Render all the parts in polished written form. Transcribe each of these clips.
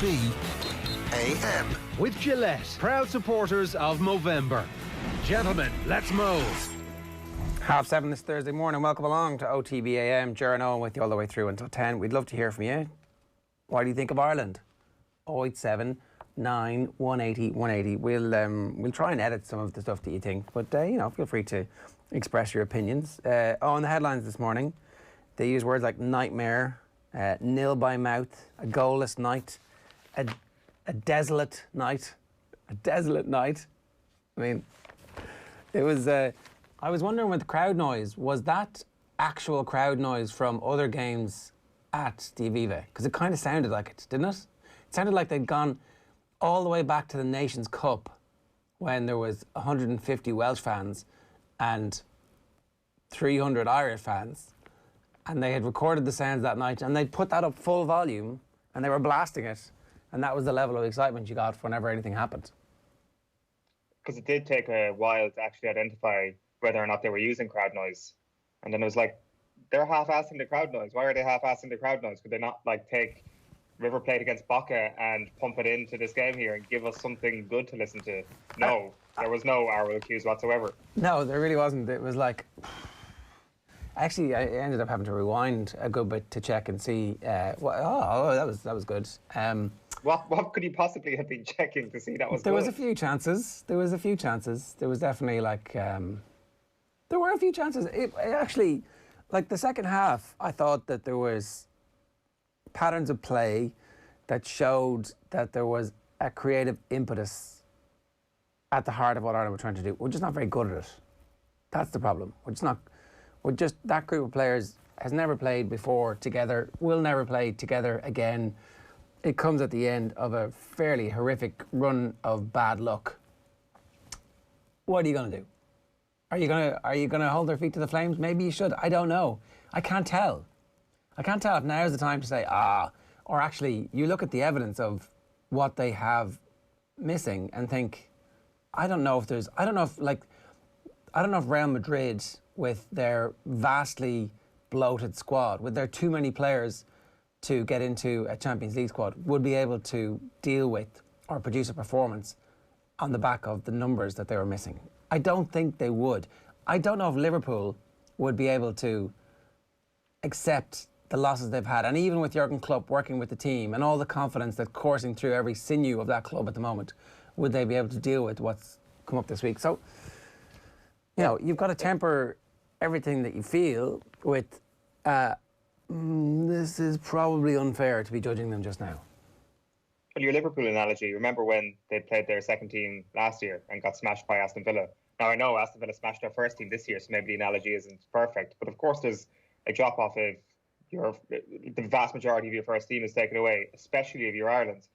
OTB AM. With Gillette, proud supporters of Movember. Gentlemen, let's move. 7:30 this Thursday morning. Welcome along to OTB AM. Ger and Owen with you all the way through until 10. We'd love to hear from you. What do you think of Ireland? 087 9 180 180. We'll try and edit some of the stuff that you think, but feel free to express your opinions. On the headlines this morning, they use words like nightmare, nil by mouth, a goalless night, a desolate night, a desolate night. I mean, it was. I was wondering with the crowd noise, was that actual crowd noise from other games at the Aviva? Because it kind of sounded like it, didn't it? It sounded like they'd gone all the way back to the Nations Cup when there was 150 Welsh fans and 300 Irish fans, and they had recorded the sounds that night and they'd put that up full volume and they were blasting it, and that was the level of excitement you got whenever anything happened. Because it did take a while to actually identify whether or not they were using crowd noise. And then it was like, they're half-assing the crowd noise. Why are they half-assing the crowd noise? Could they not take River Plate against Boca and pump it into this game here and give us something good to listen to? No, there was no aural cues whatsoever. No, there really wasn't. It was like... Actually, I ended up having to rewind a good bit to check and see... that was good. What could you possibly have been checking to see that was good? There was a few chances. There was definitely there were a few chances. It actually, the second half, I thought that there was patterns of play that showed that there was a creative impetus at the heart of what Ireland were trying to do. We're just not very good at it. That's the problem. That group of players has never played before together, will never play together again. It comes at the end of a fairly horrific run of bad luck. What are you going to do? Are you going to hold their feet to the flames? Maybe you should. I don't know. I can't tell if now's the time to say, or actually you look at the evidence of what they have missing and think, I don't know if Real Madrid, with their vastly bloated squad, with their too many players to get into a Champions League squad, would be able to deal with or produce a performance on the back of the numbers that they were missing. I don't think they would. I don't know if Liverpool would be able to accept the losses they've had. And even with Jurgen Klopp working with the team and all the confidence that's coursing through every sinew of that club at the moment, would they be able to deal with what's come up this week? So, you've got to temper everything that you feel with, this is probably unfair to be judging them just now. Well, your Liverpool analogy, remember when they played their second team last year and got smashed by Aston Villa? Now, I know Aston Villa smashed their first team this year, so maybe the analogy isn't perfect. But of course, there's a drop-off if the vast majority of your first team is taken away, especially if you're Ireland.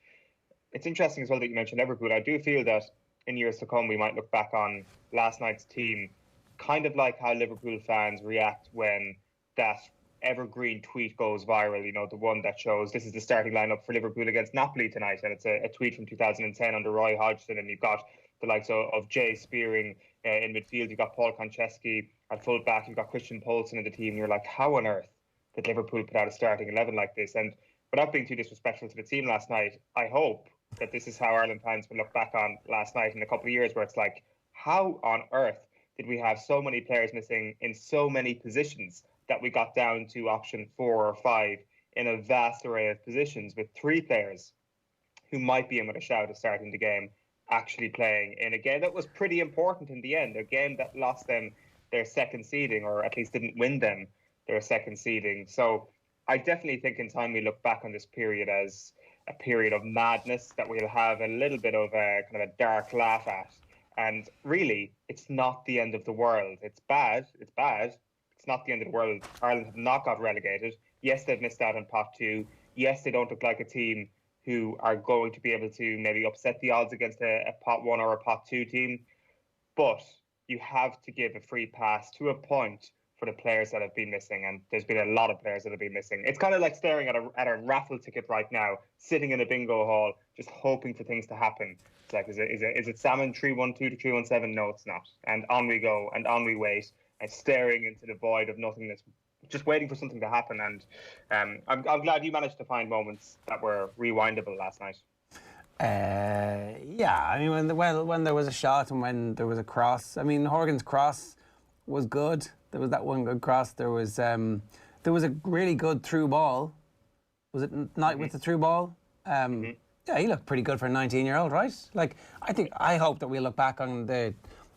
It's interesting as well that you mentioned Liverpool. I do feel that in years to come, we might look back on last night's team kind of like how Liverpool fans react when that evergreen tweet goes viral, the one that shows this is the starting lineup for Liverpool against Napoli tonight, and it's a tweet from 2010 under Roy Hodgson, and you've got the likes of Jay Spearing in midfield, you've got Paul Konchesky at full back, you've got Christian Poulsen in the team, and you're like, how on earth did Liverpool put out a starting 11 like this? And without being too disrespectful to the team last night, I hope that this is how Ireland fans will look back on last night in a couple of years, where it's like, how on earth did we have so many players missing in so many positions that we got down to option 4 or 5 in a vast array of positions, with 3 players who might be in with a shout of starting the game actually playing in a game that was pretty important in the end, a game that lost them their second seeding, or at least didn't win them their second seeding. So I definitely think in time we look back on this period as a period of madness that we'll have a little bit of a kind of a dark laugh at. And really, it's not the end of the world. It's bad. It's not the end of the world. Ireland have not got relegated. Yes, they've missed out on pot 2. Yes, they don't look like a team who are going to be able to maybe upset the odds against a pot 1 or a pot 2 team. But you have to give a free pass to a point for the players that have been missing, and there's been a lot of players that have been missing. It's kind of like staring at a raffle ticket right now, sitting in a bingo hall, just hoping for things to happen. It's like, is it salmon 312 to 317? No, it's not. And on we go, and on we wait, and staring into the void of nothingness just waiting for something to happen. And I'm glad you managed to find moments that were rewindable last night. Yeah, I mean, when there was a shot and when there was a cross. I mean, Horgan's cross was good. There was that one good cross. There was a really good through ball. Was it Knight with the through ball? Yeah, he looked pretty good for a 19-year-old, right? Like, I hope that we'll look back on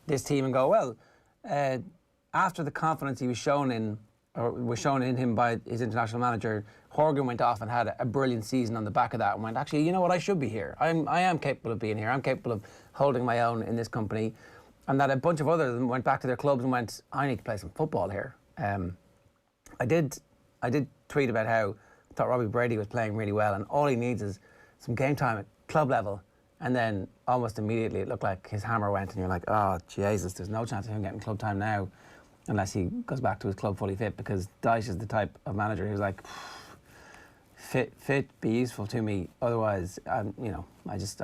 this team and go, well, after the confidence he was shown in him by his international manager, Horgan went off and had a brilliant season on the back of that and went, actually, you know what, I should be here. I am capable of being here. I'm capable of holding my own in this company. And that a bunch of others went back to their clubs and went, I need to play some football here. I did tweet about how I thought Robbie Brady was playing really well, and all he needs is some game time at club level. And then almost immediately it looked like his hammer went, and you're like, oh, Jesus, there's no chance of him getting club time now unless he goes back to his club fully fit, because Dyche is the type of manager who's like, fit, be useful to me. Otherwise, I'm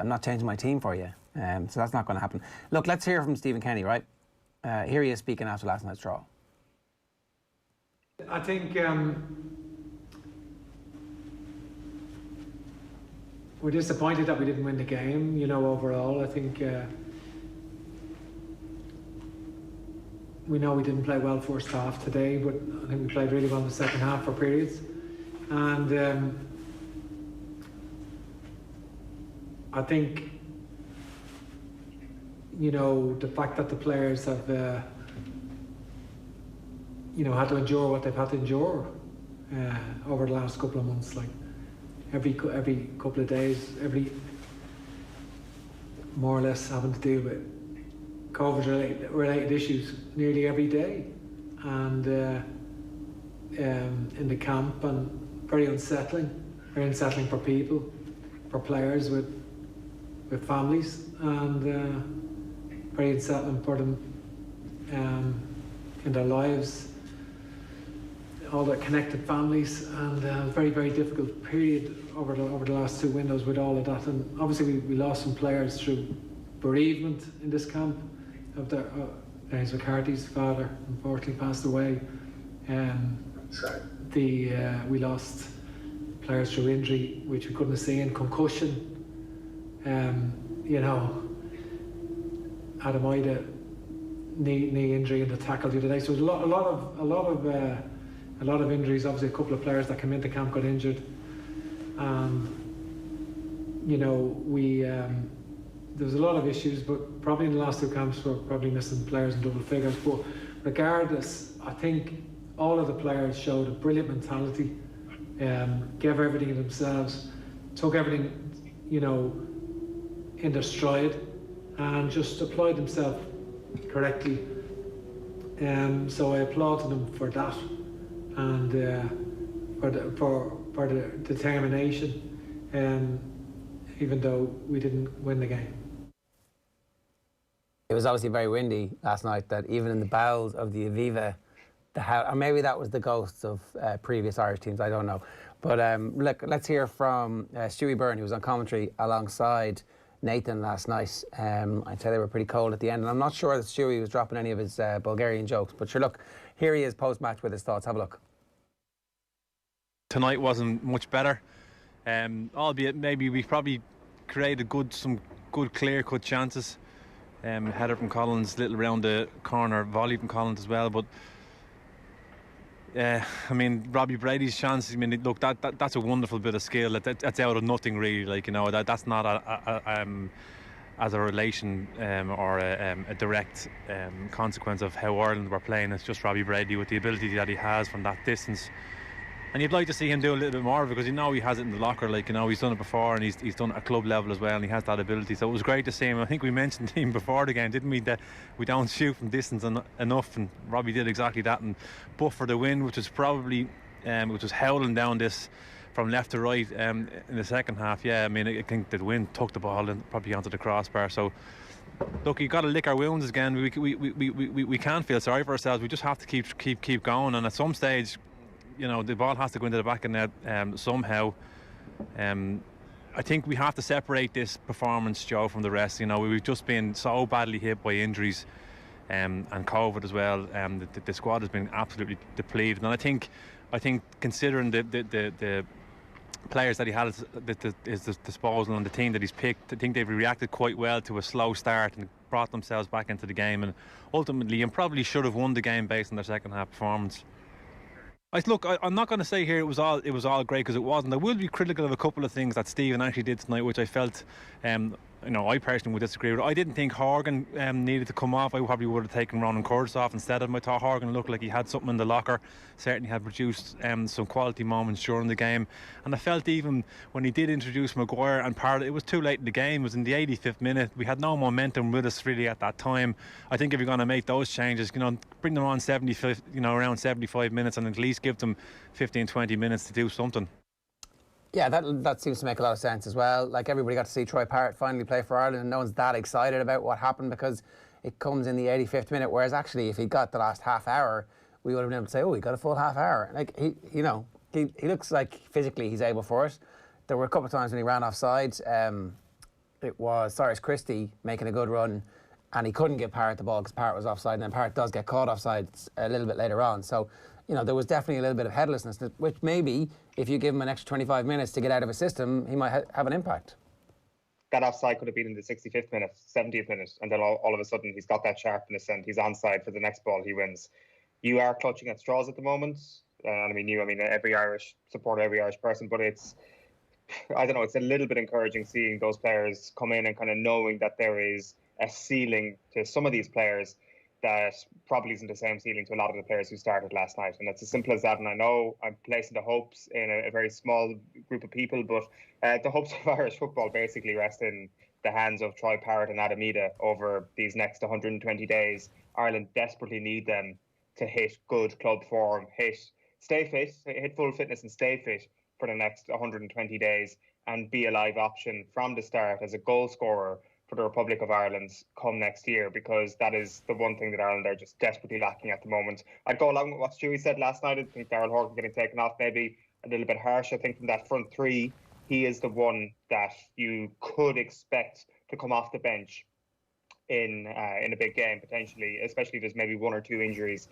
not changing my team for you. So that's not going to happen. Look, let's hear from Stephen Kenny, right? Here he is speaking after last night's draw. I think we're disappointed that we didn't win the game, overall. I think we know we didn't play well first half today, but I think we played really well in the second half for periods. And I think, the fact that the players have, had to endure what they've had to endure over the last couple of months, like every couple of days, more or less having to deal with COVID-related issues nearly every day, and in the camp, and very unsettling for people, for players with families, and very unsettling for them in their lives, all their connected families, and a very, very difficult period over the last two windows with all of that. And obviously we lost some players through bereavement in this camp. Dennis McCarthy's father unfortunately passed away. We lost players through injury, which we couldn't have seen, concussion. Adam Ida knee injury in the tackle the other day. So there's a lot of injuries. Obviously, a couple of players that came into camp got injured. There was a lot of issues, but probably in the last two camps we're probably missing players in double figures. But regardless, I think all of the players showed a brilliant mentality, gave everything of themselves, took everything, in their stride, and just applied themselves correctly. So I applauded them for that, and for the determination, even though we didn't win the game. It was obviously very windy last night, that even in the bowels of the Aviva, or maybe that was the ghosts of previous Irish teams, I don't know. But look, let's hear from Stewie Byrne, who was on commentary alongside Nathan last night. I'd say they were pretty cold at the end, and I'm not sure that Stewie was dropping any of his Bulgarian jokes. But sure, look, here he is post-match with his thoughts. Have a look. Tonight wasn't much better, albeit maybe we probably created some good clear-cut chances. Header from Collins, little round the corner, volley from Collins as well. But Robbie Brady's chance. Look, that's a wonderful bit of skill. That's out of nothing, really. That's not as a relation or a direct consequence of how Ireland were playing. It's just Robbie Brady with the ability that he has from that distance. And you'd like to see him do a little bit more because he has it in the locker. He's done it before, and he's done it at club level as well, and he has that ability. So it was great to see him. I think we mentioned him before the game, didn't we? That we don't shoot from distance enough, and Robbie did exactly that. And but for the win, which was howling down this from left to right in the second half. Yeah, I think the wind took the ball and probably onto the crossbar. So look, you've got to lick our wounds again. We can't feel sorry for ourselves. We just have to keep going. And at some stage, the ball has to go into the back of the net somehow. I think we have to separate this performance, Joe, from the rest. We've just been so badly hit by injuries. and COVID as well. The squad has been absolutely depleted, and I think considering the players that he had at his disposal and the team that he's picked, I think they've reacted quite well to a slow start and brought themselves back into the game, and ultimately and probably should have won the game based on their second half performance. I'm not going to say here it was all great, because it wasn't. I will be critical of a couple of things that Stephen actually did tonight, which I felt, I personally would disagree with. I didn't think Horgan needed to come off. I probably would have taken Ronan Curtis off instead of him. I thought Horgan looked like he had something in the locker. Certainly had produced some quality moments during the game. And I felt even when he did introduce Maguire, and it was too late in the game. It was in the 85th minute. We had no momentum with us really at that time. I think if you're going to make those changes, bring them on around 75 minutes, and at least give them 15-20 minutes to do something. Yeah, that seems to make a lot of sense as well. Like, everybody got to see Troy Parrott finally play for Ireland, and no one's that excited about what happened because it comes in the 85th minute. Whereas actually, if he got the last half hour, we would have been able to say, oh, he got a full half hour. Like, he looks like physically he's able for it. There were a couple of times when he ran offside. It was Cyrus Christie making a good run, and he couldn't give Parrott the ball because Parrott was offside, and then Parrott does get caught offside a little bit later on. So, there was definitely a little bit of headlessness, which maybe if you give him an extra 25 minutes to get out of a system, he might have an impact. That offside could have been in the 65th minute, 70th minute, and then all of a sudden he's got that sharpness and he's onside for the next ball he wins. You are clutching at straws at the moment. Every Irish supporter, every Irish person, but it's a little bit encouraging seeing those players come in and kind of knowing that there is a ceiling to some of these players that probably isn't the same ceiling to a lot of the players who started last night. And it's as simple as that. And I know I'm placing the hopes in a very small group of people, but the hopes of Irish football basically rest in the hands of Troy Parrott and Aviva over these next 120 days. Ireland desperately need them to hit good club form, stay fit, hit full fitness and stay fit for the next 120 days, and be a live option from the start as a goal scorer for the Republic of Ireland come next year, because that is the one thing that Ireland are just desperately lacking at the moment. I'd go along with what Stewie said last night. I think Darrell Horgan getting taken off maybe a little bit harsh. I think from that front three, he is the one that you could expect to come off the bench in a big game, potentially, especially if there's maybe one or two injuries.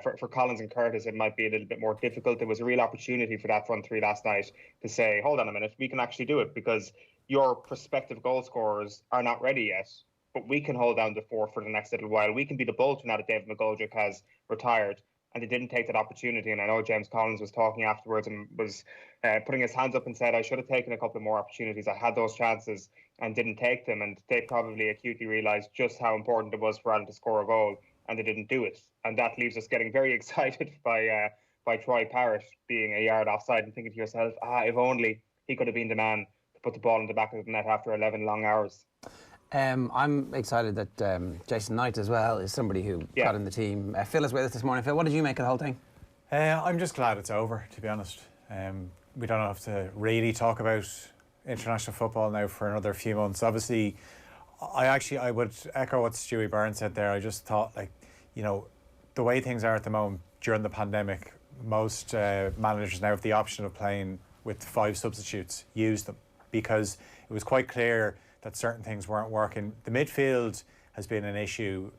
For Collins and Curtis, it might be a little bit more difficult. There was a real opportunity for that front three last night to say, hold on a minute, we can actually do it, because your prospective goal scorers are not ready yet, but we can hold down the fort for the next little while. We can be the Bolton now that David McGoldrick has retired. And they didn't take that opportunity. And I know James Collins was talking afterwards and was putting his hands up and said, I should have taken a couple more opportunities. I had those chances and didn't take them. And they probably acutely realised just how important it was for Ireland to score a goal, and they didn't do it. And that leaves us getting very excited by Troy Parrott being a yard offside and thinking to yourself, if only he could have been the man to put the ball in the back of the net after 11 long hours. I'm excited that Jason Knight as well is somebody who got in the team. Phil is with us this morning. Phil, what did you make of the whole thing? I'm just glad it's over, to be honest. We don't have to really talk about international football now for another few months. Obviously, I would echo what Stewie Byrne said there. I just thought, the way things are at the moment during the pandemic, most managers now have the option of playing with 5 substitutes. Use them, because it was quite clear that certain things weren't working. The midfield has been an issue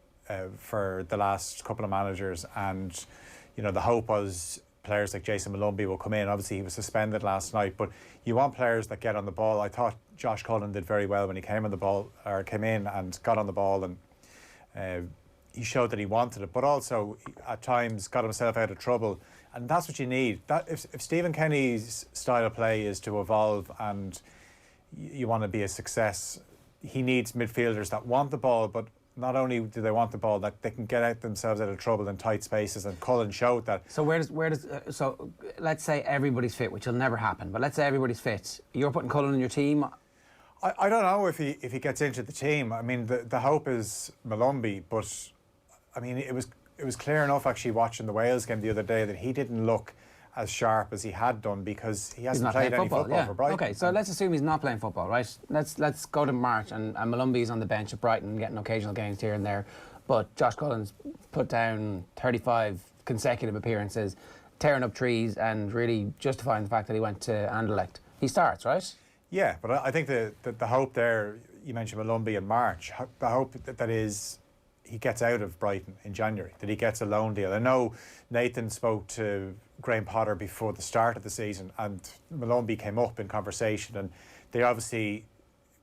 for the last couple of managers, and the hope was players like Jason Malumbi will come in. Obviously he was suspended last night, but you want players that get on the ball. I thought Josh Cullen did very well when he came in and got on the ball, and he showed that he wanted it, but also at times got himself out of trouble, and that's what you need. That if Stephen Kenny's style of play is to evolve and you want to be a success, he needs midfielders that want the ball, but not only do they want the ball, that they can get themselves out of trouble in tight spaces, and Cullen showed that. So so let's say everybody's fit, which will never happen, but let's say everybody's fit. You're putting Cullen in your team? I don't know if he gets into the team. I mean, the hope is Malumbi, but I mean, it was clear enough actually watching the Wales game the other day that he didn't look as sharp as he had done, because he hasn't played any football for Brighton. Okay, so let's assume he's not playing football, right? Let's go to March, and Malumbi's on the bench at Brighton getting occasional games here and there, but Josh Cullen's put down 35 consecutive appearances, tearing up trees and really justifying the fact that he went to Anderlecht. He starts, right? Yeah, but I think the hope there, you mentioned Malumbi in March, the hope that is he gets out of Brighton in January, that he gets a loan deal. I know Nathan spoke to Graham Potter before the start of the season, and Molumby came up in conversation, and they obviously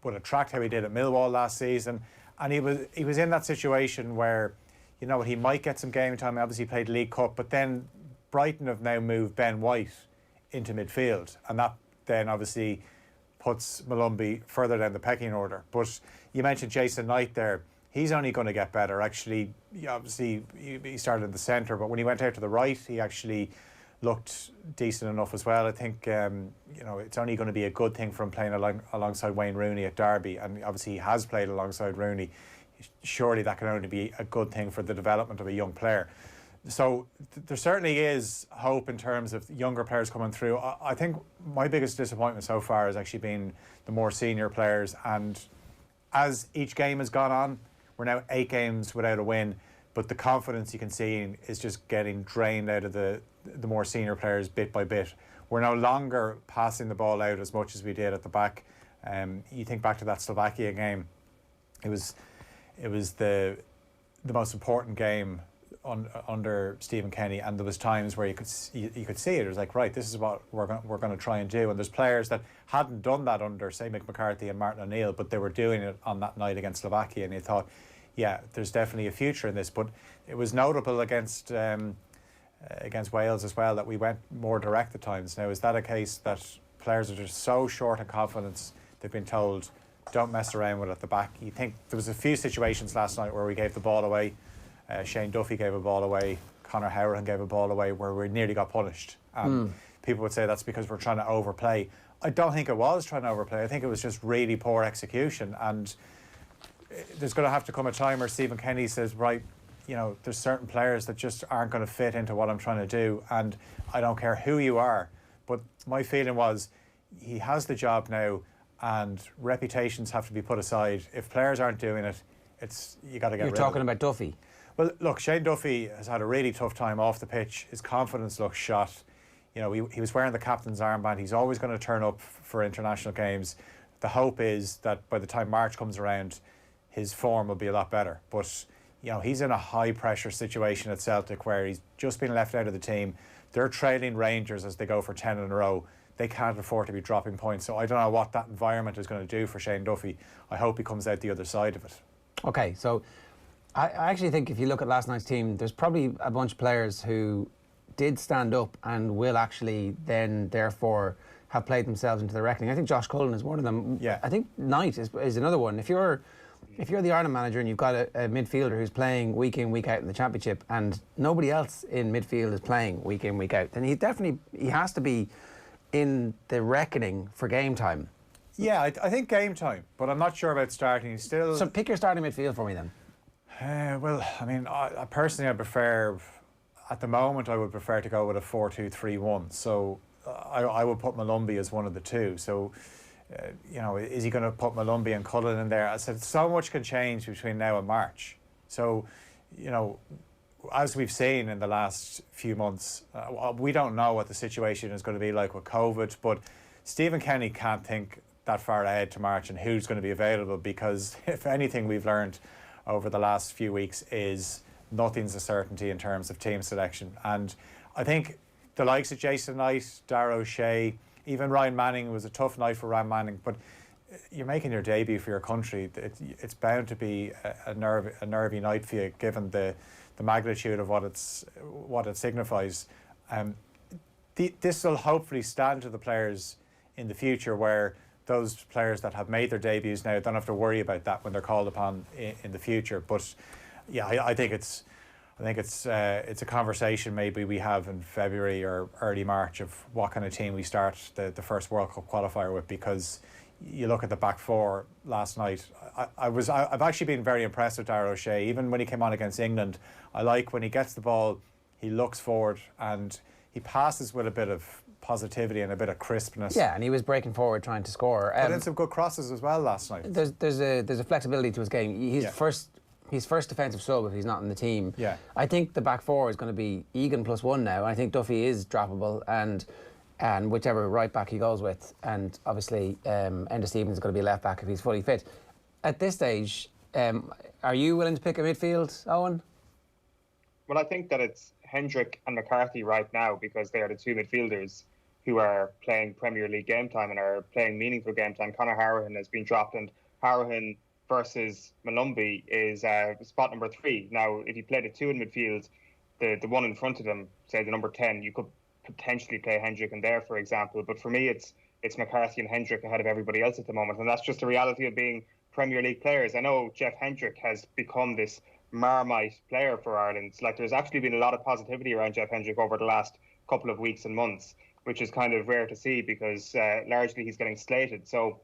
would attract how he did at Millwall last season, and he was in that situation where, you know, he might get some game time. Obviously, he played League Cup, but then Brighton have now moved Ben White into midfield, and that then obviously puts Molumby further down the pecking order. But you mentioned Jason Knight there. He's only going to get better. Actually, obviously, he started in the centre, but when he went out to the right, he actually looked decent enough as well. I think you know, it's only going to be a good thing for him playing alongside Wayne Rooney at Derby, and obviously he has played alongside Rooney. Surely that can only be a good thing for the development of a young player. So there certainly is hope in terms of younger players coming through. I think my biggest disappointment so far has actually been the more senior players, and as each game has gone on, we're now 8 games without a win, but the confidence you can see is just getting drained out of the more senior players bit by bit. We're no longer passing the ball out as much as we did at the back. You think back to that Slovakia game, it was the most important game under Stephen Kenny, and there was times where you could see it. It was like, right, this is what we're going to try and do. And there's players that hadn't done that under, say, Mick McCarthy and Martin O'Neill, but they were doing it on that night against Slovakia, and you thought, yeah, there's definitely a future in this. But it was notable against Wales as well that we went more direct at times. Now, is that a case that players are just so short of confidence, they've been told, don't mess around with it at the back? You think there was a few situations last night where we gave the ball away. Shane Duffy gave a ball away, Conor Howard gave a ball away, where we nearly got punished. People would say that's because we're trying to overplay. I don't think it was trying to overplay. I think it was just really poor execution, and there's going to have to come a time where Stephen Kenny says, right, you know, there's certain players that just aren't going to fit into what I'm trying to do, and I don't care who you are. But my feeling was he has the job now, and reputations have to be put aside. If players aren't doing it, you got to get rid of it. You're talking about Duffy? Well, look, Shane Duffy has had a really tough time off the pitch. His confidence looks shot. You know, he was wearing the captain's armband. He's always going to turn up for international games. The hope is that by the time March comes around, his form will be a lot better. But, you know, he's in a high-pressure situation at Celtic where he's just been left out of the team. They're trailing Rangers as they go for 10 in a row. They can't afford to be dropping points. So I don't know what that environment is going to do for Shane Duffy. I hope he comes out the other side of it. OK, so I actually think if you look at last night's team, there's probably a bunch of players who did stand up and will actually then, therefore, have played themselves into the reckoning. I think Josh Cullen is one of them. Yeah. I think Knight is another one. If you're the Ireland manager and you've got a midfielder who's playing week in, week out in the Championship, and nobody else in midfield is playing week in, week out, then he has to be in the reckoning for game time. Yeah, I think game time, but I'm not sure about starting. He's still. So pick your starting midfield for me then. Well, I mean, I personally, I prefer, at the moment, I would prefer to go with a 4-2-3-1. So I would put Molumby as one of the two. So, you know, is he going to put Molumby and Cullen in there? I said, so much can change between now and March. So, you know, as we've seen in the last few months, we don't know what the situation is going to be like with COVID, but Stephen Kenny can't think that far ahead to March and who's going to be available, because if anything we've learned over the last few weeks is nothing's a certainty in terms of team selection. And I think the likes of Jason Knight, Darragh O'Shea, even Ryan Manning, was a tough night for Ryan Manning, but you're making your debut for your country. It's bound to be a nervy night for you, given the magnitude of what it signifies. This will hopefully stand to the players in the future, where those players that have made their debuts now don't have to worry about that when they're called upon in the future. But yeah, I think it's a conversation maybe we have in February or early March of what kind of team we start the first World Cup qualifier with, because you look at the back four last night. I've actually been very impressed with Darragh O'Shea. Even when he came on against England, I like when he gets the ball, he looks forward and he passes with a bit of positivity and a bit of crispness. Yeah, and he was breaking forward trying to score. But then some good crosses as well last night. There's a flexibility to his game. He's first defensive sub if he's not in the team. Yeah. I think the back four is going to be Egan +1 now. I think Duffy is droppable, and whichever right back he goes with, and obviously Enda Stevens is going to be left back if he's fully fit. At this stage, Are you willing to pick a midfield, Owen? Well, I think that it's Hendrick and McCarthy right now because they are the two midfielders who are playing Premier League game time and are playing meaningful game time. Conor Hourihane has been dropped, and Hourihane versus Malumbi is spot number 3. Now, if you play the two in midfield, the one in front of them, say the number 10, you could potentially play Hendrick in there, for example. But for me, it's McCarthy and Hendrick ahead of everybody else at the moment, and that's just the reality of being Premier League players. I know Jeff Hendrick has become this Marmite player for Ireland. Like, there's actually been a lot of positivity around Jeff Hendrick over the last couple of weeks and months, which is kind of rare to see because largely he's getting slated. So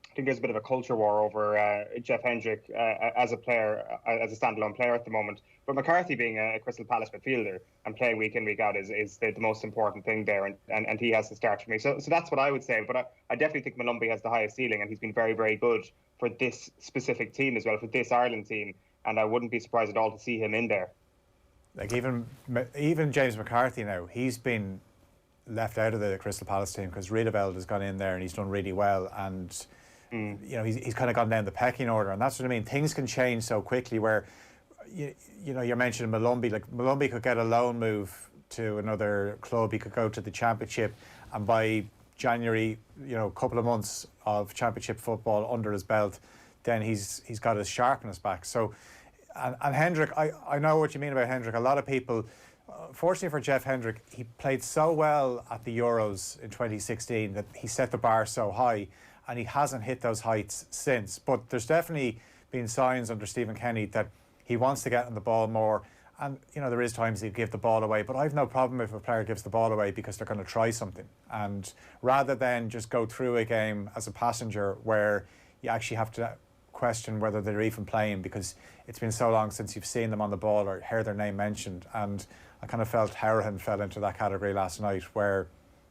I think there's a bit of a culture war over Jeff Hendrick as a player, as a standalone player at the moment. But McCarthy being a Crystal Palace midfielder and playing week in, week out is the most important thing there, and he has to start for me. So that's what I would say. But I definitely think Malumbi has the highest ceiling, and he's been very, very good for this specific team as well, for this Ireland team. And I wouldn't be surprised at all to see him in there. Like even James McCarthy now, he's been left out of the Crystal Palace team because Riedewald has gone in there and he's done really well, and you know he's kind of gone down the pecking order, and that's what I mean. Things can change so quickly. Where you know you're mentioning Malumbi, like Malumbi could get a loan move to another club, he could go to the Championship, and by January, you know, a couple of months of Championship football under his belt, then he's got his sharpness back. So, and Hendrick, I know what you mean about Hendrick. A lot of people, fortunately for Jeff Hendrick, he played so well at the Euros in 2016 that he set the bar so high, and he hasn't hit those heights since. But there's definitely been signs under Stephen Kenny that he wants to get on the ball more. And, you know, there is times he'll give the ball away, but I've no problem if a player gives the ball away because they're going to try something. And rather than just go through a game as a passenger where you actually have to question whether they're even playing because it's been so long since you've seen them on the ball or heard their name mentioned. And I kind of felt Hourihane fell into that category last night where,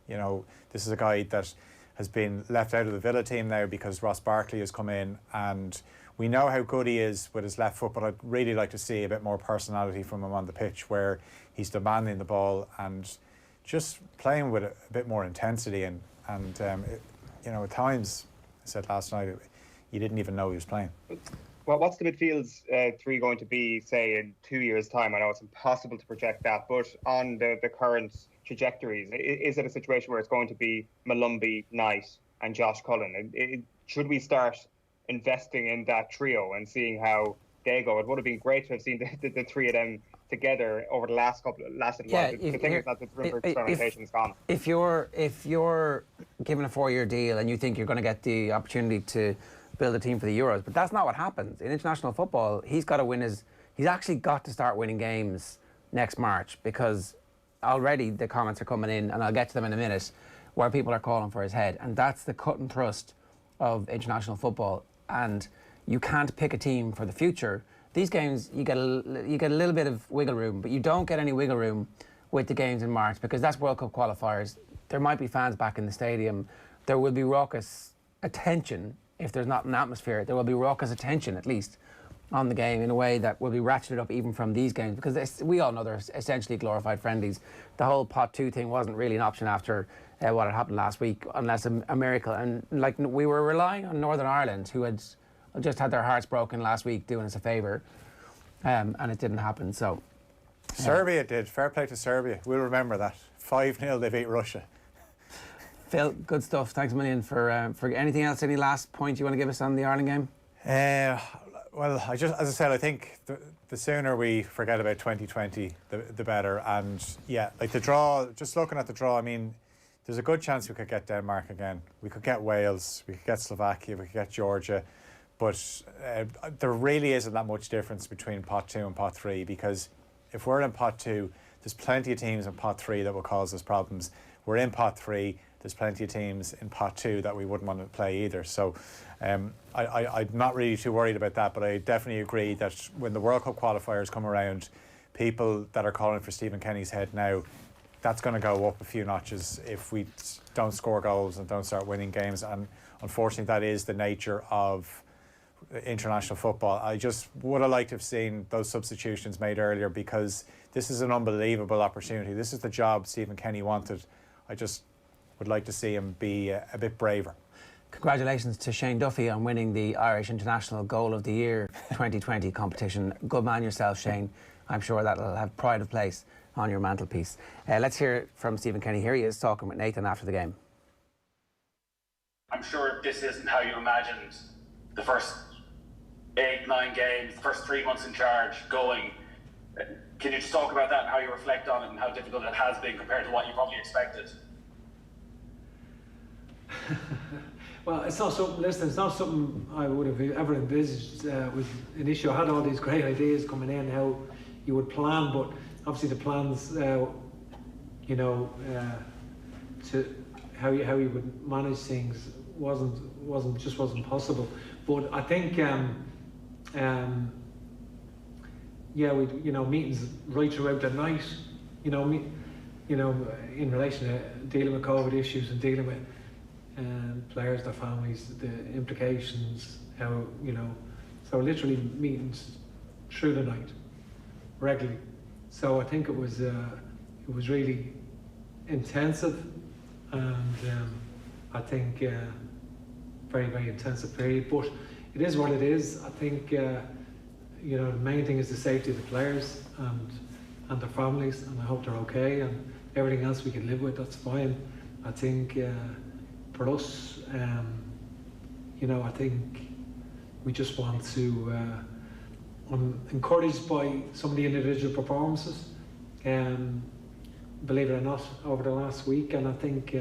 you know, this is a guy that has been left out of the Villa team now because Ross Barkley has come in, and we know how good he is with his left foot, but I'd really like to see a bit more personality from him on the pitch where he's demanding the ball and just playing with a bit more intensity. And you know, at times, I said last night, you didn't even know he was playing. Well, what's the midfield's 3 going to be, say, in 2 years' time? I know it's impossible to project that, but on the current trajectories, is it a situation where it's going to be Malumbi, Knight and Josh Cullen? Should we start investing in that trio and seeing how they go? It would have been great to have seen the 3 of them together over the last while. The thing is that the room for experimentation is gone. If you're given a 4-year deal and you think you're going to get the opportunity to build a team for the Euros, but that's not what happens in international football. He's actually got to start winning games next March, because already the comments are coming in, and I'll get to them in a minute, where people are calling for his head, and that's the cut and thrust of international football. And you can't pick a team for the future. These games, you get a little bit of wiggle room, but you don't get any wiggle room with the games in March, because that's World Cup qualifiers. There might be fans back in the stadium. There will be raucous attention. If there's not an atmosphere, there will be raucous attention, at least, on the game in a way that will be ratcheted up even from these games, because we all know they're essentially glorified friendlies. The whole pot 2 thing wasn't really an option after what had happened last week, unless a miracle. And like, we were relying on Northern Ireland, who had just had their hearts broken last week, doing us a favour, and it didn't happen. So Serbia did. Fair play to Serbia. We'll remember that. 5-0 they beat Russia. Phil, good stuff. Thanks a million for anything else. Any last point you want to give us on the Ireland game? Well, as I said, I think the sooner we forget about 2020, the better. And yeah, like the draw, just looking at the draw, I mean, there's a good chance we could get Denmark again. We could get Wales, we could get Slovakia, we could get Georgia. But there really isn't that much difference between pot 2 and pot 3, because if we're in pot 2, there's plenty of teams in pot 3 that will cause us problems. We're in pot 3, there's plenty of teams in pot 2 that we wouldn't want to play either. So I'm not really too worried about that, but I definitely agree that when the World Cup qualifiers come around, people that are calling for Stephen Kenny's head now, that's going to go up a few notches if we don't score goals and don't start winning games. And unfortunately, that is the nature of international football. I just would have liked to have seen those substitutions made earlier, because this is an unbelievable opportunity. This is the job Stephen Kenny wanted. I just would like to see him be a bit braver. Congratulations to Shane Duffy on winning the Irish International Goal of the Year 2020 competition. Good man yourself, Shane. I'm sure that'll have pride of place on your mantelpiece. Let's hear from Stephen Kenny. Here he is talking with Nathan after the game. I'm sure this isn't how you imagined the first 8-9 games, the first 3 months in charge going. Can you just talk about that and how you reflect on it and how difficult it has been compared to what you probably expected? Well, it's not something. Listen, it's not something I would have ever envisaged was an issue. I had all these great ideas coming in, how you would plan, but obviously the plans, to how you would manage things wasn't possible. But I think, we meetings right throughout the night, in relation to dealing with COVID issues and dealing with players, their families, the implications, how so literally meetings through the night, regularly. So I think it was really intensive, and I think very, very intensive period. But it is what it is. I think the main thing is the safety of the players and their families, and I hope they're okay. And everything else we can live with, that's fine. I think for us, I think we just want to. I'm encouraged by some of the individual performances, believe it or not, over the last week, and I think,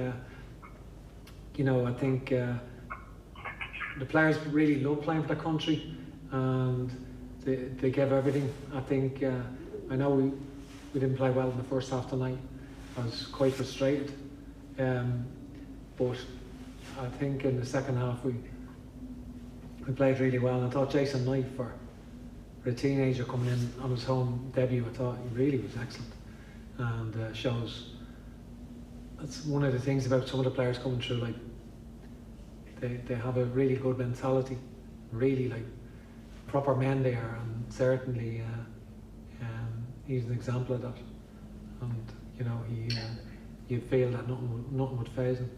the players really love playing for the country, and they gave everything. I think, I know we didn't play well in the first half tonight. I was quite frustrated, but I think in the second half we played really well, and I thought Jason Knight, for a teenager coming in on his home debut, I thought he really was excellent, and shows that's one of the things about some of the players coming through, like they have a really good mentality, really like proper men there, and certainly he's an example of that, and you feel that nothing would faze him.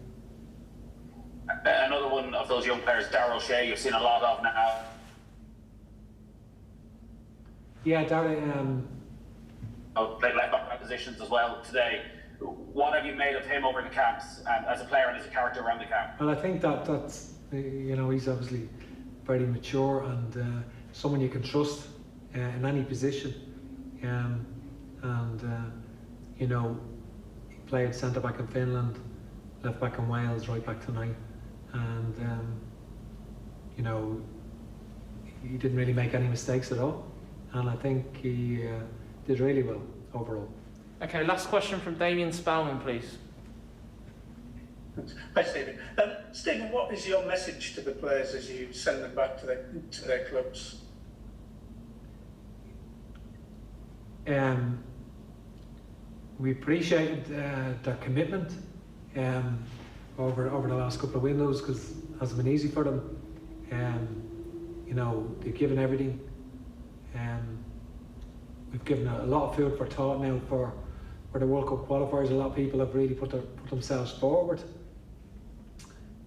Another one of those young players, Darrell Shea, you've seen a lot of now. Yeah, Darrell. Played left back positions as well today. What have you made of him over the camps, and as a player and as a character around the camp? Well, I think that's he's obviously very mature and someone you can trust in any position. He played centre back in Finland, left back in Wales, right back tonight, and he didn't really make any mistakes at all, and I think he did really well overall. Okay, last question from Damien Spellman, please. Hi, Stephen. Stephen, what is your message to the players as you send them back to their clubs? We appreciated their commitment over the last couple of windows, because it hasn't been easy for them. They've given everything. We've given a lot of food for thought now for the World Cup qualifiers. A lot of people have really put themselves forward,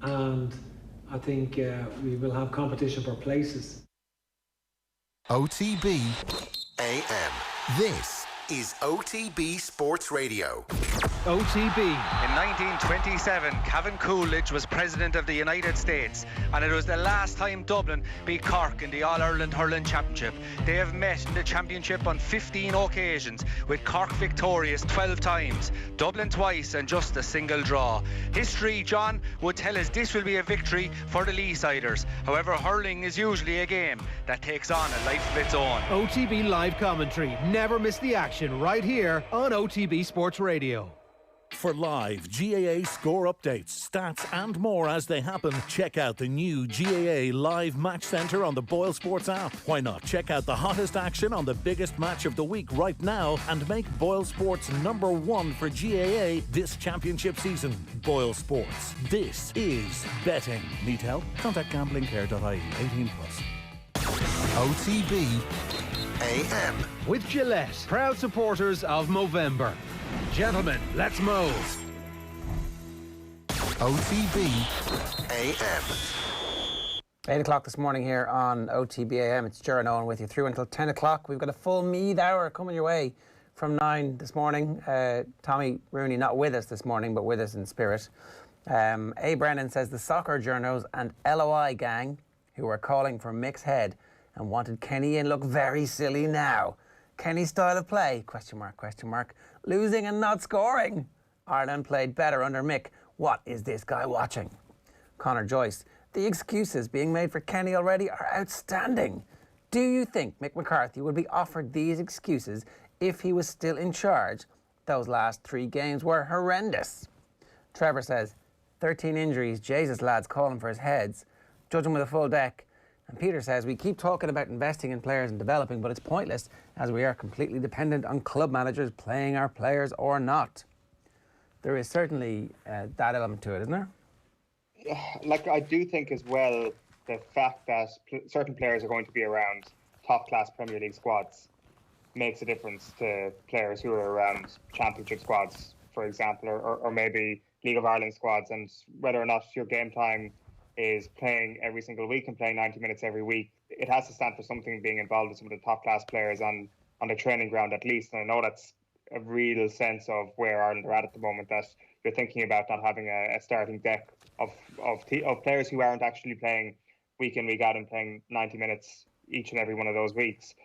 and I think we will have competition for places. OTB AM. This is OTB Sports Radio. OTB. In 1927, Cavan Coolidge was President of the United States, and it was the last time Dublin beat Cork in the All-Ireland Hurling Championship. They have met in the championship on 15 occasions, with Cork victorious 12 times, Dublin twice and just a single draw. History, John, would tell us this will be a victory for the Leesiders. However, hurling is usually a game that takes on a life of its own. OTB live commentary. Never miss the action right here on OTB Sports Radio. For live GAA score updates, stats and more as they happen, check out the new GAA Live Match Centre on the Boyle Sports app. Why not check out the hottest action on the biggest match of the week right now and make Boyle Sports #1 for GAA this championship season. Boyle Sports. This is betting. Need help? Contact gamblingcare.ie. 18+. OTB AM. With Gillette, proud supporters of Movember. Gentlemen, let's Moyles. OTB AM. 8 o'clock this morning here on OTB AM. It's Ger and Owen with you through until 10 o'clock. We've got a full Meath hour coming your way from 9 this morning. Tommy Rooney not with us this morning, but with us in spirit. A. Brennan says the soccer journos and LOI gang who are calling for Mick's head and wanted Kenny in look very silly now. Kenny's style of play, question mark, losing and not scoring. Ireland played better under Mick. What is this guy watching? Connor Joyce, the excuses being made for Kenny already are outstanding. Do you think Mick McCarthy would be offered these excuses if he was still in charge? Those last 3 games were horrendous. Trevor says, 13 injuries, Jesus lads calling for his heads. Judge him with a full deck. And Peter says, we keep talking about investing in players and developing, but it's pointless as we are completely dependent on club managers playing our players or not. There is certainly that element to it, isn't there? Like, I do think as well the fact that certain players are going to be around top-class Premier League squads makes a difference to players who are around Championship squads, for example, or maybe League of Ireland squads, and whether or not your game time is playing every single week and playing 90 minutes every week, it has to stand for something, being involved with some of the top-class players on the training ground at least. And I know that's a real sense of where Ireland are at the moment, that you're thinking about not having a starting deck of players who aren't actually playing week in, week out and playing 90 minutes each and every one of those weeks.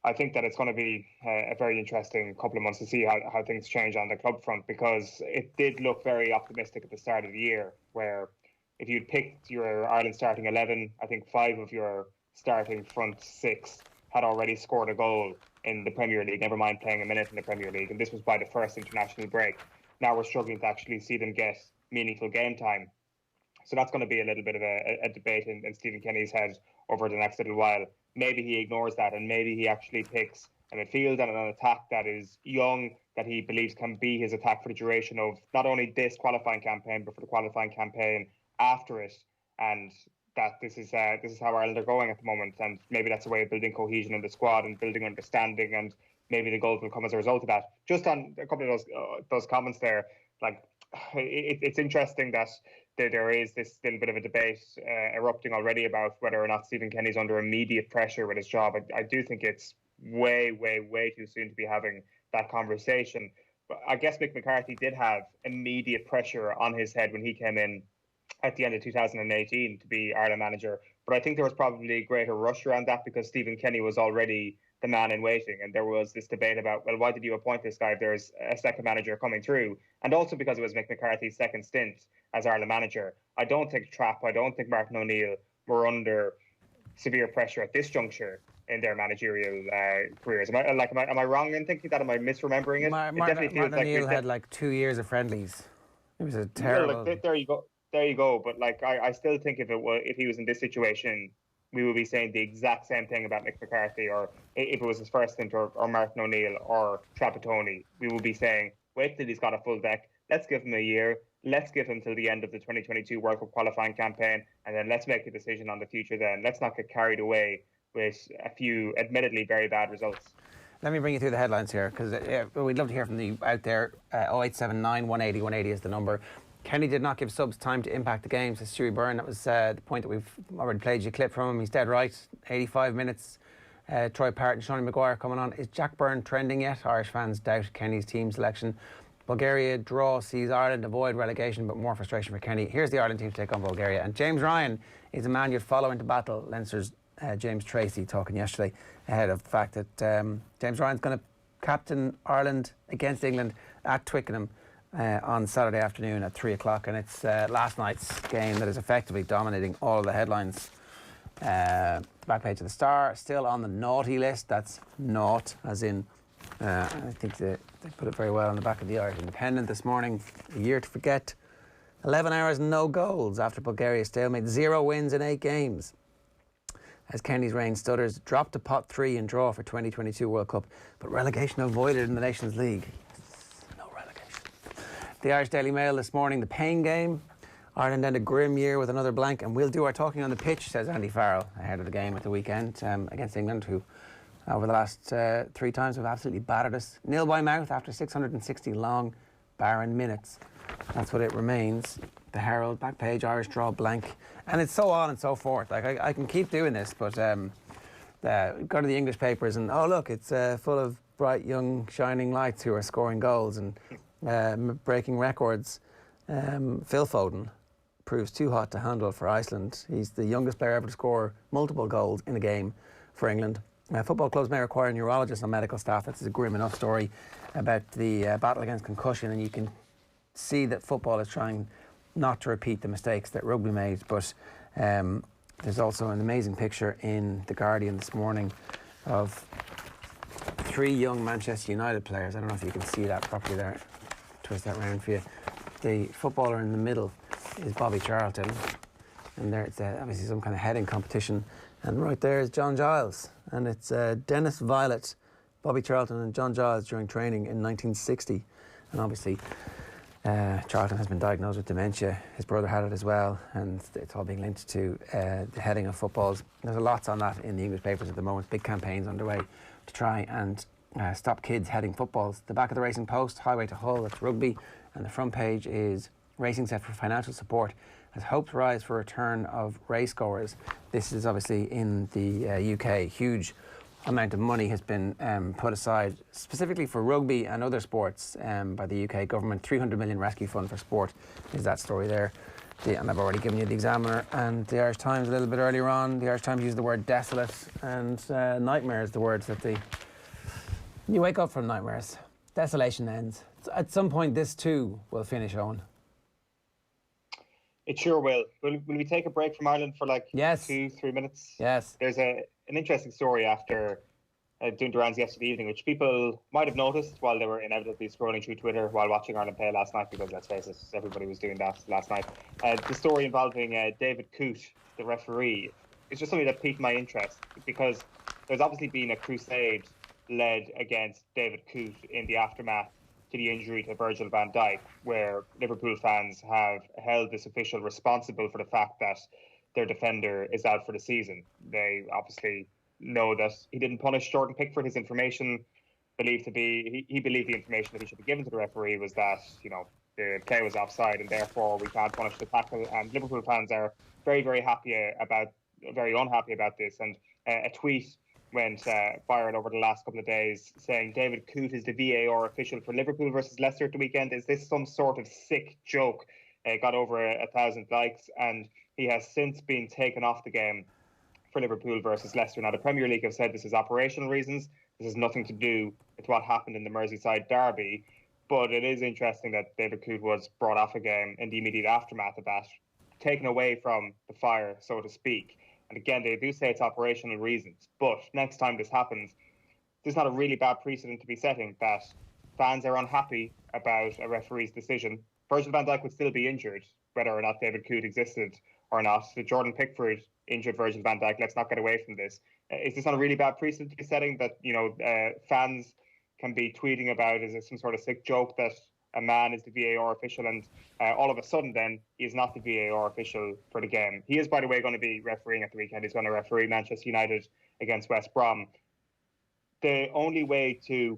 I think that it's going to be a very interesting couple of months to see how things change on the club front, because it did look very optimistic at the start of the year, where if you'd picked your Ireland starting 11, I think 5 of your starting front 6 had already scored a goal in the Premier League, never mind playing a minute in the Premier League, and this was by the first international break. Now we're struggling to actually see them get meaningful game time. So that's going to be a little bit of a debate in Stephen Kenny's head over the next little while. Maybe he ignores that, and maybe he actually picks a midfield and an attack that is young, that he believes can be his attack for the duration of not only this qualifying campaign, but for the qualifying campaign after it. And that this is how Ireland are going at the moment, and maybe that's a way of building cohesion in the squad and building understanding, and maybe the goals will come as a result of that. Just on a couple of those comments there, like, it's interesting that there is this little bit of a debate erupting already about whether or not Stephen Kenny's under immediate pressure with his job. I do think it's way too soon to be having that conversation. But I guess Mick McCarthy did have immediate pressure on his head when he came in at the end of 2018 to be Ireland manager. But I think there was probably a greater rush around that because Stephen Kenny was already the man in waiting. And there was this debate about, well, why did you appoint this guy if there's a second manager coming through? And also because it was Mick McCarthy's second stint as Ireland manager. I don't think Trapp, I don't think Martin O'Neill were under severe pressure at this juncture in their managerial careers. Am I wrong in thinking that? Am I misremembering it? Martin O'Neill had like 2 years of friendlies. It was a terrible... There you go. But like, I still think if he was in this situation, we would be saying the exact same thing about Mick McCarthy, or if it was his first stint, or Martin O'Neill or Trapattoni, we would be saying, wait till he's got a full deck. Let's give him a year. Let's give him till the end of the 2022 World Cup qualifying campaign, and then let's make a decision on the future then. Let's not get carried away with a few admittedly very bad results. Let me bring you through the headlines here, because we'd love to hear from you out there. 0879 180 180 is the number. Kenny did not give subs time to impact the game, says Stewie Byrne. That was the point that we've already played you a clip from him. He's dead right. 85 minutes. Troy Parton, Sean Maguire coming on. Is Jack Byrne trending yet? Irish fans doubt Kenny's team selection. Bulgaria draw sees Ireland avoid relegation, but more frustration for Kenny. Here's the Ireland team to take on Bulgaria. And James Ryan is a man you'd follow into battle. Leinster's James Tracy talking yesterday ahead of the fact that James Ryan's going to captain Ireland against England at Twickenham on Saturday afternoon at 3 o'clock, and it's last night's game that is effectively dominating all of the headlines. Back page of the Star, still on the naughty list. That's naught, as in, I think they put it very well on the back of the Irish Independent this morning. A year to forget. 11 hours, no goals after Bulgaria stalemate. 0 wins in 8 games. As Kenny's reign stutters, dropped to pot 3 and draw for 2022 World Cup, but relegation avoided in the Nations League. The Irish Daily Mail this morning, the pain game. Ireland end a grim year with another blank, and we'll do our talking on the pitch, says Andy Farrell, ahead of the game at the weekend against England, who over the last 3 times have absolutely battered us. Nil by mouth after 660 long barren minutes. That's what it remains. The Herald, back page, Irish draw blank. And it's so on and so forth. Like, I can keep doing this, but go to the English papers and, oh, look, it's full of bright, young, shining lights who are scoring goals and breaking records. Phil Foden proves too hot to handle for Iceland. He's the youngest player ever to score multiple goals in a game for England. Football clubs may require neurologists and medical staff. That's a grim enough story about the battle against concussion, and you can see that football is trying not to repeat the mistakes that rugby made. But there's also an amazing picture in The Guardian this morning of 3 young Manchester United players. I don't know if you can see that properly there. Twist that round for you. The footballer in the middle is Bobby Charlton, and there it's obviously some kind of heading competition, and right there is John Giles, and it's Dennis Violet, Bobby Charlton and John Giles during training in 1960, and obviously Charlton has been diagnosed with dementia. His brother had it as well, and it's all being linked to the heading of footballs. There's a lot on that in the English papers at the moment. Big campaigns underway to try and stop kids heading footballs. The back of the Racing Post, Highway to Hull, that's rugby, and the front page is Racing set for financial support as hopes rise for return of race goers. This is obviously in the UK. Huge amount of money has been put aside specifically for rugby and other sports by the UK government. 300 million rescue fund for sport is that story there. And I've already given you the Examiner and the Irish Times a little bit earlier on. The Irish Times used the word desolate, and nightmare is the words that you wake up from nightmares. Desolation ends. At some point this too will finish, Owen. It sure will. Will we take a break from Ireland for like 2-3 minutes? Yes. There's an interesting story after doing Duran's yesterday evening, which people might have noticed while they were inevitably scrolling through Twitter while watching Ireland play last night, because let's face it, everybody was doing that last night. The story involving David Coote, the referee, is just something that piqued my interest, because there's obviously been a crusade led against David Coote in the aftermath to the injury to Virgil van Dijk, where Liverpool fans have held this official responsible for the fact that their defender is out for the season. They obviously know that he didn't punish Jordan Pickford. His information believed to be, he believed the information that he should have given to the referee was that, you know, the play was offside and therefore we can't punish the tackle. And Liverpool fans are very, very unhappy about this. And a tweet went viral over the last couple of days saying David Coote is the VAR official for Liverpool versus Leicester at the weekend. Is this some sort of sick joke? Got over 1,000 likes, and he has since been taken off the game for Liverpool versus Leicester. Now, the Premier League have said this is operational reasons. This has nothing to do with what happened in the Merseyside derby, but it is interesting that David Coote was brought off a game in the immediate aftermath of that, taken away from the fire, so to speak. And again, they do say it's operational reasons. But next time this happens, there's not a really bad precedent to be setting that fans are unhappy about a referee's decision. Virgil van Dijk would still be injured, whether or not David Coote existed or not. So Jordan Pickford injured Virgil van Dijk. Let's not get away from this. Is this not a really bad precedent to be setting that, you know, fans can be tweeting about? Is it some sort of sick joke that a man is the VAR official and all of a sudden then he is not the VAR official for the game? He is, by the way, going to be refereeing at the weekend. He's going to referee Manchester United against West Brom. The only way to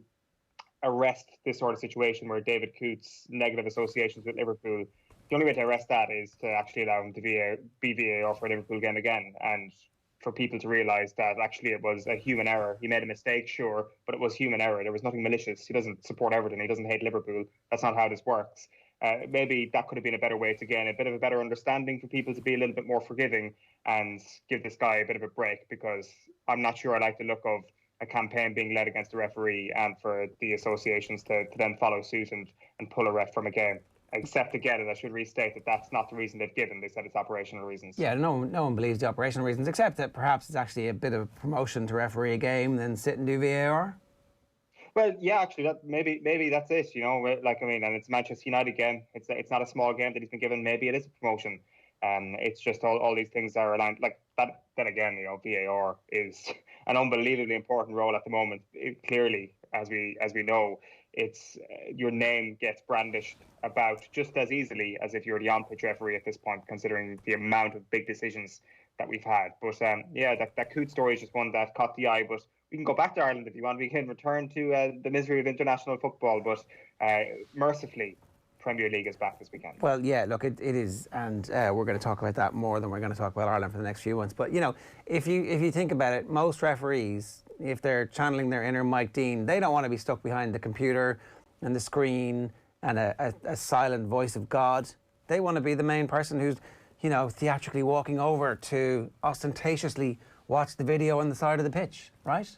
arrest this sort of situation where David Coote's negative associations with Liverpool, the only way to arrest that is to actually allow him to be VAR for a Liverpool game again, and for people to realise that actually it was a human error. He made a mistake, sure, but it was human error. There was nothing malicious. He doesn't support Everton. He doesn't hate Liverpool. That's not how this works. Maybe that could have been a better way to gain a bit of a better understanding for people to be a little bit more forgiving and give this guy a bit of a break, because I'm not sure I like the look of a campaign being led against the referee and for the associations to then follow suit and pull a ref from a game. Except again, and I should restate that that's not the reason they've given. They said it's operational reasons. Yeah, no one believes the operational reasons, except that perhaps it's actually a bit of promotion to referee a game than sit and do VAR. Well, yeah, actually, that maybe that's it. You know, like, I mean, and it's Manchester United game. It's not a small game that he's been given. Maybe it is a promotion. It's just all these things are aligned like that. Then again, you know, VAR is an unbelievably important role at the moment. Clearly, as we know, it's your name gets brandished about just as easily as if you're the on-pitch referee at this point, considering the amount of big decisions that we've had. But yeah, that Coote story is just one that caught the eye. But we can go back to Ireland if you want. We can return to the misery of international football. But mercifully, Premier League is back this weekend. Well, yeah, look, it is, and we're going to talk about that more than we're going to talk about Ireland for the next few months. But, if you think about it, most referees, if they're channeling their inner Mike Dean, they don't want to be stuck behind the computer and the screen and a silent voice of God. They want to be the main person who's, theatrically walking over to ostentatiously watch the video on the side of the pitch, right?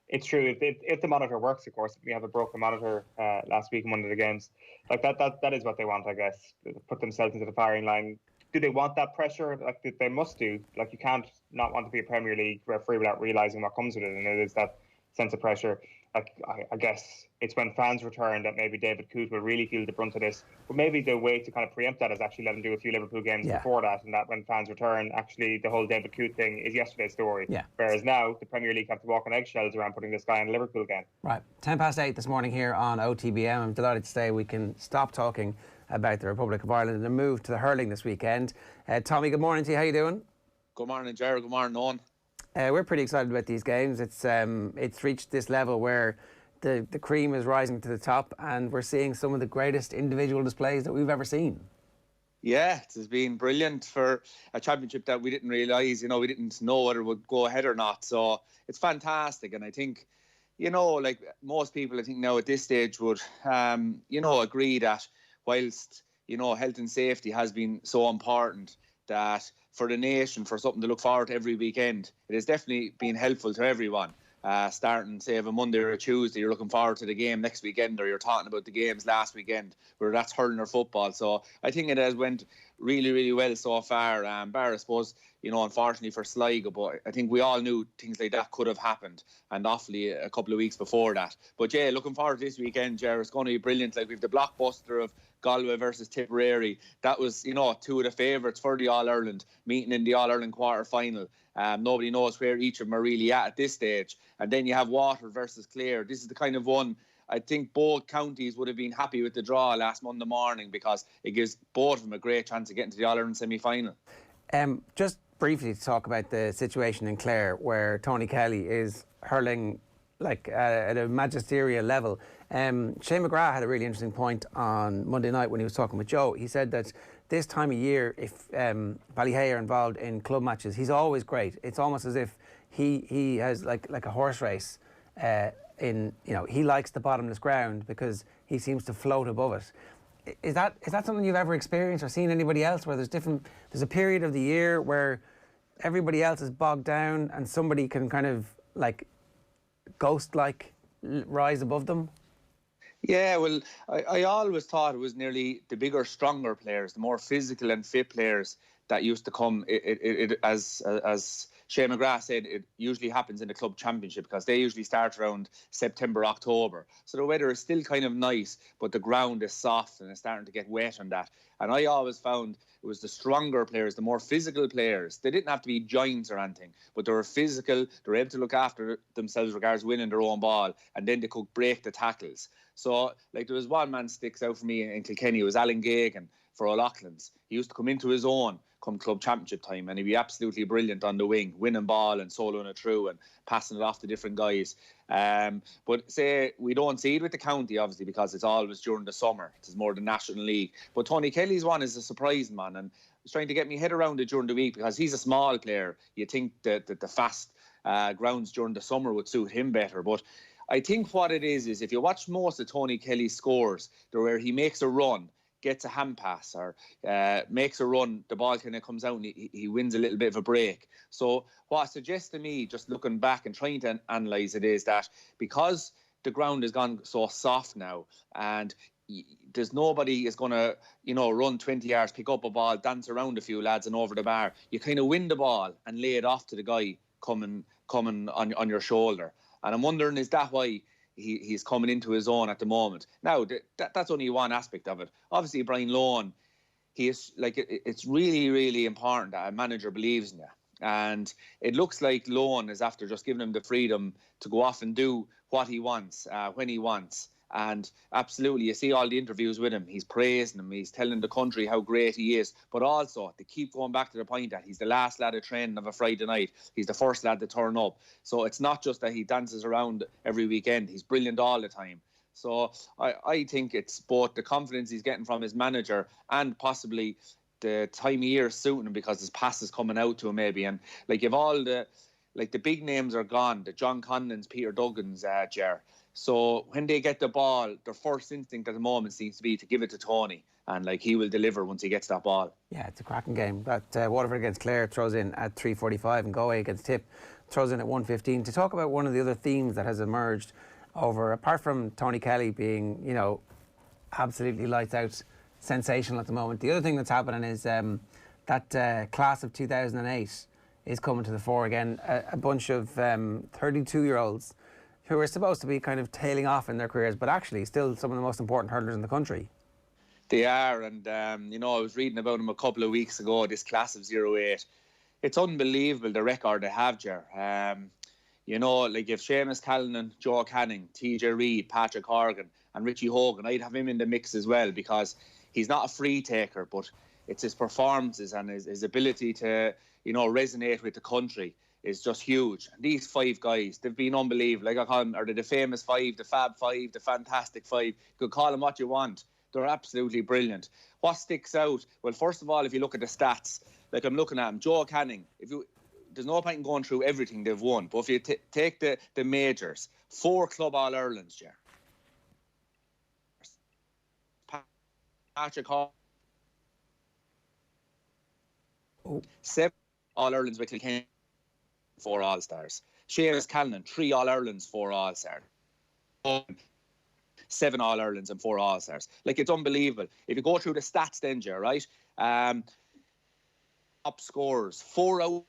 It's true. If the monitor works, of course. We have a broken monitor last week in one of the games. Like that is what they want, I guess. Put themselves into the firing line. Do they want that pressure? Like they must do. Like you can't not want to be a Premier League referee without realising what comes with it, and it is that sense of pressure. Like I guess it's when fans return that maybe David Coote will really feel the brunt of this. But maybe the way to kind of preempt that is actually let him do a few Liverpool games before that, and that when fans return, actually the whole David Coote thing is yesterday's story. Yeah. Whereas now the Premier League have to walk on eggshells around putting this guy in a Liverpool game. Right. 8:10 this morning here on OTB AM. I'm delighted to say we can stop talking about the Republic of Ireland and move to the hurling this weekend. Tommy, good morning to you. How you doing? Good morning, Jared. Good morning, Owen. We're pretty excited about these games. It's reached this level where the cream is rising to the top, and we're seeing some of the greatest individual displays that we've ever seen. Yeah, it has been brilliant for a championship that we didn't realise, we didn't know whether it would go ahead or not. So it's fantastic. And I think, like most people, I think now at this stage would, agree that whilst, health and safety has been so important, that for the nation, for something to look forward to every weekend, it has definitely been helpful to everyone. Starting, say, of a Monday or a Tuesday, you're looking forward to the game next weekend, or you're talking about the games last weekend, whether that's hurling or football. So I think it has went really, really well so far. Bar, I suppose, unfortunately for Sligo, but I think we all knew things like that could have happened, and awfully a couple of weeks before that. But yeah, looking forward to this weekend, Ger. It's going to be brilliant. Like, we've the blockbuster of Galway versus Tipperary. That was, two of the favourites for the All-Ireland, meeting in the All-Ireland quarter-final. Nobody knows where each of them are really at this stage. And then you have Waterford versus Clare. This is the kind of one I think both counties would have been happy with the draw last Monday morning, because it gives both of them a great chance of getting to the All-Ireland semi-final. Just briefly to talk about the situation in Clare, where Tony Kelly is hurling like at a magisterial level. Shane McGrath had a really interesting point on Monday night when he was talking with Joe. He said that this time of year, if Ballyhay are involved in club matches, he's always great. It's almost as if he has like a horse race. He likes the bottomless ground because he seems to float above it. Is that something you've ever experienced or seen anybody else, where there's a period of the year where everybody else is bogged down and somebody can kind of like ghost-like rise above them? Yeah, well, I always thought it was nearly the bigger, stronger players, the more physical and fit players that used to come. As Shane McGrath said, it usually happens in the club championship, because they usually start around September, October. So the weather is still kind of nice, but the ground is soft and it's starting to get wet on that. And I always found it was the stronger players, the more physical players. They didn't have to be giants or anything, but they were physical. They were able to look after themselves regards winning their own ball, and then they could break the tackles. So, like, there was one man sticks out for me in Kilkenny. It was Alan Gagan for O'Loughlin's. He used to come into his own come club championship time, and he'd be absolutely brilliant on the wing, winning ball and soloing it through and passing it off to different guys. But say we don't see it with the county, obviously, because it's always during the summer. It's more the National League. But Tony Kelly's one is a surprising man, and he's trying to get me head around it during the week, because he's a small player. You think that the fast grounds during the summer would suit him better, but I think what it is if you watch most of Tony Kelly's scores, they're where he makes a run, gets a hand pass, or makes a run, the ball kind of comes out and he wins a little bit of a break. So what I suggest to me, just looking back and trying to analyse it, is that because the ground has gone so soft now, and there's nobody is going to, run 20 yards, pick up a ball, dance around a few lads and over the bar, you kind of win the ball and lay it off to the guy coming on your shoulder. And I'm wondering, is that why he's coming into his own at the moment? Now, that's only one aspect of it. Obviously, Brian Lohan, he is like, it's really, really important that a manager believes in you. And it looks like Lohan is after just giving him the freedom to go off and do what he wants, when he wants. And absolutely, you see all the interviews with him. He's praising him. He's telling the country how great he is. But also, they keep going back to the point that he's the last lad of training of a Friday night. He's the first lad to turn up. So it's not just that he dances around every weekend. He's brilliant all the time. So I think it's both the confidence he's getting from his manager and possibly the time of year suiting him because his pass is coming out to him maybe. And like if all the big names are gone, the John Conlons, Peter Duggans, Ger. So when they get the ball, their first instinct at the moment seems to be to give it to Tony. And like he will deliver once he gets that ball. Yeah, it's a cracking game. That Waterford against Clare throws in at 3:45 and Galway against Tip throws in at 1:15. To talk about one of the other themes that has emerged over, apart from Tony Kelly being, you know, absolutely lights out, sensational at the moment, the other thing that's happening is that class of 2008 is coming to the fore again. A bunch of 32-year-olds who are supposed to be kind of tailing off in their careers, but actually still some of the most important hurlers in the country. They are, and you know, I was reading about them a couple of weeks ago, this class of 08. It's unbelievable the record they have, Ger. You know, like if Seamus Callanan, Joe Canning, TJ Reid, Patrick Horgan and Richie Hogan, I'd have him in the mix as well because he's not a free taker, but it's his performances and his ability to, you know, resonate with the country is just huge. And these 5 guys, they've been unbelievable. Like I call them, are they the famous 5, the Fab 5, the Fantastic 5? You could call them what you want. They're absolutely brilliant. What sticks out? Well, first of all, if you look at the stats, like I'm looking at them, Joe Canning, there's no point in going through everything they've won, but if you take the majors, 4 Club All-Irelands, Ger. Patrick Hall, 7 All-Irelands with Kilkenny, 4 All-Stars. Seamus Callanan, 3 All-Irelands, 4 All-Stars. 7 All-Irelands and 4 All-Stars. Like, it's unbelievable. If you go through the stats then, Ger, right? Top scorers, 4 out of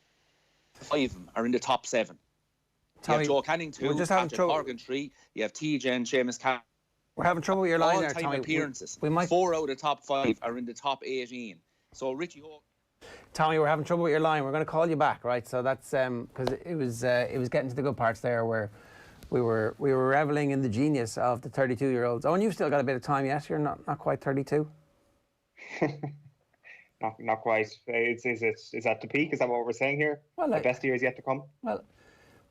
5 of them are in the top 7. Tommy, you have Joe Canning 2, Patrick Horgan 3, you have TJ and Seamus Callanan. We're having trouble with your line there, All-time Tommy. appearances. We might... 4 out of the top 5 are in the top 18. So Richie Hogan. Tommy, we're having trouble with your line. We're going to call you back, right? So that's because it was getting to the good parts there where we were reveling in the genius of the 32-year-olds. Oh, and you've still got a bit of time, yes? You're not quite 32. Not quite. Is that the peak? Is that what we're saying here? Well, the best year is yet to come. Well,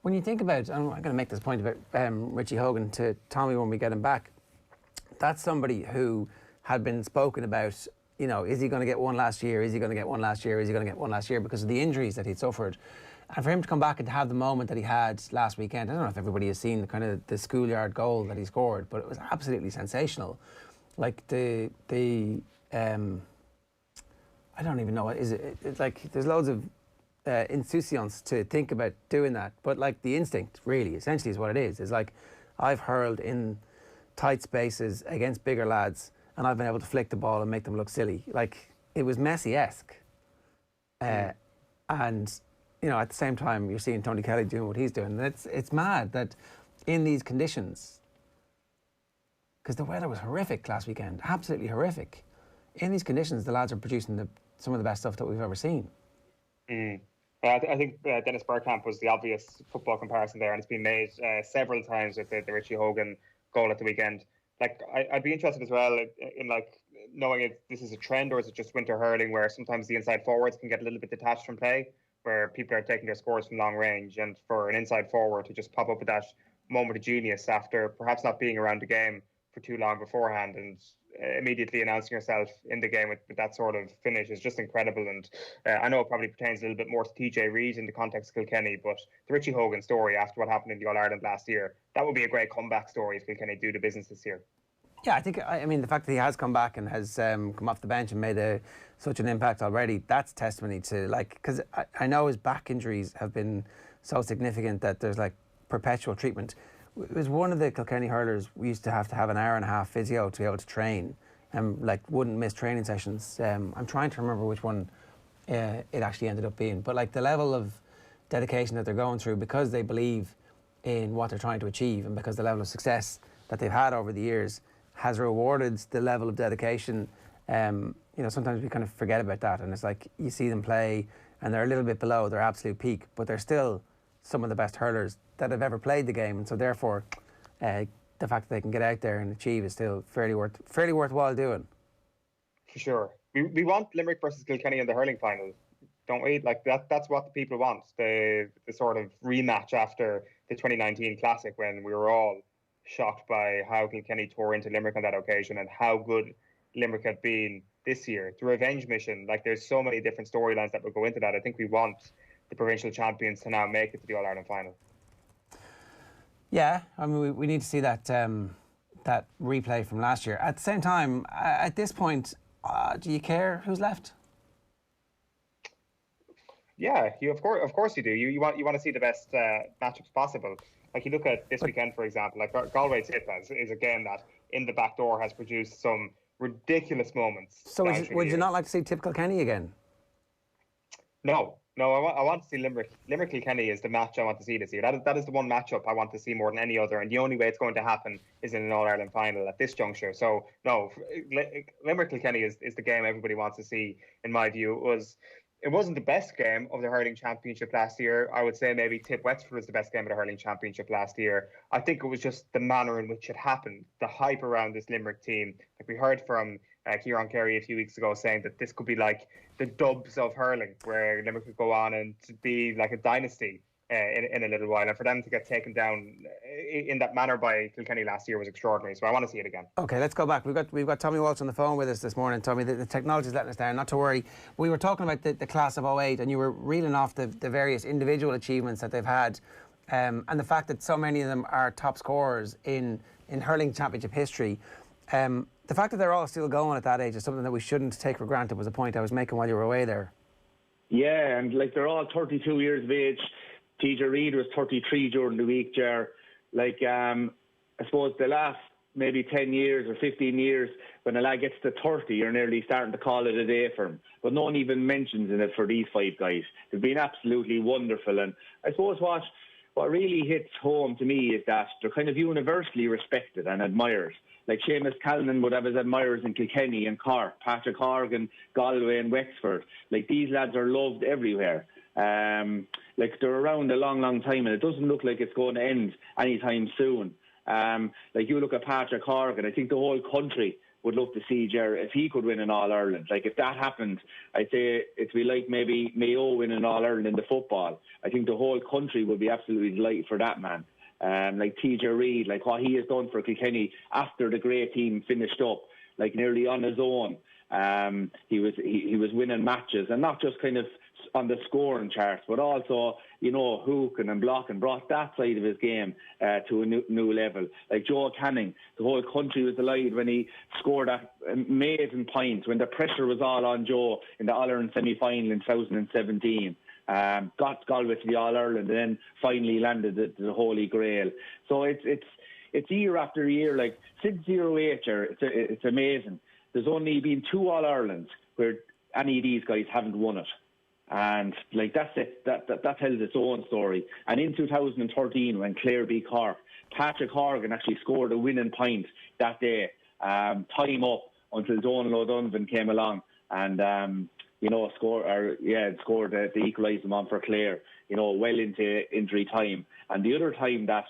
when you think about, and I'm going to make this point about Richie Hogan to Tommy when we get him back. That's somebody who had been spoken about. You know, is he going to get one last year? Is he going to get one last year? Is he going to get one last year? Because of the injuries that he'd suffered. And for him to come back and to have the moment that he had last weekend, I don't know if everybody has seen the schoolyard goal that he scored, but it was absolutely sensational. Like I don't even know what is it. It's like there's loads of insouciance to think about doing that, but like the instinct really, essentially, is what it is. It's like I've hurled in tight spaces against bigger lads, and I've been able to flick the ball and make them look silly. Like it was Messi-esque, and you know, at the same time, you're seeing Tony Kelly doing what he's doing. And it's mad that in these conditions, because the weather was horrific last weekend, absolutely horrific. In these conditions, the lads are producing some of the best stuff that we've ever seen. I think Dennis Bergkamp was the obvious football comparison there, and it's been made several times with the Richie Hogan goal at the weekend. Like, I'd be interested as well in like knowing if this is a trend or is it just winter hurling where sometimes the inside forwards can get a little bit detached from play, where people are taking their scores from long range, and for an inside forward to just pop up with that moment of genius after perhaps not being around the game for too long beforehand and immediately announcing yourself in the game with that sort of finish is just incredible. And I know it probably pertains a little bit more to TJ Reid in the context of Kilkenny, but the Richie Hogan story after what happened in the All-Ireland last year, that would be a great comeback story if Kilkenny do the business this year. Yeah, I mean, the fact that he has come back and has come off the bench and made such an impact already, that's testimony to, like, because I know his back injuries have been so significant that there's, like, perpetual treatment. It was one of the Kilkenny hurlers, we used to have an hour and a half physio to be able to train and, like, wouldn't miss training sessions. I'm trying to remember which one it actually ended up being. But, like, the level of dedication that they're going through because they believe in what they're trying to achieve and because the level of success that they've had over the years has rewarded the level of dedication. You know, sometimes we kind of forget about that, and it's like you see them play and they're a little bit below their absolute peak, but they're still some of the best hurlers that have ever played the game, and so therefore the fact that they can get out there and achieve is still fairly worthwhile doing. For sure. We want Limerick versus Kilkenny in the hurling final, don't we? Like that's what the people want, the sort of rematch after the 2019 Classic when we were all shocked by how Kilkenny tore into Limerick on that occasion and how good Limerick have been this year. The revenge mission, like there's so many different storylines that will go into that. I think we want the provincial champions to now make it to the All-Ireland final. Yeah, I mean, we need to see that that replay from last year. At the same time, at this point, do you care who's left? Yeah, of course you do. You want to see the best matchups possible. Like you look at this weekend, for example, like Galway Tip is a game that in the back door has produced some ridiculous moments. So would you not like to see Tip Kilkenny again? No, I want to see Limerick. Limerick Kilkenny is the match I want to see this year. That is the one matchup I want to see more than any other, and the only way it's going to happen is in an All-Ireland final at this juncture. So no, Limerick Kilkenny is the game everybody wants to see. In my view, it wasn't the best game of the hurling championship last year. I would say maybe Tip Wexford was the best game of the hurling championship last year. I think it was just the manner in which it happened, the hype around this Limerick team. Like we heard from Kieran Carey a few weeks ago saying that this could be like the Dubs of hurling, where Limerick could go on and be like a dynasty in a little while. And for them to get taken down in that manner by Kilkenny last year was extraordinary. So I want to see it again. Okay, let's go back. We've got Tommy Walsh on the phone with us this morning. Tommy, the technology's letting us down. Not to worry. We were talking about the class of 08, and you were reeling off the various individual achievements that they've had, and the fact that so many of them are top scorers in hurling championship history. The fact that they're all still going at that age is something that we shouldn't take for granted, was a point I was making while you were away there. Yeah, and like they're all 32 years of age. TJ Reid was 33 during the week, Ger. Like, I suppose the last maybe 10 years or 15 years, when a lad gets to 30, you're nearly starting to call it a day for him. But no one even mentions it for these 5 guys. They've been absolutely wonderful. And I suppose what really hits home to me is that they're kind of universally respected and admired. Like Seamus Callan would have his admirers in Kilkenny and Cork, Patrick Horgan, Galway and Wexford. Like these lads are loved everywhere. Like they're around a long, long time, and it doesn't look like it's going to end anytime soon. Like you look at Patrick Horgan, I think the whole country would love to see Ger if he could win an All-Ireland. Like if that happened, I'd say it'd be like maybe Mayo winning an All-Ireland in the football. I think the whole country would be absolutely delighted for that man. Like TJ Reid, like what he has done for Kilkenny after the great team finished up, like nearly on his own. He was winning matches, and not just kind of on the scoring charts, but also, you know, hooking and blocking, brought that side of his game to a new level. Like Joe Canning, the whole country was delighted when he scored that amazing point when the pressure was all on Joe in the All-Ireland semi-final in 2017. Got Galway to the All-Ireland and then finally landed the Holy Grail. So it's year after year, like since 08, it's amazing. There's only been 2 All-Irelands where any of these guys haven't won it. And like that's it. That tells its own story. And in 2013, when Clare beat Cork, Patrick Horgan actually scored a winning point that day. Time up until Donal O'Donovan came along and scored the equalising one for Clare. You know, well into injury time. And the other time that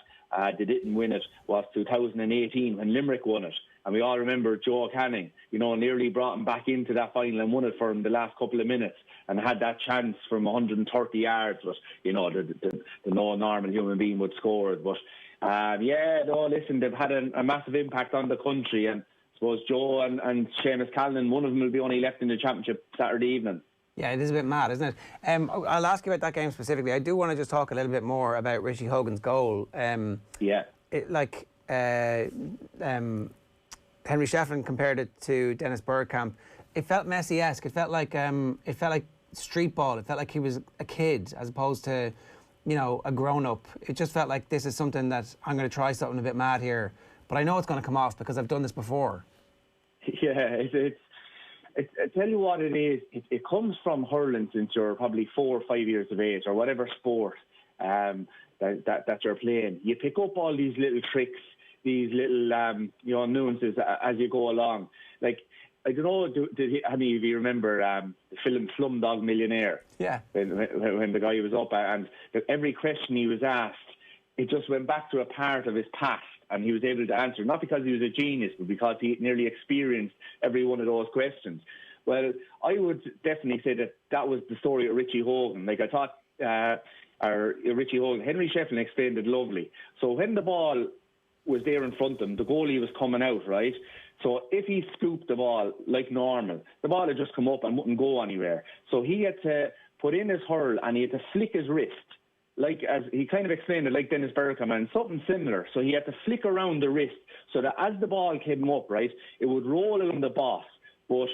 they didn't win it was 2018 when Limerick won it. And we all remember Joe Canning, you know, nearly brought him back into that final and won it for him the last couple of minutes and had that chance from 130 yards. But, you know, the no normal human being would score it. But, listen, they've had a massive impact on the country. And I suppose Joe and Seamus Callan, one of them will be only left in the championship Saturday evening. Yeah, it is a bit mad, isn't it? I'll ask you about that game specifically. I do want to just talk a little bit more about Richie Hogan's goal. Henry Shefflin compared it to Dennis Bergkamp. It felt Messi-esque. It felt like street ball. It felt like he was a kid as opposed to, you know, a grown-up. It just felt like this is something that I'm going to try something a bit mad here, but I know it's going to come off because I've done this before. Yeah, I tell you what it is. It comes from hurling since you're probably 4 or 5 years of age or whatever sport that you're playing. You pick up all these little tricks, these little nuances as you go along. Like, I don't know, did any of you remember the film Slumdog Millionaire? Yeah. When the guy was up and every question he was asked, it just went back to a part of his past and he was able to answer, not because he was a genius, but because he nearly experienced every one of those questions. Well, I would definitely say that was the story of Richie Hogan. Like, I thought Richie Hogan, Henry Shefflin explained it lovely. So when the ball was there in front of him. The goalie was coming out, right? So if he scooped the ball like normal, the ball had just come up and wouldn't go anywhere. So he had to put in his hurl and he had to flick his wrist. Like, as he kind of explained it, like Dennis Bergkamp, and something similar. So he had to flick around the wrist so that as the ball came up, right, it would roll along the boss, but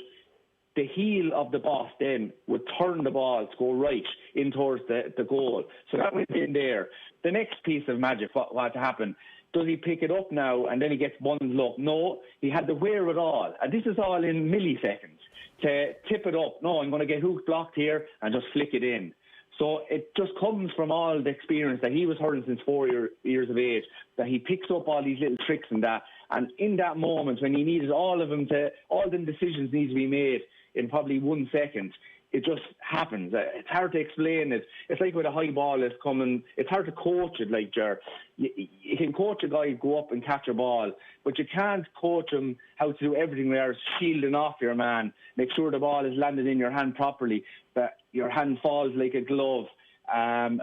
the heel of the boss then would turn the ball to go right in towards the goal. So that went in there. The next piece of magic, what happened? Does he pick it up now and then he gets one look? No, he had the wherewithal, and this is all in milliseconds, to tip it up. No, I'm going to get hook blocked here and just flick it in. So it just comes from all the experience that he was hurling since 4 years of age, that he picks up all these little tricks and that. And in that moment, when he needed all the decisions need to be made in probably 1 second, it just happens. It's hard to explain it. It's like with a high ball is coming, it's hard to coach it like Ger. You can coach a guy go up and catch a ball, but you can't coach him how to do everything there, shielding off your man, make sure the ball is landed in your hand properly, that your hand falls like a glove, and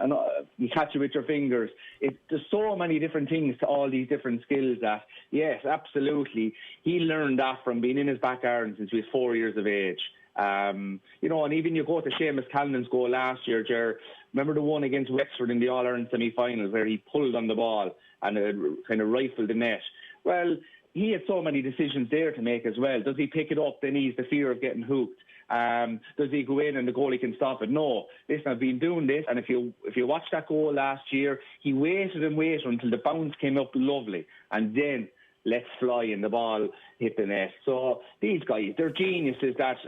you catch it with your fingers. There's so many different things to all these different skills that, yes, absolutely, he learned that from being in his back garden since he was 4 years of age. And even you go to Seamus Callanan's goal last year, Ger, remember the one against Wexford in the All-Ireland semi-final where he pulled on the ball and it kind of rifled the net? Well, he had so many decisions there to make as well. Does he pick it up? Then he's the fear of getting hooked. Does he go in and the goalie can stop it? No. Listen, I've been doing this, and if you watch that goal last year, he waited and waited until the bounce came up lovely, and then let's fly and the ball hit the net. So these guys, they're geniuses that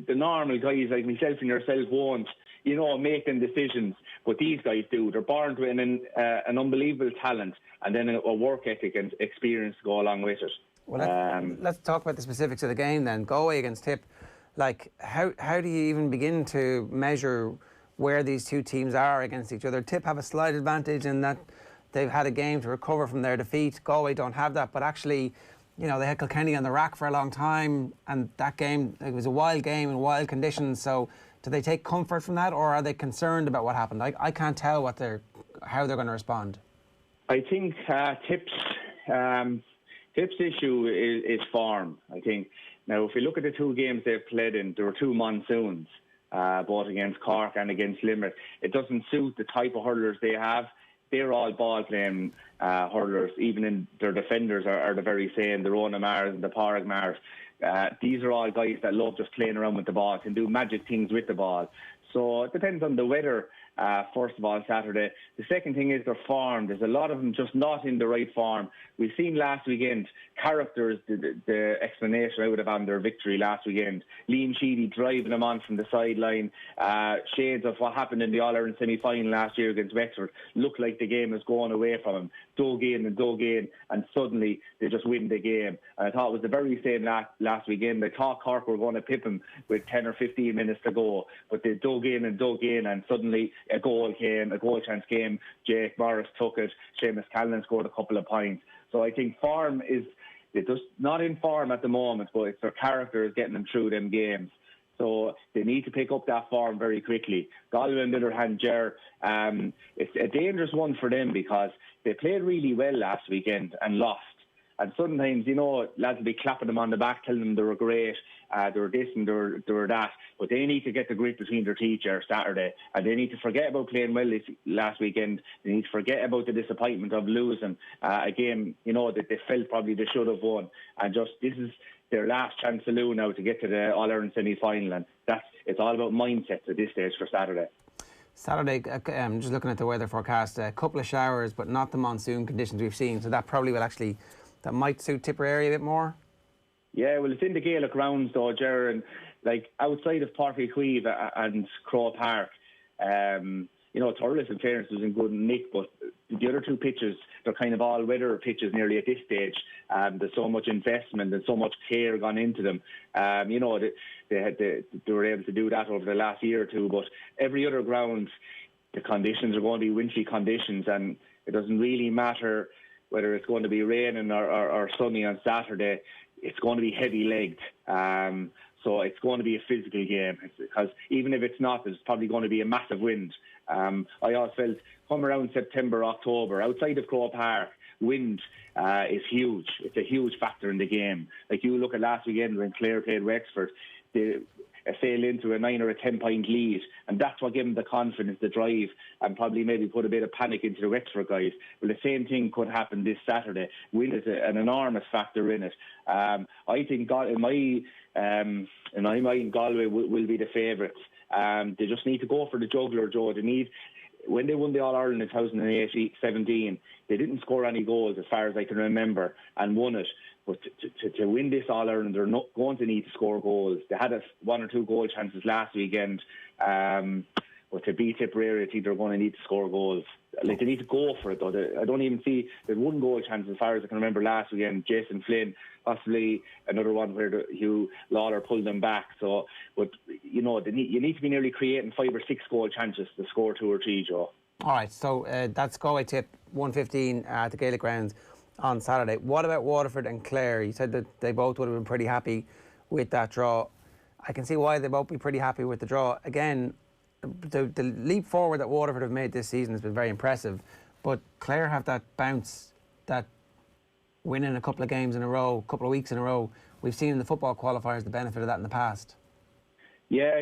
the normal guys like myself and yourself won't, make them decisions. But these guys do. They're born with an unbelievable talent and then a work ethic and experience to go along with it. Well, let's talk about the specifics of the game then. Galway against Tip. Like, how do you even begin to measure where these two teams are against each other? Tip have a slight advantage in that they've had a game to recover from their defeat. Galway don't have that, but actually, they had Kilkenny on the rack for a long time, and that game, it was a wild game in wild conditions. So do they take comfort from that, or are they concerned about what happened? I can't tell how they're going to respond. I think Tip's issue is form, I think. Now, if you look at the two games they've played in, there were two monsoons, both against Cork and against Limerick. It doesn't suit the type of hurlers they have. They're all ball-playing hurlers. Even in their defenders are the very same, the Rona Mars and the Porrig Mars. These are all guys that love just playing around with the ball, can do magic things with the ball. So it depends on the weather, first of all, Saturday. The second thing is their form. There's a lot of them just not in the right form. We've seen last weekend, characters, the explanation I would have on their victory last weekend. Liam Sheedy driving them on from the sideline. Shades of what happened in the All-Ireland semi-final last year against Wexford. Looked like the game was going away from them. Dug in, and suddenly they just win the game. And I thought it was the very same last weekend. I thought Cork were going to pip them with 10 or 15 minutes to go, but they dug in, and suddenly a goal chance came. Jake Morris took it. Seamus Callanan scored a couple of points. So I think form they're just not in form at the moment, but it's their character is getting them through them games. So they need to pick up that form very quickly. Galway, on the other hand, Ger, it's a dangerous one for them because they played really well last weekend and lost. And sometimes, lads will be clapping them on the back, telling them they were great, they were this and they were that. But they need to get the grit between their teeth Saturday. And they need to forget about playing well last weekend. They need to forget about the disappointment of losing a game, that they felt probably they should have won. And this is their last chance to lose now to get to the All-Ireland semi-final. And it's all about mindsets at this stage for Saturday. Saturday, just looking at the weather forecast, a couple of showers, but not the monsoon conditions we've seen. So that probably will that might suit Tipperary a bit more. Yeah, well, it's in the Gaelic grounds though, Ger, and outside of Páirc Uí Chaoimh and Crow Park, Thurles in fairness was in good nick, but the other two pitches, they're kind of all-weather pitches nearly at this stage. There's so much investment and so much care gone into them. They were able to do that over the last year or two, but every other ground, the conditions are going to be wintry conditions, and it doesn't really matter whether it's going to be raining or sunny on Saturday. It's going to be heavy-legged. So it's going to be a physical game, because even if it's not, there's probably going to be a massive wind. I always felt, come around September, October, outside of Croke Park, wind is huge. It's a huge factor in the game. Like you look at last weekend when Clare played Wexford, they sailed into a 9 or a 10-point lead, and that's what gave them the confidence, the drive, and probably maybe put a bit of panic into the Wexford guys. Well, the same thing could happen this Saturday. Wind is an enormous factor in it. I think in my mind, Galway will be the favourites. They just need to go for the juggler, Joe. When they won the All-Ireland in 2017, they didn't score any goals as far as I can remember and won it. But to win this All-Ireland, they're not going to need to score goals. They had 1 or 2 goal chances last weekend. But to beat Tipperary, I think they're going to need to score goals. Like, they need to go for it, though. I don't even see there's 1 goal chance as far as I can remember last weekend. Jason Flynn, possibly another one where Hugh Lawler pulled them back. So, but you need to be nearly creating 5 or 6 goal chances to score 2 or 3, Joe. All right, so that's Galway tip 1:15 at the Gaelic Grounds on Saturday. What about Waterford and Clare? You said that they both would have been pretty happy with that draw. I can see why they both be pretty happy with the draw. Again, the leap forward that Waterford have made this season has been very impressive, but Clare have that bounce, that winning a couple of games in a row, a couple of weeks in a row. We've seen in the football qualifiers the benefit of that in the past. Yeah,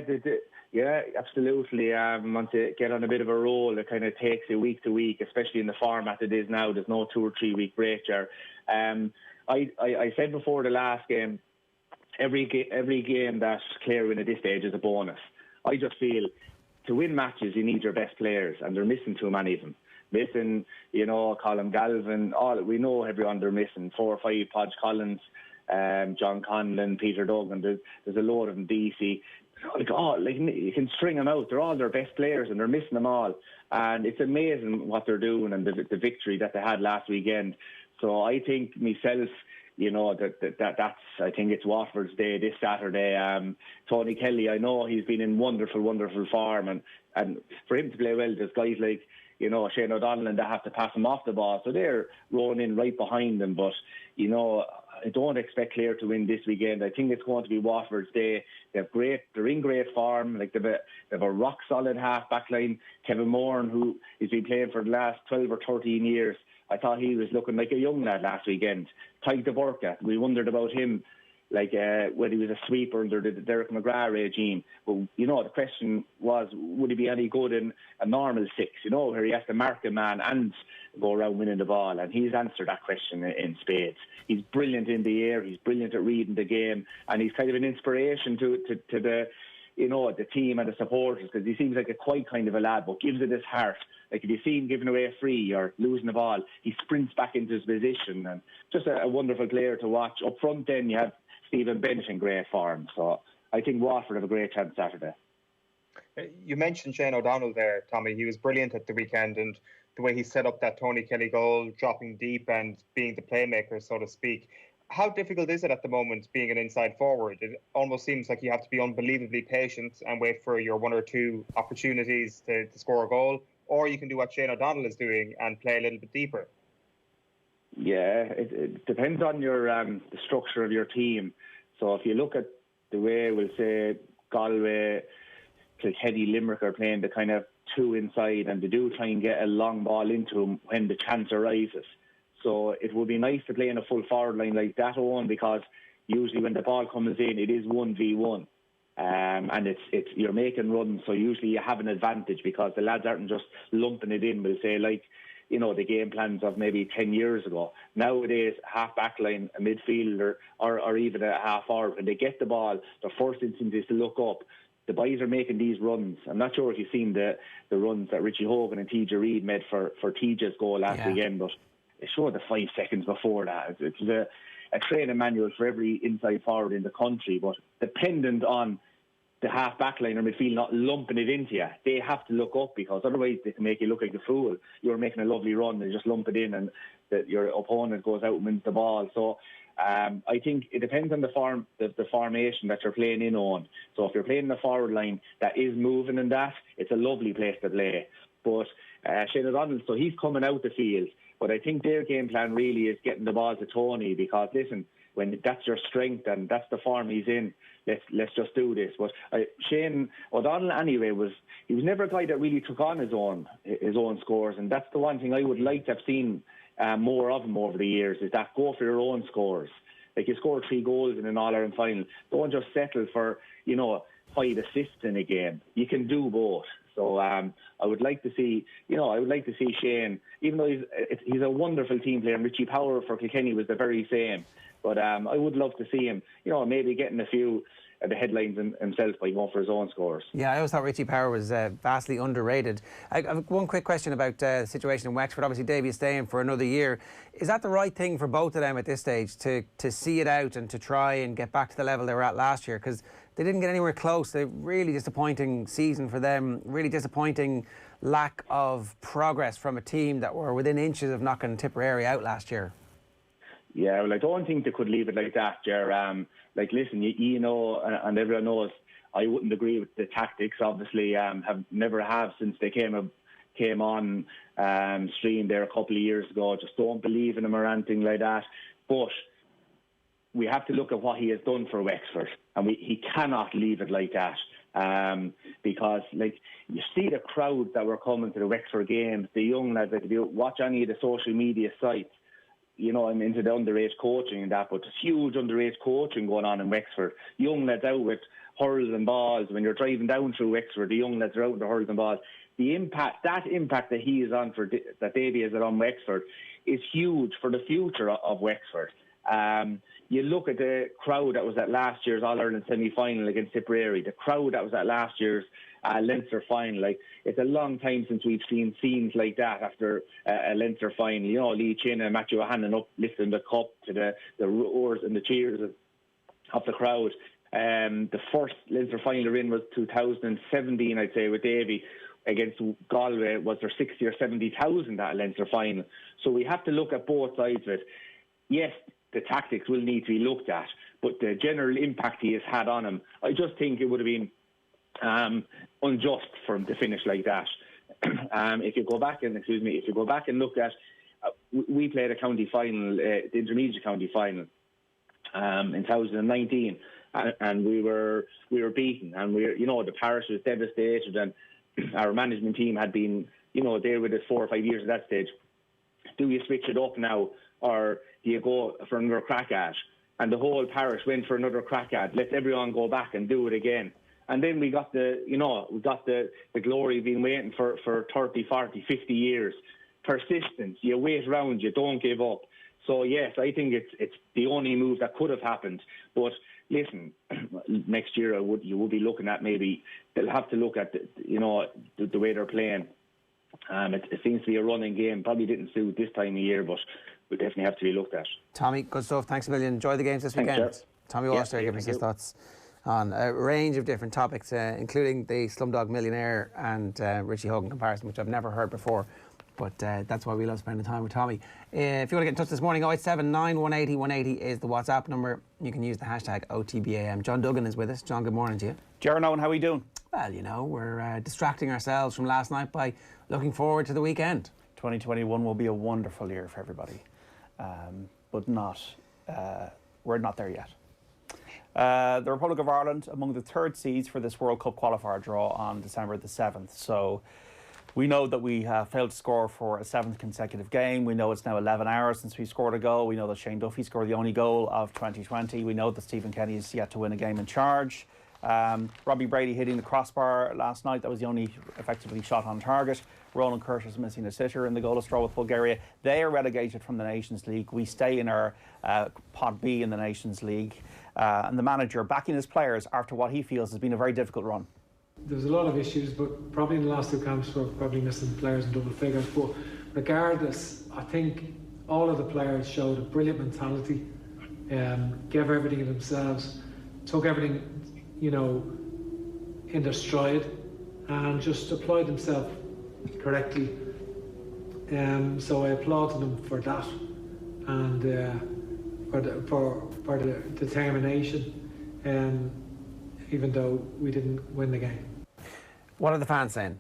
absolutely. Once you get on a bit of a roll, it kind of takes you week to week, especially in the format it is now. There's no 2 or 3 week break there. I said before the last game, every game that Clare win at this stage is a bonus. I just feel to win matches, you need your best players, and they're missing too many of them. Missing, Colin Galvin, we know everyone they're missing. 4 or 5, Podge Collins, John Conlon, Peter Duggan. There's a load of them, DC. You can string them out. They're all their best players, and they're missing them all. And it's amazing what they're doing, and the victory that they had last weekend. So I think myself, that's I think it's Watford's day this Saturday. Tony Kelly, I know he's been in wonderful, wonderful form, and for him to play well, there's guys like Shane O'Donnell, and they have to pass him off the ball, so they're rolling in right behind them. But I don't expect Clare to win this weekend. I think it's going to be Watford's day. They're in great form. Like they have a rock solid half back line. Kevin Moran, who has been playing for the last 12 or 13 years. I thought he was looking like a young lad last weekend. Tyke de Burka, we wondered about him, whether he was a sweeper under the Derek McGrath regime. But, the question was, would he be any good in a normal 6, where he has to mark a man and go around winning the ball? And he's answered that question in spades. He's brilliant in the air. He's brilliant at reading the game. And he's kind of an inspiration to the the team and the supporters, because he seems like a quiet kind of a lad, but gives it his heart. Like, if you see him giving away a free or losing the ball, he sprints back into his position, and just a wonderful player to watch. Up front then you have Stephen Bench in great form, so I think Watford have a great chance Saturday. You mentioned Shane O'Donnell there, Tommy. He was brilliant at the weekend, and the way he set up that Tony Kelly goal, dropping deep and being the playmaker, so to speak. How difficult is it at the moment being an inside forward? It almost seems like you have to be unbelievably patient and wait for your 1 or 2 opportunities to score a goal, or you can do what Shane O'Donnell is doing and play a little bit deeper. Yeah, it depends on your the structure of your team. So if you look at the way, we'll say, Galway, Kilkenny, Limerick are playing the kind of 2 inside, and they do try and get a long ball into them when the chance arises. So it would be nice to play in a full forward line like that, Owen, because usually when the ball comes in, it is 1v1. And it's you're making runs, so usually you have an advantage because the lads aren't just lumping it in, we'll say, like, the game plans of maybe 10 years ago. Nowadays, half back line, a midfielder, or even a half forward, when they get the ball, the first instinct is to look up. The boys are making these runs. I'm not sure if you've seen the runs that Richie Hogan and TJ Reid made for TJ's goal last weekend, but they showed the 5 seconds before that. It's a training manual for every inside forward in the country, but dependent on the half back line or midfield not lumping it into you, they have to look up, because otherwise they can make you look like a fool. You're making a lovely run, they just lump it in, and your opponent goes out and wins the ball. So I think it depends on the formation that you're playing in on. So if you're playing in the forward line that is moving in that, it's a lovely place to play. But Shane O'Donnell, so he's coming out the field. But I think their game plan really is getting the ball to Tony, because, listen, when that's your strength and that's the form he's in, let's just do this. But Shane O'Donnell anyway was never a guy that really took on his own scores, and that's the one thing I would like to have seen more of him over the years, is that go for your own scores. Like, you scored 3 goals in an All-Ireland final, don't just settle for 5 assists in a game. You can do both. So I would like to see, Shane, even though he's a wonderful team player, and Richie Power for Kilkenny was the very same. But I would love to see him, maybe getting a few of the headlines himself by going for his own scores. Yeah, I always thought Richie Power was vastly underrated. I have one quick question about the situation in Wexford. Obviously, Davy is staying for another year. Is that the right thing for both of them at this stage, to see it out and to try and get back to the level they were at last year? Because they didn't get anywhere close. A really disappointing season for them. Really disappointing lack of progress from a team that were within inches of knocking Tipperary out last year. Yeah, well, I don't think they could leave it like that, Ger. Listen, you know, and everyone knows, I wouldn't agree with the tactics. Obviously, never have since they came on stream there a couple of years ago. Just don't believe in them or anything like that. But we have to look at what he has done for Wexford, and he cannot leave it like that. Because, you see the crowds that were coming to the Wexford games, the young lads, if you watch any of the social media sites, I'm into the underage coaching and that, but there's huge underage coaching going on in Wexford. Young lads out with hurls and balls. When you're driving down through Wexford, the young lads are out with the hurls and balls. The impact that he is on that Davy is on Wexford is huge for the future of Wexford. You look at the crowd that was at last year's All-Ireland semi-final against Tipperary, the crowd that was at last year's Leinster final. It's a long time since we've seen scenes like that after a Leinster final. Lee Chin and Matthew Hannon up lifting the cup to the roars and the cheers of the crowd. The first Leinster final in was 2017, I'd say, with Davy against Galway. Was there 60 or 70,000 at a Leinster final? So we have to look at both sides of it. Yes, the tactics will need to be looked at, but the general impact he has had on him, I just think it would have been unjust for him to finish like that. If you go back and look at, we played a county final, the intermediate county final, in 2019, and we were beaten, and the parish was devastated, and our management team had been, there with us 4 or 5 years at that stage. Do you switch it up now, or do you go for another crack at? And the whole parish went for another crack at. Let everyone go back and do it again. And then we got the glory of being waiting for 30, 40, 50 years. Persistence. You wait around, you don't give up. So yes, I think it's the only move that could have happened. But listen, next year you will be looking at, maybe they'll have to look at the way they're playing. It seems to be a running game. Probably didn't suit this time of year, but will definitely have to be looked at. Tommy, good stuff. Thanks a million. Enjoy the games this weekend. Thanks, Tommy Walsh there giving us his thoughts on a range of different topics, including the Slumdog Millionaire and Richie Hogan comparison, which I've never heard before. But that's why we love spending time with Tommy. If you want to get in touch this morning, 087 180 180 is the WhatsApp number. You can use the hashtag OTBAM. John Duggan is with us. John, good morning to you. Gerno, how are we doing? Well, we're distracting ourselves from last night by looking forward to the weekend. 2021 will be a wonderful year for everybody, but we're not there yet. The Republic of Ireland among the third seeds for this World Cup qualifier draw on December the 7th. So we know that we failed to score for a 7th consecutive game. We know it's now 11 hours since we scored a goal. We know that Shane Duffy scored the only goal of 2020. We know that Stephen Kenny is yet to win a game in charge. Robbie Brady hitting the crossbar last night. That was the only effectively shot on target. Roland Curtis missing a sitter in the goalless draw with Bulgaria. They are relegated from the Nations League. We stay in our Pot B in the Nations League. And the manager backing his players after what he feels has been a very difficult run. There's a lot of issues, but probably in the last 2 camps we're probably missing players in double figures. But regardless, I think all of the players showed a brilliant mentality, gave everything of themselves, took everything, in their stride, and just applied themselves correctly. So I applaud them for that, and for the determination, even though we didn't win the game. What are the fans saying?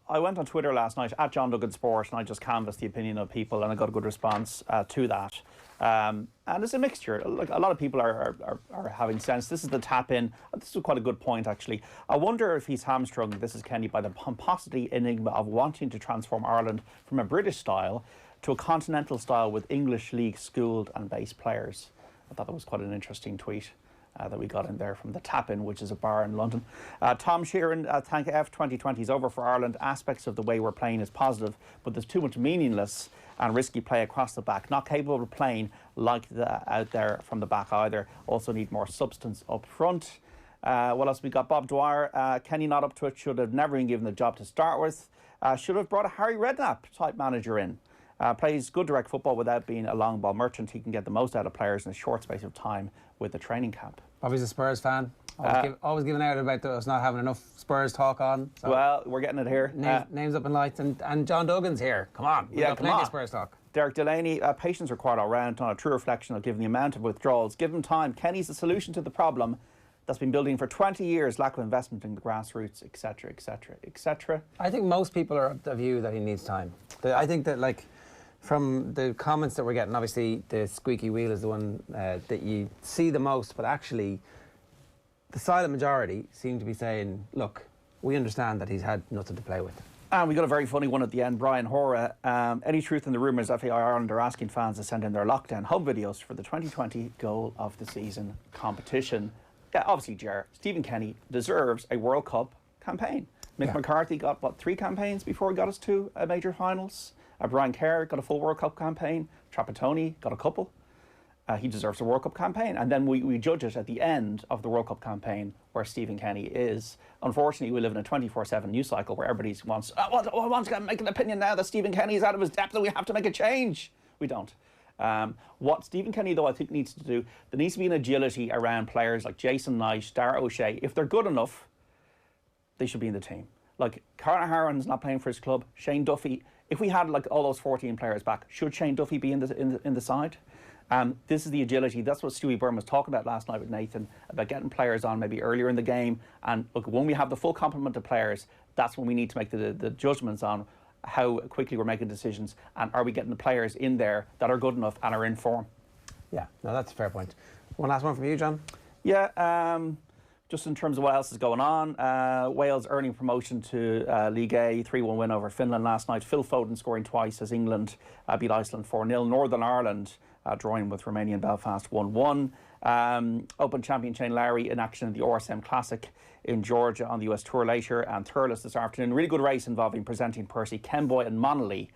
I went on Twitter last night at John Duggan Sport, and I just canvassed the opinion of people, and I got a good response to that. And it's a mixture. Like, a lot of people are having sense. This is the tap in. This is quite a good point, actually. I wonder if he's hamstrung, this is Kenny, by the pomposity enigma of wanting to transform Ireland from a British style to a continental style with English league schooled and based players. I thought that was quite an interesting tweet that we got in there from the Tap In, which is a bar in London. Tom Sheeran, thank F, 2020 is over for Ireland. Aspects of the way we're playing is positive, but there's too much meaningless and risky play across the back. Not capable of playing like out there from the back either. Also need more substance up front. What else we got? Bob Dwyer, Kenny not up to it, should have never been given the job to start with. Should have brought a Harry Redknapp type manager in. Plays good direct football without being a long ball merchant. He can get the most out of players in a short space of time with the training camp. Bobby's a Spurs fan. Always giving out about us not having enough Spurs talk on. So well, we're getting it here. Names up in lights, and John Duggan's here. Come on. We've got plenty of Spurs talk. Derek Delaney, patience required all round on a true reflection of given the amount of withdrawals. Give him time. Kenny's the solution to the problem that's been building for 20 years. Lack of investment in the grassroots, etc., etc., etc. I think most people are of the view that he needs time. I think that, like, from the comments that we're getting, obviously the squeaky wheel is the one that you see the most, but actually the silent majority seem to be saying, look, we understand that he's had nothing to play with. And we got a very funny one at the end. Brian Hora, any truth in the rumours FAI Ireland are asking fans to send in their lockdown hub videos for the 2020 goal of the season competition. Yeah, obviously, Ger, Stephen Kenny deserves a World Cup campaign. Mick McCarthy got, 3 campaigns before he got us to major finals? Brian Kerr got a full World Cup campaign. Trapattoni got a couple. He deserves a World Cup campaign. And then we judge it at the end of the World Cup campaign where Stephen Kenny is. Unfortunately, we live in a 24/7 news cycle where everybody wants to make an opinion now that Stephen Kenny is out of his depth and we have to make a change. We don't. What Stephen Kenny, though, I think needs to do, there needs to be an agility around players like Jason Knight, Dara O'Shea. If they're good enough, they should be in the team. Like, Conor Harron's not playing for his club. Shane Duffy, if we had like all those 14 players back, should Shane Duffy be in the side? This is the agility. That's what Stewie Byrne was talking about last night with Nathan, about getting players on maybe earlier in the game. And look, when we have the full complement of players, that's when we need to make the judgments on how quickly we're making decisions, and are we getting the players in there that are good enough and are in form. Yeah, no, that's a fair point. One last one from you, John. Yeah, just in terms of what else is going on, Wales earning promotion to League A, 3-1 win over Finland last night. Phil Foden scoring twice as England beat Iceland 4-0. Northern Ireland drawing with Romania and Belfast 1-1. Open champion Shane Lowry in action in the RSM Classic in Georgia on the US Tour later, and Thurles this afternoon. Really good race involving presenting Percy, Kenboy and Monolly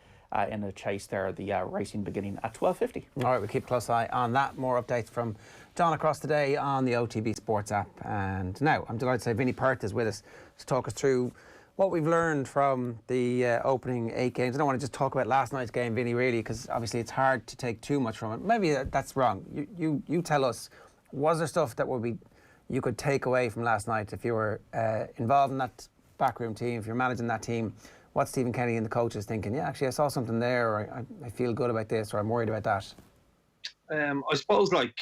in a chase there. The racing beginning at 12:50. All right, we'll keep a close eye on that. More updates from John across the day on the OTB Sports app. And now I'm delighted to say Vinny Perth is with us to talk us through what we've learned from the opening 8 games. I don't want to just talk about last night's game, Vinny, really, because obviously it's hard to take too much from it. Maybe that's wrong. You tell us, was there stuff that you could take away from last night if you were involved in that backroom team, if you're managing that team? What's Stephen Kenny and the coaches thinking? Yeah, actually, I saw something there, or I feel good about this, or I'm worried about that. I suppose, like,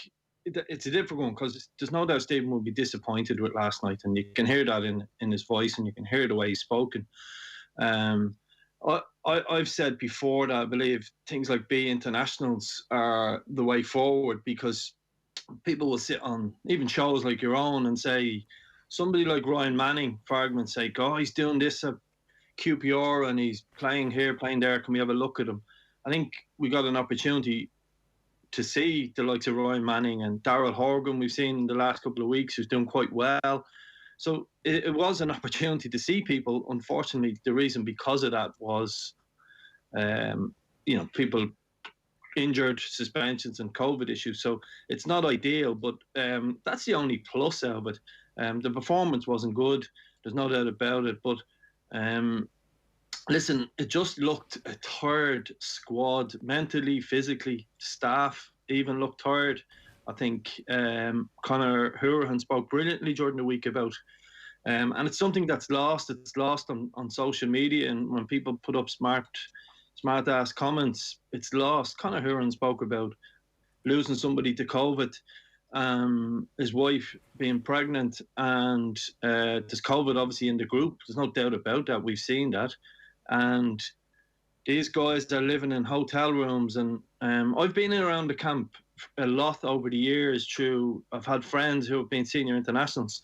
it's a difficult one because there's no doubt Stephen will be disappointed with last night, and you can hear that in his voice, and you can hear the way he's spoken. I've said before that I believe things like B internationals are the way forward, because people will sit on even shows like your own and say, somebody like Ryan Manning, for argument's sake, oh, he's doing this at QPR and he's playing here, playing there, can we have a look at him? I think we got an opportunity to see the likes of Ryan Manning and Daryl Horgan we've seen in the last couple of weeks, who's doing quite well. So it was an opportunity to see people. Unfortunately, the reason because of that was, people injured, suspensions and COVID issues. So it's not ideal, but that's the only plus out of it. The performance wasn't good. There's no doubt about it. But listen, it just looked a tired squad, mentally, physically. Staff even looked tired. I think Conor Hourihan spoke brilliantly during the week about, and it's something that's lost. It's lost on social media, and when people put up smart-ass comments, it's lost. Conor Hourihan spoke about losing somebody to COVID, his wife being pregnant, and there's COVID obviously in the group. There's no doubt about that. We've seen that. and these guys are living in hotel rooms. And I've been around the camp a lot over the years. I've had friends who have been senior internationals,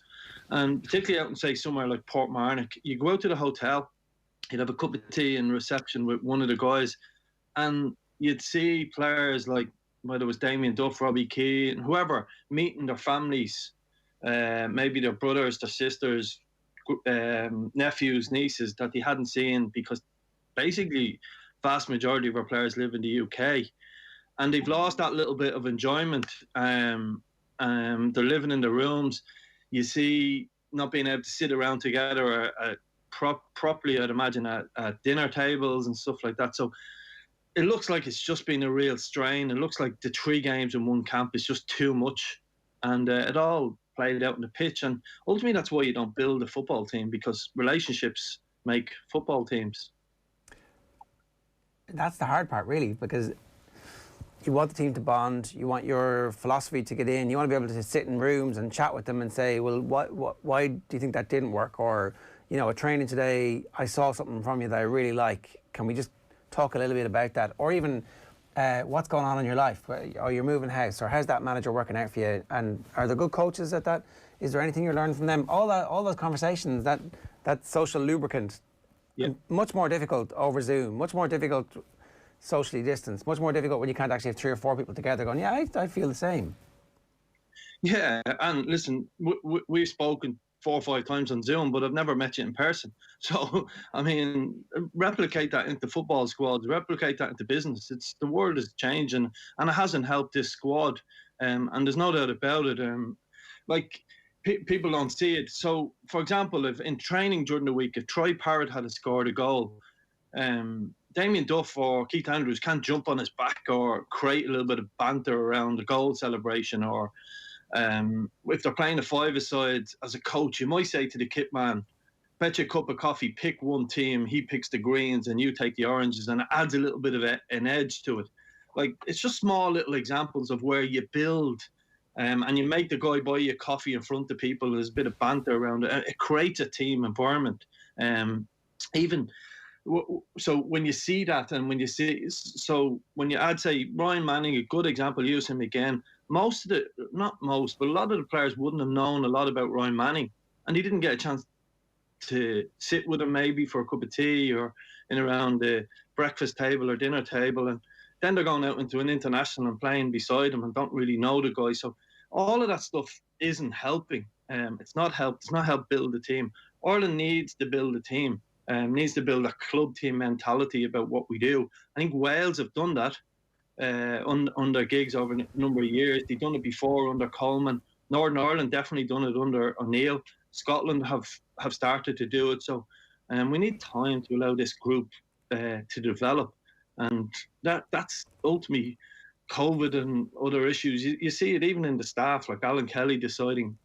and particularly out in, say, somewhere like Portmarnock, you go out to the hotel, you'd have a cup of tea in reception with one of the guys, and you'd see players like, whether it was Damien Duff, Robbie Keane, whoever, meeting their families, maybe their brothers, their sisters, nephews, nieces that they hadn't seen, because basically vast majority of our players live in the UK, and they've lost that little bit of enjoyment. They're living in their rooms. You see, not being able to sit around together properly, I'd imagine, at dinner tables and stuff like that. So it looks like it's just been a real strain. It looks like the 3 games in one camp is just too much, and it all played out on the pitch. And ultimately, that's why you don't build a football team, because relationships make football teams. That's the hard part, really, because you want the team to bond, you want your philosophy to get in, you want to be able to sit in rooms and chat with them and say, well, why do you think that didn't work? Or, you know, at training today, I saw something from you that I really like. Can we just talk a little bit about that? Or even what's going on in your life? Or you're moving house, or how's that manager working out for you? And are there good coaches at that? Is there anything you're learning from them? All those conversations, that social lubricant, much more difficult over Zoom, much more difficult socially distanced, much more difficult when you can't actually have 3 or 4 people together going, yeah, I feel the same. Yeah, and listen, we've spoken 4 or 5 times on Zoom, but I've never met you in person. So, I mean, replicate that into football squads, replicate that into business. The world is changing, and it hasn't helped this squad. And there's no doubt about it. People don't see it. So, for example, if in training during the week, if Troy Parrott had scored a goal, Damien Duff or Keith Andrews can't jump on his back or create a little bit of banter around the goal celebration. Or if they're playing a 5-a-side, as a coach, you might say to the kit man, bet you a cup of coffee, pick one team, he picks the greens and you take the oranges, and it adds a little bit of an edge to it. Like, it's just small little examples of where you build and you make the guy buy you coffee in front of people. There's a bit of banter around it. It creates a team environment. So when you see that, and when you add, say, Ryan Manning, a good example, use him again. Not most, but a lot of the players wouldn't have known a lot about Ryan Manning, and he didn't get a chance to sit with him maybe for a cup of tea or in around the breakfast table or dinner table, and then they're going out into an international and playing beside him and don't really know the guy. So all of that stuff isn't helping. It's not helped build the team. Ireland needs to build a team. Needs to build a club team mentality about what we do. I think Wales have done that under gigs over a number of years. They've done it before under Coleman. Northern Ireland definitely done it under O'Neill. Scotland have started to do it. So we need time to allow this group to develop. And that's ultimately COVID and other issues. You see it even in the staff, like Alan Kelly deciding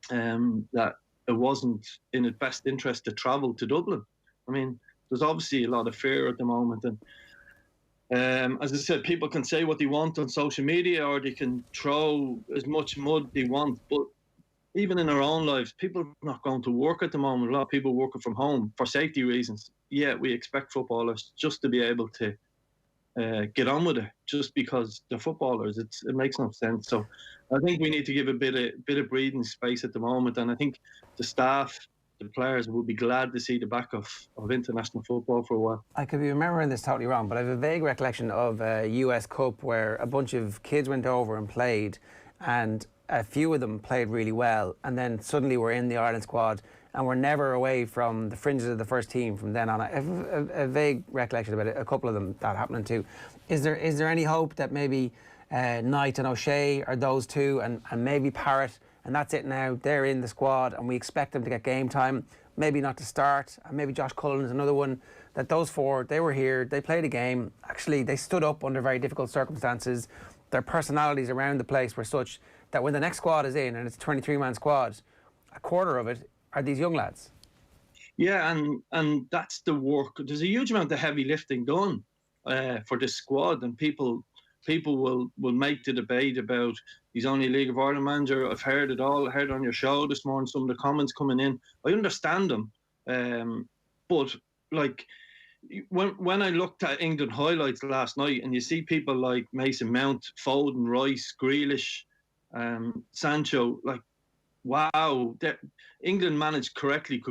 that it wasn't in his best interest to travel to Dublin. I mean, there's obviously a lot of fear at the moment, and as I said, people can say what they want on social media, or they can throw as much mud they want, but even in our own lives, people are not going to work at the moment. A lot of people working from home for safety reasons. Yeah, we expect footballers just to be able to get on with it, just because they're footballers. It makes no sense. So I think we need to give a bit of breathing space at the moment, and I think the staff, the players, will be glad to see the back of international football for a while. I could be remembering this totally wrong, but I have a vague recollection of a US Cup where a bunch of kids went over and played, and a few of them played really well, and then suddenly were in the Ireland squad and were never away from the fringes of the first team from then on. I have a vague recollection about it, a couple of them that happening too. Is there any hope that maybe Knight and O'Shea are those two, and maybe Parrott, and that's it now, they're in the squad and we expect them to get game time, maybe not to start, and maybe Josh Cullen is another one, that those 4, they were here, they played a game, actually they stood up under very difficult circumstances, their personalities around the place were such that when the next squad is in, and it's a 23-man squad, a quarter of it are these young lads. Yeah, and that's the work. There's a huge amount of heavy lifting done for this squad, and people will make the debate about he's only a League of Ireland manager. I've heard it all. I heard on your show this morning some of the comments coming in. I understand them, but like, when I looked at England highlights last night, and you see people like Mason Mount, Foden, Rice, Grealish, Sancho, like, wow, England managed correctly.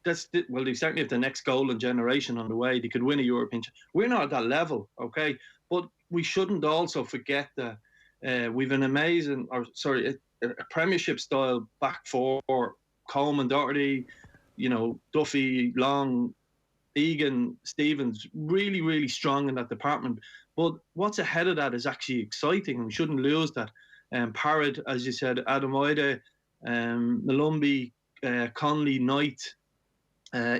They certainly have the next golden generation on the way. They could win a European. We're not at that level, okay? But we shouldn't also forget that we've an amazing, a Premiership style back four. Coleman, Doherty, Duffy, Long, Egan, Stevens, really, really strong in that department. But what's ahead of that is actually exciting, and we shouldn't lose that. Parrott, as you said, Adam Ida, Malumbi, Conley, Knight,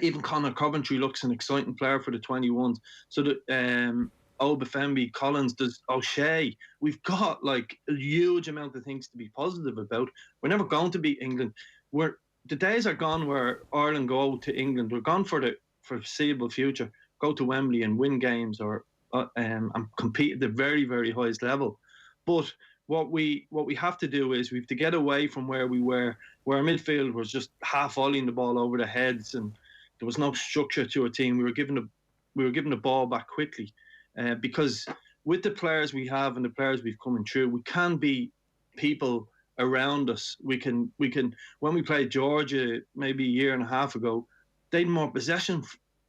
even Conor Coventry looks an exciting player for the 21s. So that Obafembi, Collins, there's O'Shea. We've got like a huge amount of things to be positive about. We're never going to beat England. The days are gone where Ireland go to England. We're gone for the foreseeable future. Go to Wembley and win games or and compete at the very, very highest level. But what we have to do is we have to get away from where we were, where our midfield was just half volleying the ball over the heads, and there was no structure to our team. We were given the ball back quickly, because with the players we have and the players we've coming through, we can be people around us. We can. When we played Georgia maybe a year and a half ago, they had more possession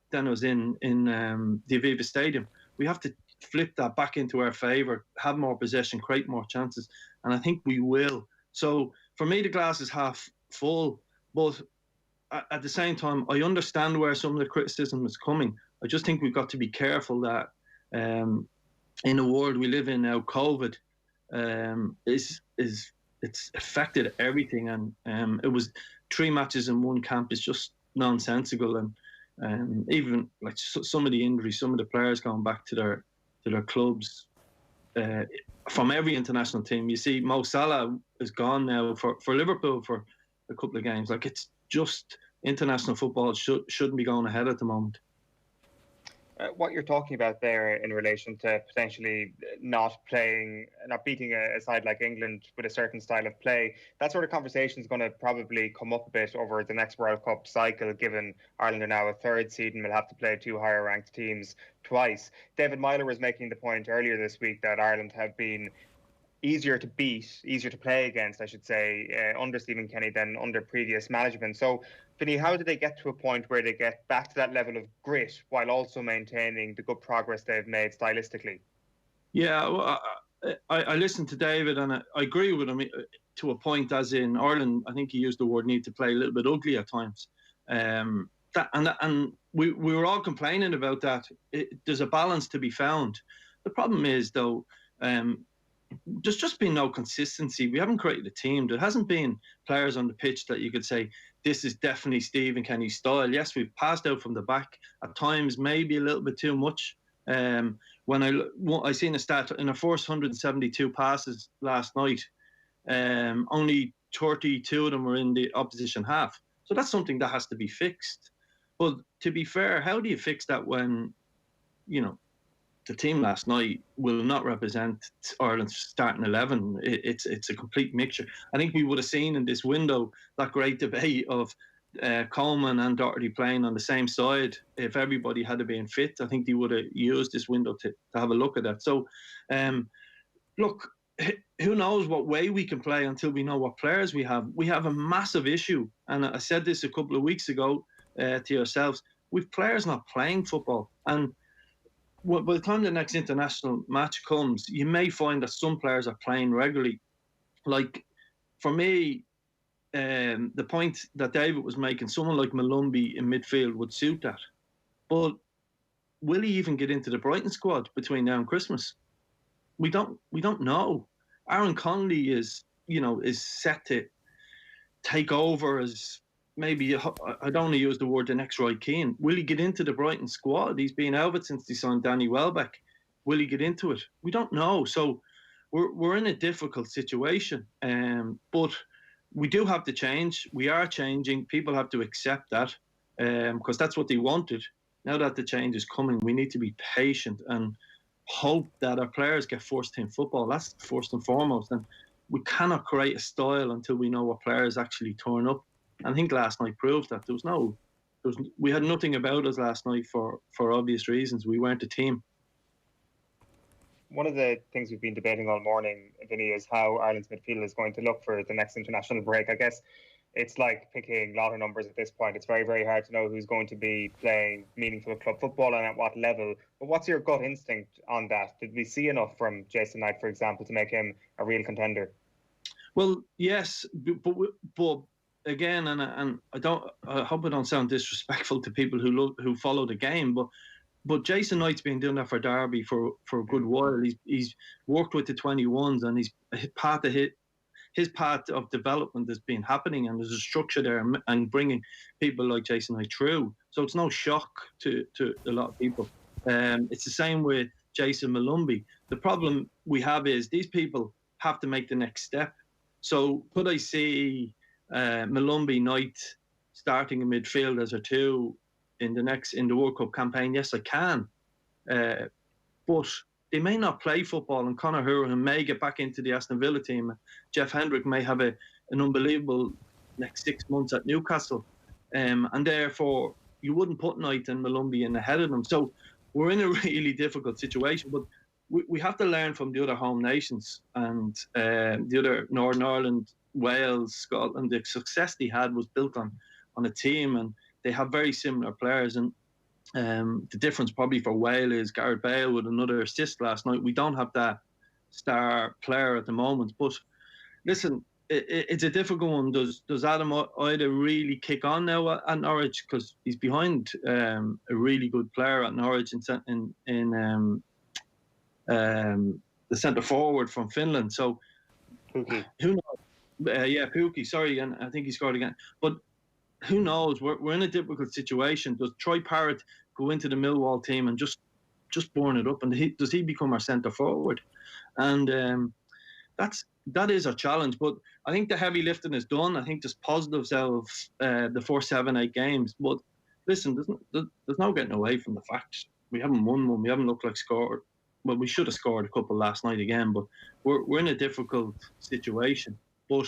than us in the Aviva Stadium. We have to flip that back into our favour, have more possession, create more chances, and I think we will. So for me, the glass is half full, but at the same time, I understand where some of the criticism is coming. I just think we've got to be careful that in the world we live in now, COVID it's affected everything, and it was 3 matches in one camp is just nonsensical, and even like some of the injuries, some of the players going back to their clubs from every international team. You see Mo Salah is gone now for Liverpool for a couple of games. Like, it's just international football shouldn't be going ahead at the moment. What you're talking about there in relation to potentially not beating a side like England with a certain style of play, that sort of conversation is going to probably come up a bit over the next World Cup cycle, given Ireland are now a third seed and will have to play 2 higher ranked teams twice. David Myler was making the point earlier this week that Ireland have been easier to play against, I should say, under Stephen Kenny than under previous management. So, Vinny, how do they get to a point where they get back to that level of grit while also maintaining the good progress they've made stylistically? Yeah, well, I listened to David and I agree with him to a point, as in Ireland, I think he used the word need to play a little bit ugly at times. And we were all complaining about that. There's a balance to be found. The problem is, though, there's just been no consistency. We haven't created a team. There hasn't been players on the pitch that you could say, this is definitely Stephen Kenny's style. Yes, we've passed out from the back at times, maybe a little bit too much. When I seen a stat, in our first 172 passes last night, only 32 of them were in the opposition half. So that's something that has to be fixed. But to be fair, how do you fix that when, the team last night will not represent Ireland's starting 11. It's a complete mixture. I think we would have seen in this window that great debate of Coleman and Doherty playing on the same side. If everybody had been fit, I think they would have used this window to have a look at that. So, look, who knows what way we can play until we know what players we have. We have a massive issue, and I said this a couple of weeks ago to yourselves. We've players not playing football, and by the time the next international match comes, you may find that some players are playing regularly. Like, for me, the point that David was making, someone like Malumbi in midfield would suit that. But will he even get into the Brighton squad between now and Christmas? We don't know. Aaron Conley is set to take over as, maybe, I don't want to use the word the next Roy Keane. Will he get into the Brighton squad? He's been out of it since they signed Danny Welbeck. Will he get into it? We don't know. So we're in a difficult situation. But we do have to change. We are changing. People have to accept that because that's what they wanted. Now that the change is coming, we need to be patient and hope that our players get first-team football. That's first and foremost. And we cannot create a style until we know what players actually turn up. I think last night proved that there we had nothing about us last night for obvious reasons. We weren't a team. One of the things we've been debating all morning, Vinny, is how Ireland's midfield is going to look for the next international break. I guess it's like picking lotto numbers at this point. It's very, very hard to know who's going to be playing meaningful club football and at what level. But what's your gut instinct on that? Did we see enough from Jason Knight, for example, to make him a real contender? Well, yes, but again, and I hope I don't sound disrespectful to people who follow the game, but Jason Knight's been doing that for Derby for a good while. He's worked with the 21s, and his path of development has been happening, and there's a structure there and bringing people like Jason Knight through. So it's no shock to a lot of people. It's the same with Jason Malumbi. The problem we have is these people have to make the next step. So could I see Malumbi, Knight starting in midfield as a two in the World Cup campaign? Yes, I can. But they may not play football, and Conor Hurling may get back into the Aston Villa team. Jeff Hendrick may have an unbelievable next 6 months at Newcastle. And therefore, you wouldn't put Knight and Malumbi in ahead of them. So we're in a really difficult situation. But we have to learn from the other home nations and the other Northern Ireland, Wales, Scotland. The success they had was built on a team, and they have very similar players. And the difference probably for Wales is Gareth Bale with another assist last night. We don't have that star player at the moment. But listen, it's a difficult one. Does Adam Ida really kick on now at Norwich? Because he's behind a really good player at Norwich in the centre forward from Finland. So Pukki. Who knows? Pukki. Sorry, and I think he scored again. But who knows? We're in a difficult situation. Does Troy Parrott go into the Millwall team and just burn it up? And does he become our centre forward? And that is a challenge. But I think the heavy lifting is done. I think there's positives out of the 4, 7, 8 games. But listen, there's no getting away from the fact we haven't won one. We haven't looked like scored. Well, we should have scored a couple last night again. But we're in a difficult situation. But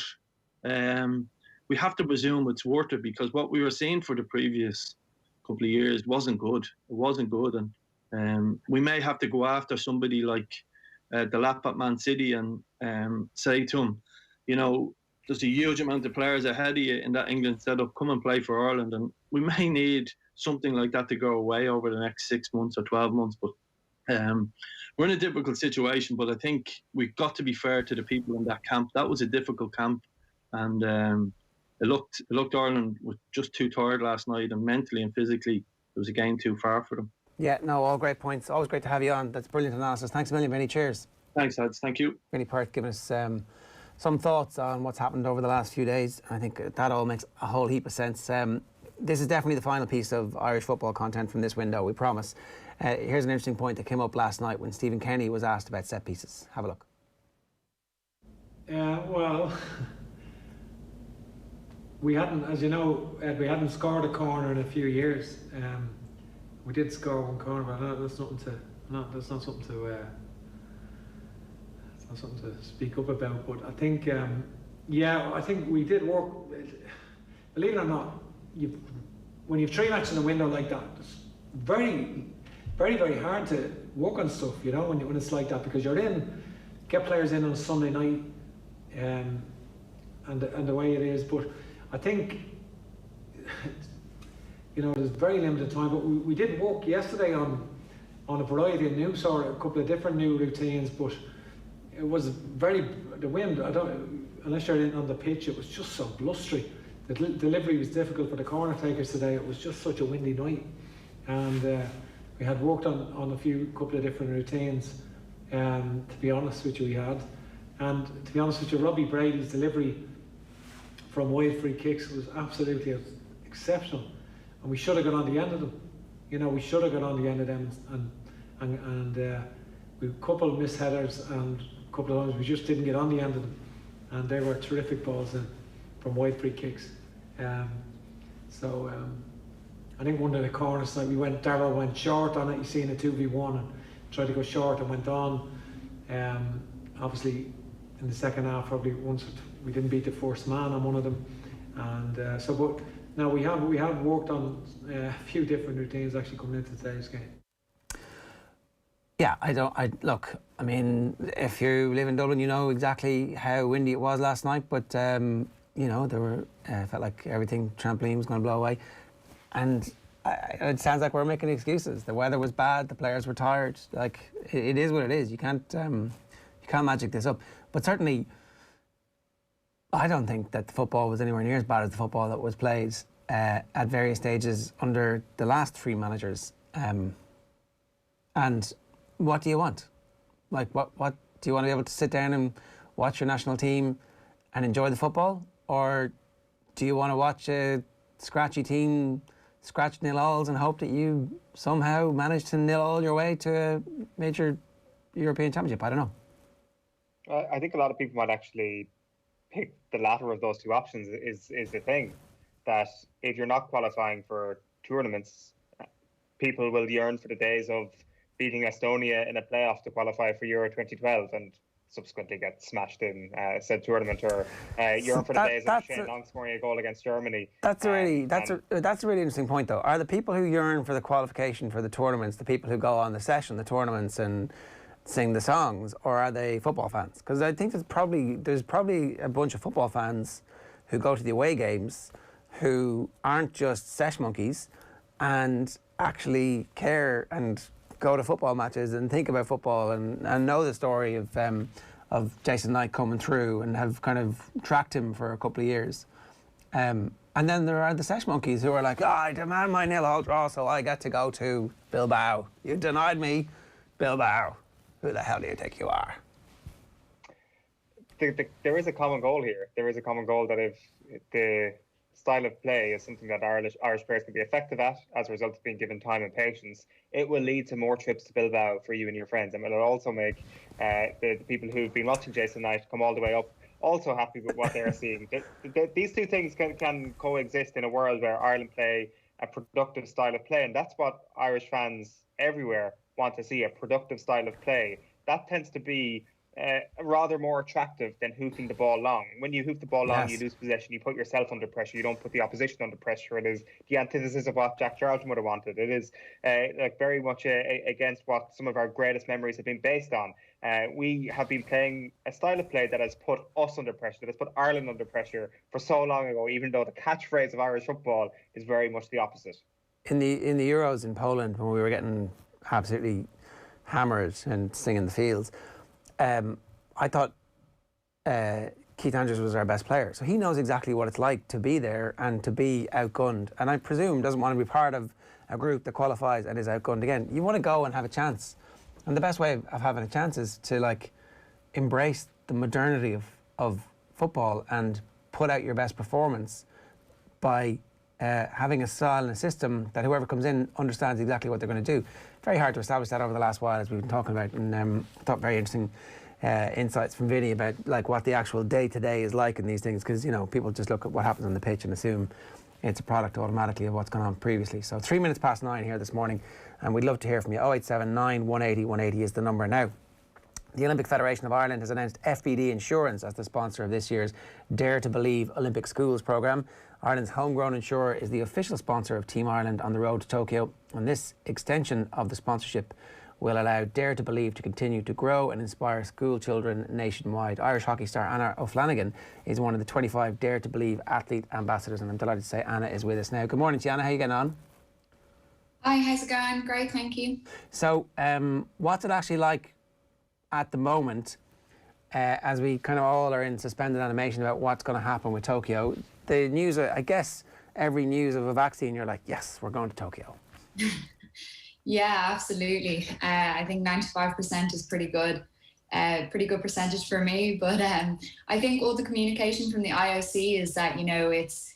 we have to presume it's worth it, because what we were seeing for the previous couple of years wasn't good. It wasn't good, and we may have to go after somebody like Delap at Man City and say to him, there's a huge amount of players ahead of you in that England setup. Come and play for Ireland, and we may need something like that to go away over the next 6 months or 12 months. But we're in a difficult situation. But I think we've got to be fair to the people in that camp. That was a difficult camp, and it looked Ireland was just too tired last night, and mentally and physically it was a game too far for them. Yeah, no, all great points. Always great to have you on. That's brilliant analysis. Thanks a million, Vinny. Cheers. Thanks, lads. Thank you. Vinny Perth giving us some thoughts on what's happened over the last few days. I think that all makes a whole heap of sense. This is definitely the final piece of Irish football content from this window, we promise. Here's an interesting point that came up last night when Stephen Kenny was asked about set pieces. Have a look. Well, we hadn't, as you know, Ed, we hadn't scored a corner in a few years. We did score one corner, but that's not something to speak up about. But I think, I think we did work. Believe it or not, when you've 3 matches in a window like that, it's very, very, very hard to work on stuff. When it's like that, because you're get players in on a Sunday night, and the way it is. But I think, there's very limited time, but we did work yesterday on a variety of new a couple of different new routines, but it was the wind, unless you're in on the pitch, it was just so blustery. The delivery was difficult for the corner takers today. It was just such a windy night, and we had worked on a couple of different routines, to be honest with you, we had. And to be honest with you, Robbie Brady's delivery from wide free kicks was absolutely exceptional, and we should have got on the end of them. We should have got on the end of them, and we a couple of missed headers and a couple of times we just didn't get on the end of them, and they were terrific balls from wide free kicks. I think one of the corners, like Darryl went short on it. You see in a 2v1 and tried to go short and went on. Obviously, in the second half, probably once we didn't beat the first man on one of them, and but Now we have worked on a few different routines actually coming into today's game. Yeah, look, I mean, if you live in Dublin, you know exactly how windy it was last night, but, you know, there were, felt like everything, trampoline was going to blow away. And it sounds like we're making excuses. The weather was bad, the players were tired. Like, it is what it is. You can't magic this up. But certainly, I don't think that the football was anywhere near as bad as the football that was played at various stages under the last three managers. And what do you want? Like, what do you want to be able to sit down and watch your national team and enjoy the football? Or do you want to watch a scratchy team scratch nil-alls and hope that you somehow manage to nil-all your way to a major European Championship? I don't know. I think a lot of people might actually pick the latter of those two options is the thing. That if you're not qualifying for tournaments, people will yearn for the days of beating Estonia in a playoff to qualify for Euro 2012 and subsequently get smashed in said tournament, or yearn for the days of Shane Long scoring a goal against Germany. That's a really interesting point, though. Are the people who yearn for the qualification for the tournaments the people who go on the session, the tournaments, and sing the songs, or are they football fans? Because I think there's probably a bunch of football fans who go to the away games who aren't just sesh monkeys and actually care and go to football matches and think about football and know the story of Jason Knight coming through and have kind of tracked him for a couple of years. And then there are the sesh monkeys who are like, I demand my nil-all draw so I get to go to Bilbao. You denied me, Bilbao. Who the hell do you think you are? There is a common goal here. There is a common goal that if the style of play is something that Irish players can be effective at as a result of being given time and patience, it will lead to more trips to Bilbao for you and your friends. And it'll also make the people who've been watching Jason Knight come all the way up also happy with what they're seeing. These two things can coexist in a world where Ireland play a productive style of play, and that's what Irish fans everywhere want to see, a productive style of play. That tends to be rather more attractive than hoofing the ball long. When you hoof the ball long, you lose possession, you put yourself under pressure, you don't put the opposition under pressure. It is the antithesis of what Jack Charlton would have wanted. It is like very much against what some of our greatest memories have been based on. We have been playing a style of play that has put us under pressure, that has put Ireland under pressure for so long ago, even though the catchphrase of Irish football is very much the opposite. In the Euros in Poland, when we were getting absolutely hammered and singing the fields, I thought Keith Andrews was our best player. So he knows exactly what it's like to be there and to be outgunned. And I presume doesn't want to be part of a group that qualifies and is outgunned again. You want to go and have a chance. And the best way of having a chance is to like embrace the modernity of football and put out your best performance by having a style and a system that whoever comes in understands exactly what they're going to do. Very hard to establish that over the last while, as we've been talking about, and I thought very interesting insights from Vinny about like what the actual day-to-day is like in these things, because you know people just look at what happens on the pitch and assume it's a product automatically of what's gone on previously. So 3 minutes past 9 here this morning, and we'd love to hear from you. 0879 180 180 is the number now. The Olympic Federation of Ireland has announced FBD Insurance as the sponsor of this year's Dare to Believe Olympic Schools programme. Ireland's homegrown insurer is the official sponsor of Team Ireland on the road to Tokyo, and this extension of the sponsorship will allow Dare to Believe to continue to grow and inspire school children nationwide. Irish hockey star Anna O'Flanagan is one of the 25 Dare to Believe athlete ambassadors, and I'm delighted to say Anna is with us now. Good morning to you, Anna. How are you getting on? Hi, how's it going? Great, thank you. So, what's it actually like at the moment, as we kind of all are in suspended animation about what's going to happen with Tokyo? The news, I guess, every news of a vaccine, you're like, yes, we're going to Tokyo. Yeah, absolutely. I think 95% is pretty good percentage for me. But I think all the communication from the IOC is that, you know, it's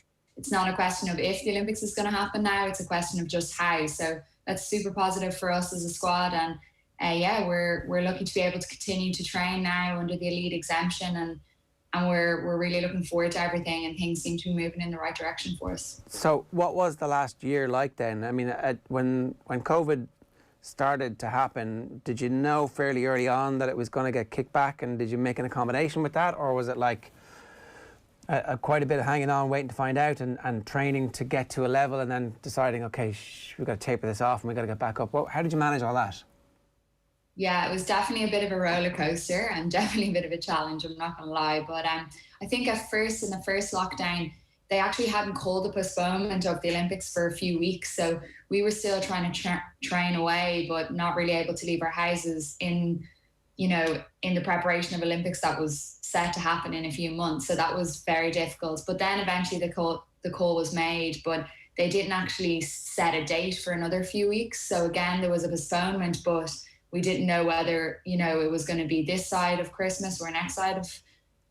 not a question of if the Olympics is going to happen now, it's a question of just how. So that's super positive for us as a squad. And yeah, we're lucky to be able to continue to train now under the elite exemption, and we're really looking forward to everything, and things seem to be moving in the right direction for us. So what was the last year like then? I mean, when COVID started to happen, did you know fairly early on that it was going to get kicked back, and did you make an accommodation with that? Or was it like, quite a bit of hanging on, waiting to find out, and training to get to a level, and then deciding, okay, we've got to taper this off and we've got to get back up. How did you manage all that? Yeah, it was definitely a bit of a roller coaster and definitely a bit of a challenge, I'm not going to lie. But I think at first, in the first lockdown, they actually hadn't called the postponement of the Olympics for a few weeks. So we were still trying to train away, but not really able to leave our houses in the preparation of Olympics that was set to happen in a few months. So that was very difficult. But then eventually the call was made, but they didn't actually set a date for another few weeks. So again, there was a postponement, but we didn't know whether, it was going to be this side of Christmas or next side of,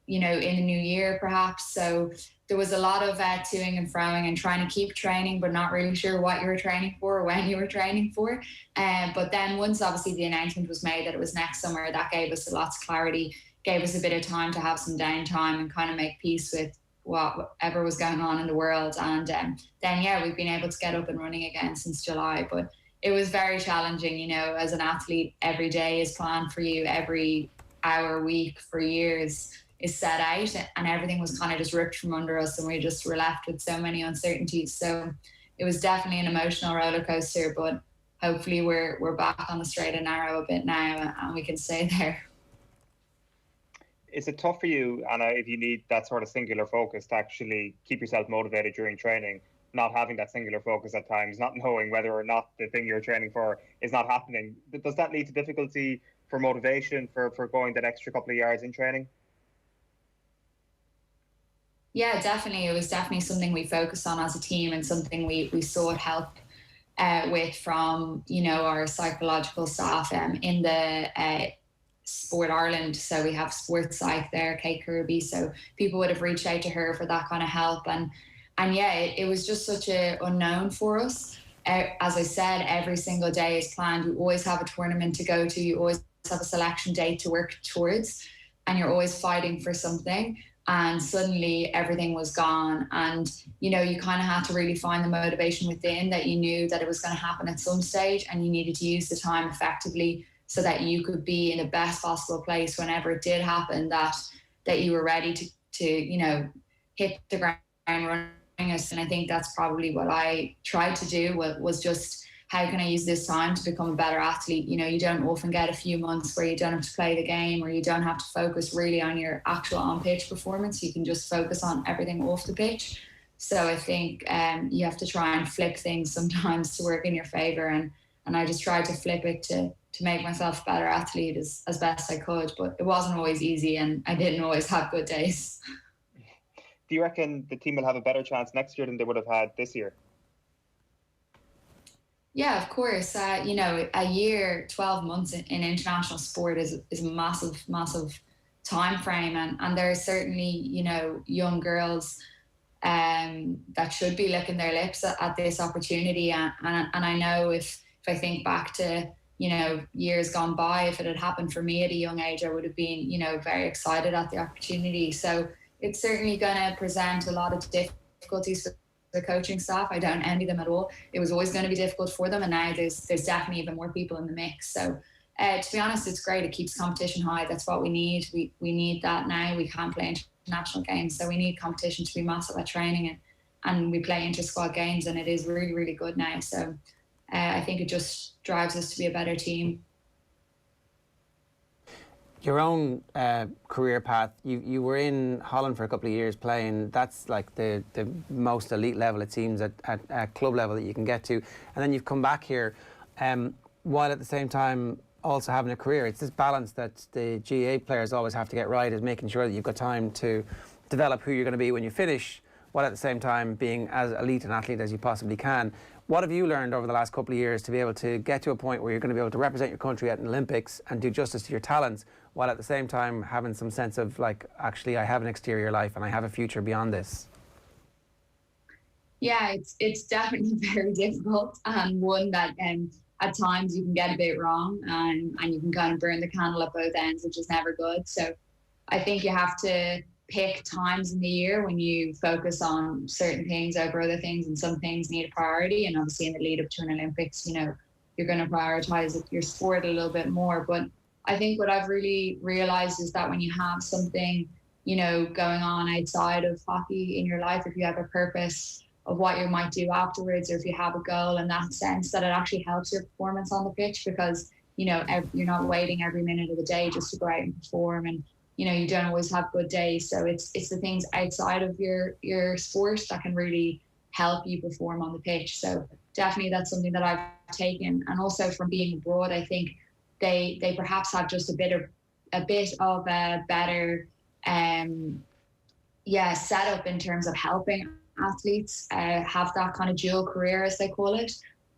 in the new year perhaps. So there was a lot of toing and froing and trying to keep training, but not really sure what you were training for or when you were training for. But then once obviously the announcement was made that it was next summer, that gave us lots of clarity, gave us a bit of time to have some downtime and kind of make peace with whatever was going on in the world. And then, we've been able to get up and running again since July. But it was very challenging, as an athlete, every day is planned for you, every hour, week for years is set out, and everything was kind of just ripped from under us, and we were left with so many uncertainties. So it was definitely an emotional roller coaster, but hopefully we're back on the straight and narrow a bit now, and we can stay there. Is it tough for you, Anna, if you need that sort of singular focus to actually keep yourself motivated during training, not having that singular focus at times, not knowing whether or not the thing you're training for is not happening? Does that lead to difficulty for motivation for going that extra couple of yards in training? Yeah, definitely. It was definitely something we focused on as a team, and something we sought help with from, our psychological staff in the Sport Ireland. So we have sports psych there, Kate Kirby. So people would have reached out to her for that kind of help. And yeah, it was just such a unknown for us. As I said, every single day is planned. You always have a tournament to go to. You always have a selection date to work towards, and you're always fighting for something. And suddenly everything was gone. And, you kind of had to really find the motivation within, that you knew that it was going to happen at some stage, and you needed to use the time effectively so that you could be in the best possible place whenever it did happen, that you were ready to hit the ground running. And I think that's probably what I tried to do, was just, how can I use this time to become a better athlete? You don't often get a few months where you don't have to play the game, or you don't have to focus really on your actual on-pitch performance. You can just focus on everything off the pitch. So I think you have to try and flip things sometimes to work in your favour. And I just tried to flip it to make myself a better athlete as best I could. But it wasn't always easy, and I didn't always have good days. Do you reckon the team will have a better chance next year than they would have had this year? Yeah, of course. A year, 12 months in international sport is a massive, massive time frame. And there are certainly, young girls that should be licking their lips at this opportunity. And I know if I think back to, years gone by, if it had happened for me at a young age, I would have been, very excited at the opportunity. So it's certainly going to present a lot of difficulties for the coaching staff. I don't envy them at all. It was always going to be difficult for them, and now there's definitely even more people in the mix. So to be honest, it's great. It keeps competition high. That's what we need. We need that now. We can't play international games, so we need competition to be massive at training, and we play inter-squad games, and it is really, really good now. So I think it just drives us to be a better team. Your own career path, you were in Holland for a couple of years playing. That's like the most elite level, it seems, at club level that you can get to. And then you've come back here while at the same time also having a career. It's this balance that the GAA players always have to get right, is making sure that you've got time to develop who you're going to be when you finish, while at the same time being as elite an athlete as you possibly can. What have you learned over the last couple of years to be able to get to a point where you're going to be able to represent your country at an Olympics and do justice to your talents, while at the same time having some sense of, like, actually I have an exterior life and I have a future beyond this? Yeah, it's definitely very difficult, and one that at times you can get a bit wrong, and you can kind of burn the candle at both ends, which is never good. So I think you have to pick times in the year when you focus on certain things over other things, and some things need a priority. And obviously in the lead up to an Olympics, you're going to prioritize your sport a little bit more. But I think what I've really realized is that when you have something going on outside of hockey in your life, if you have a purpose of what you might do afterwards, or if you have a goal in that sense, that it actually helps your performance on the pitch, because you're not waiting every minute of the day just to go out and perform, and you don't always have good days. So it's the things outside of your sport that can really help you perform on the pitch. So definitely that's something that I've taken. And also from being abroad, I think they perhaps have just a bit of a better setup in terms of helping athletes have that kind of dual career, as they call it.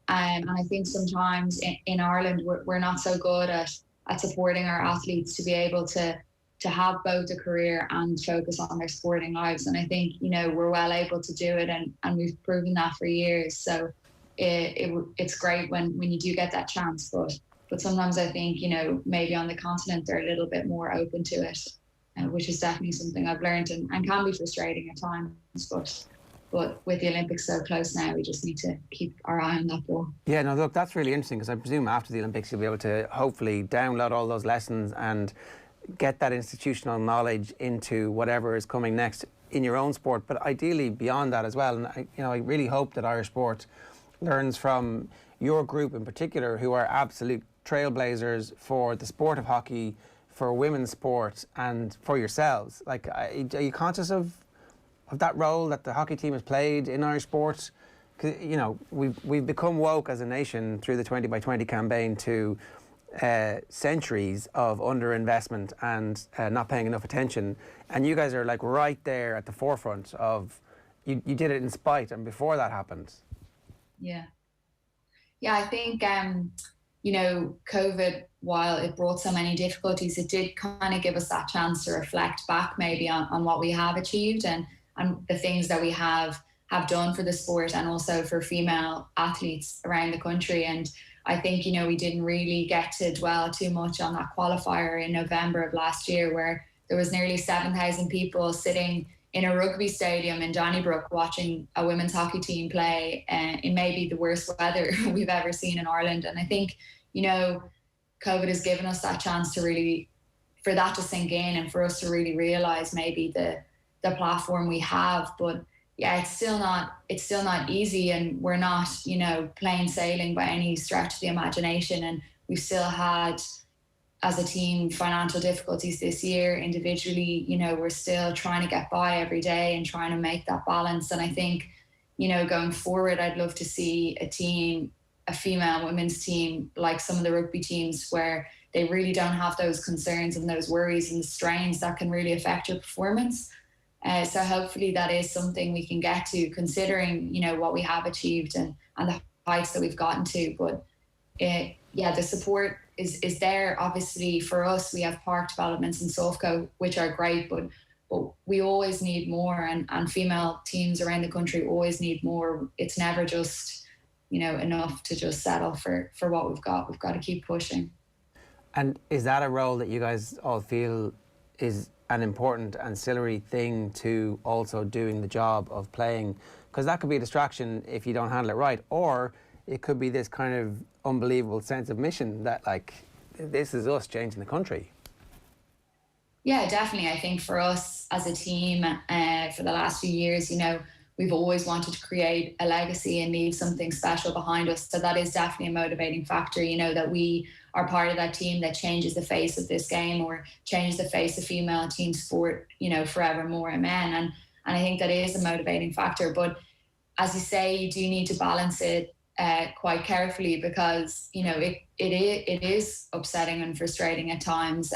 And I think sometimes in Ireland we're not so good at supporting our athletes to be able to have both a career and focus on their sporting lives. And I think we're well able to do it, and we've proven that for years. So it's great when you do get that chance, but sometimes I think maybe on the continent they're a little bit more open to it, which is definitely something I've learned, and can be frustrating at times, but with the Olympics so close now, we just need to keep our eye on that ball. Yeah, no, look, that's really interesting, because I presume after the Olympics you'll be able to hopefully download all those lessons and get that institutional knowledge into whatever is coming next in your own sport, but ideally beyond that as well. And I really hope that Irish sport learns from your group in particular, who are absolute trailblazers for the sport of hockey, for women's sport, and for yourselves. Like, are you conscious of that role that the hockey team has played in Irish sport? 'Cause, we've become woke as a nation through the 20 by 20 campaign to centuries of underinvestment and not paying enough attention, and you guys are like right there at the forefront of. You did it in spite, and before that happened. Yeah, I think COVID, while it brought so many difficulties, it did kind of give us that chance to reflect back maybe on what we have achieved and the things that we have done for the sport, and also for female athletes around the country. And I think, we didn't really get to dwell too much on that qualifier in November of last year, where there was nearly 7,000 people sitting in a rugby stadium in Donnybrook watching a women's hockey team play in maybe the worst weather we've ever seen in Ireland. And I think, COVID has given us that chance to really, for that to sink in, and for us to really realise maybe the platform we have. But yeah, it's still not easy, and we're not, plain sailing by any stretch of the imagination. And we've still had, as a team, financial difficulties this year. Individually, we're still trying to get by every day and trying to make that balance. And I think, going forward, I'd love to see a female women's team like some of the rugby teams, where they really don't have those concerns and those worries and the strains that can really affect your performance. So hopefully that is something we can get to, considering, what we have achieved and the heights that we've gotten to. But the support is there. Obviously for us, we have park developments in Sofco, which are great, but we always need more, and female teams around the country always need more. It's never just, enough to just settle for what we've got. We've got to keep pushing. And is that a role that you guys all feel is an important ancillary thing to also doing the job of playing? Because that could be a distraction if you don't handle it right, or it could be this kind of unbelievable sense of mission that, like, this is us changing the country. Yeah, definitely. I think for us as a team, for the last few years, we've always wanted to create a legacy and leave something special behind us. So that is definitely a motivating factor, that we are part of that team that changes the face of this game, or changes the face of female team sport, forevermore, amen. And I think that is a motivating factor. But as you say, you do need to balance it quite carefully, because, it is upsetting and frustrating at times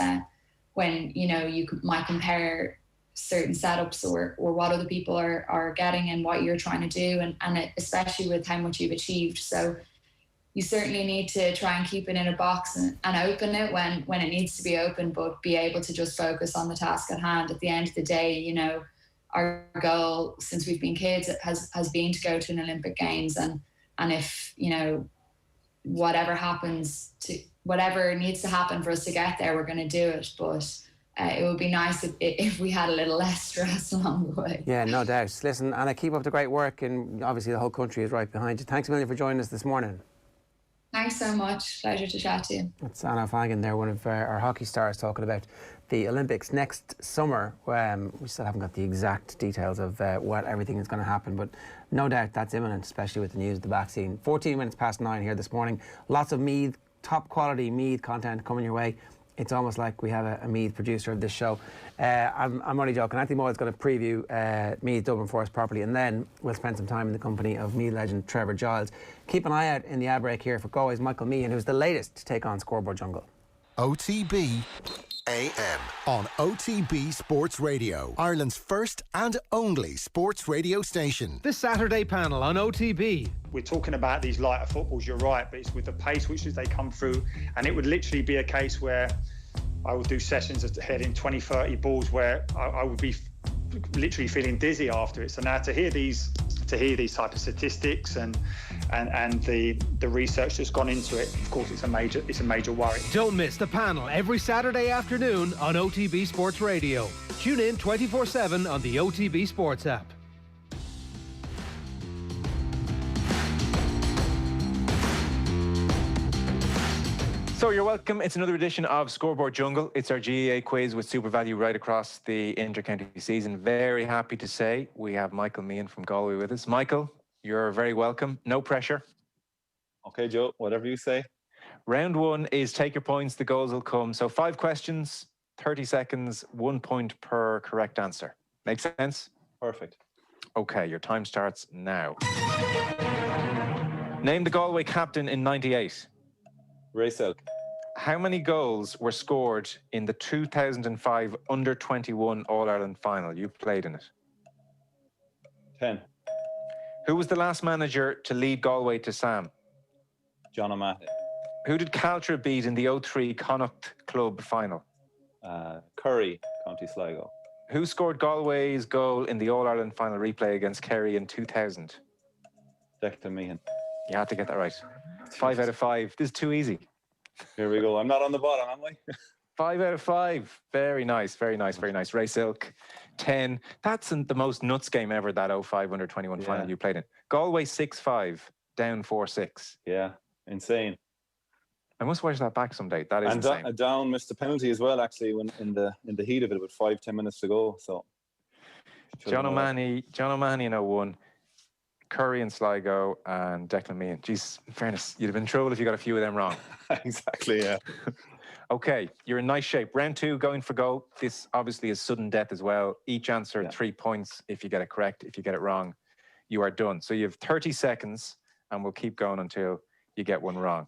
when, you might compare certain setups or what other people are getting and what you're trying to do, and especially with how much you've achieved. So you certainly need to try and keep it in a box and open it when it needs to be open, but be able to just focus on the task at hand. At the end of the day, our goal since we've been kids has been to go to an Olympic Games, and if, whatever needs to happen for us to get there, we're going to do it. But it would be nice if we had a little less stress along the way. Yeah, no doubt. Listen, Anna, keep up the great work, and obviously the whole country is right behind you. Thanks a million for joining us this morning. Thanks so much. Pleasure to chat to you. That's Anna Fagan there, one of our hockey stars, talking about the Olympics next summer. We still haven't got the exact details of what everything is going to happen, but no doubt that's imminent, especially with the news of the vaccine. 14 minutes past 9 here this morning. Lots of Meath, top quality Meath content coming your way. It's almost like we have a Meath producer of this show. I'm only joking. Anthony Moyles is going to preview Meath Dublin for us properly, and then we'll spend some time in the company of Meath legend Trevor Giles. Keep an eye out in the ad break here for Galway's Michael Meehan, who's the latest to take on Scoreboard Jungle. OTB AM on OTB Sports Radio, Ireland's first and only sports radio station. The Saturday panel on OTB. We're talking about these lighter footballs, you're right, but it's with the pace which they come through, and it would literally be a case where I would do sessions of heading 20, 30 balls where I would be literally feeling dizzy after it. So now to hear these type of statistics and the research that's gone into it, of course, it's a major worry. Don't miss the panel every Saturday afternoon on OTB Sports Radio. Tune in 24/7 on the OTB Sports app. So you're welcome. It's another edition of Scoreboard Jungle. It's our GAA quiz with super value right across the inter-county season. Very happy to say we have Michael Meehan from Galway with us. Michael, you're very welcome. No pressure. Okay, Joe, whatever you say. Round one is take your points, the goals will come. So 5 questions, 30 seconds, 1 point per correct answer. Make sense? Perfect. Okay, your time starts now. Name the Galway captain in '98. Ray Selk. How many goals were scored in the 2005 Under-21 All-Ireland final? You played in it. 10. Who was the last manager to lead Galway to Sam? John O'Mahony. Who did Caltra beat in the 03 Connacht Club final? Curry, County Sligo. Who scored Galway's goal in the All-Ireland final replay against Kerry in 2000? Declan Meehan. You had to get that right. 5 out of 5. This is too easy. Here we go. I'm not on the bottom, am I? 5 out of 5. Very nice, very nice, very nice. Ray Silk, 10. That's the most nuts game ever, that 05 Under-21 final you played in. Galway 6-5, down 4-6. Yeah, insane. I must watch that back someday. That is insane. And down missed a penalty as well, actually, when in the heat of it, with 5-10 minutes to go. So John O'Mahony in 01. Curry and Sligo and Declan Meehan. Jeez, in fairness, you'd have been in trouble if you got a few of them wrong. Exactly, yeah. Okay, you're in nice shape. Round 2, going for goal. This obviously is sudden death as well. Each answer, 3 points if you get it correct. If you get it wrong, you are done. So you have 30 seconds, and we'll keep going until you get one wrong.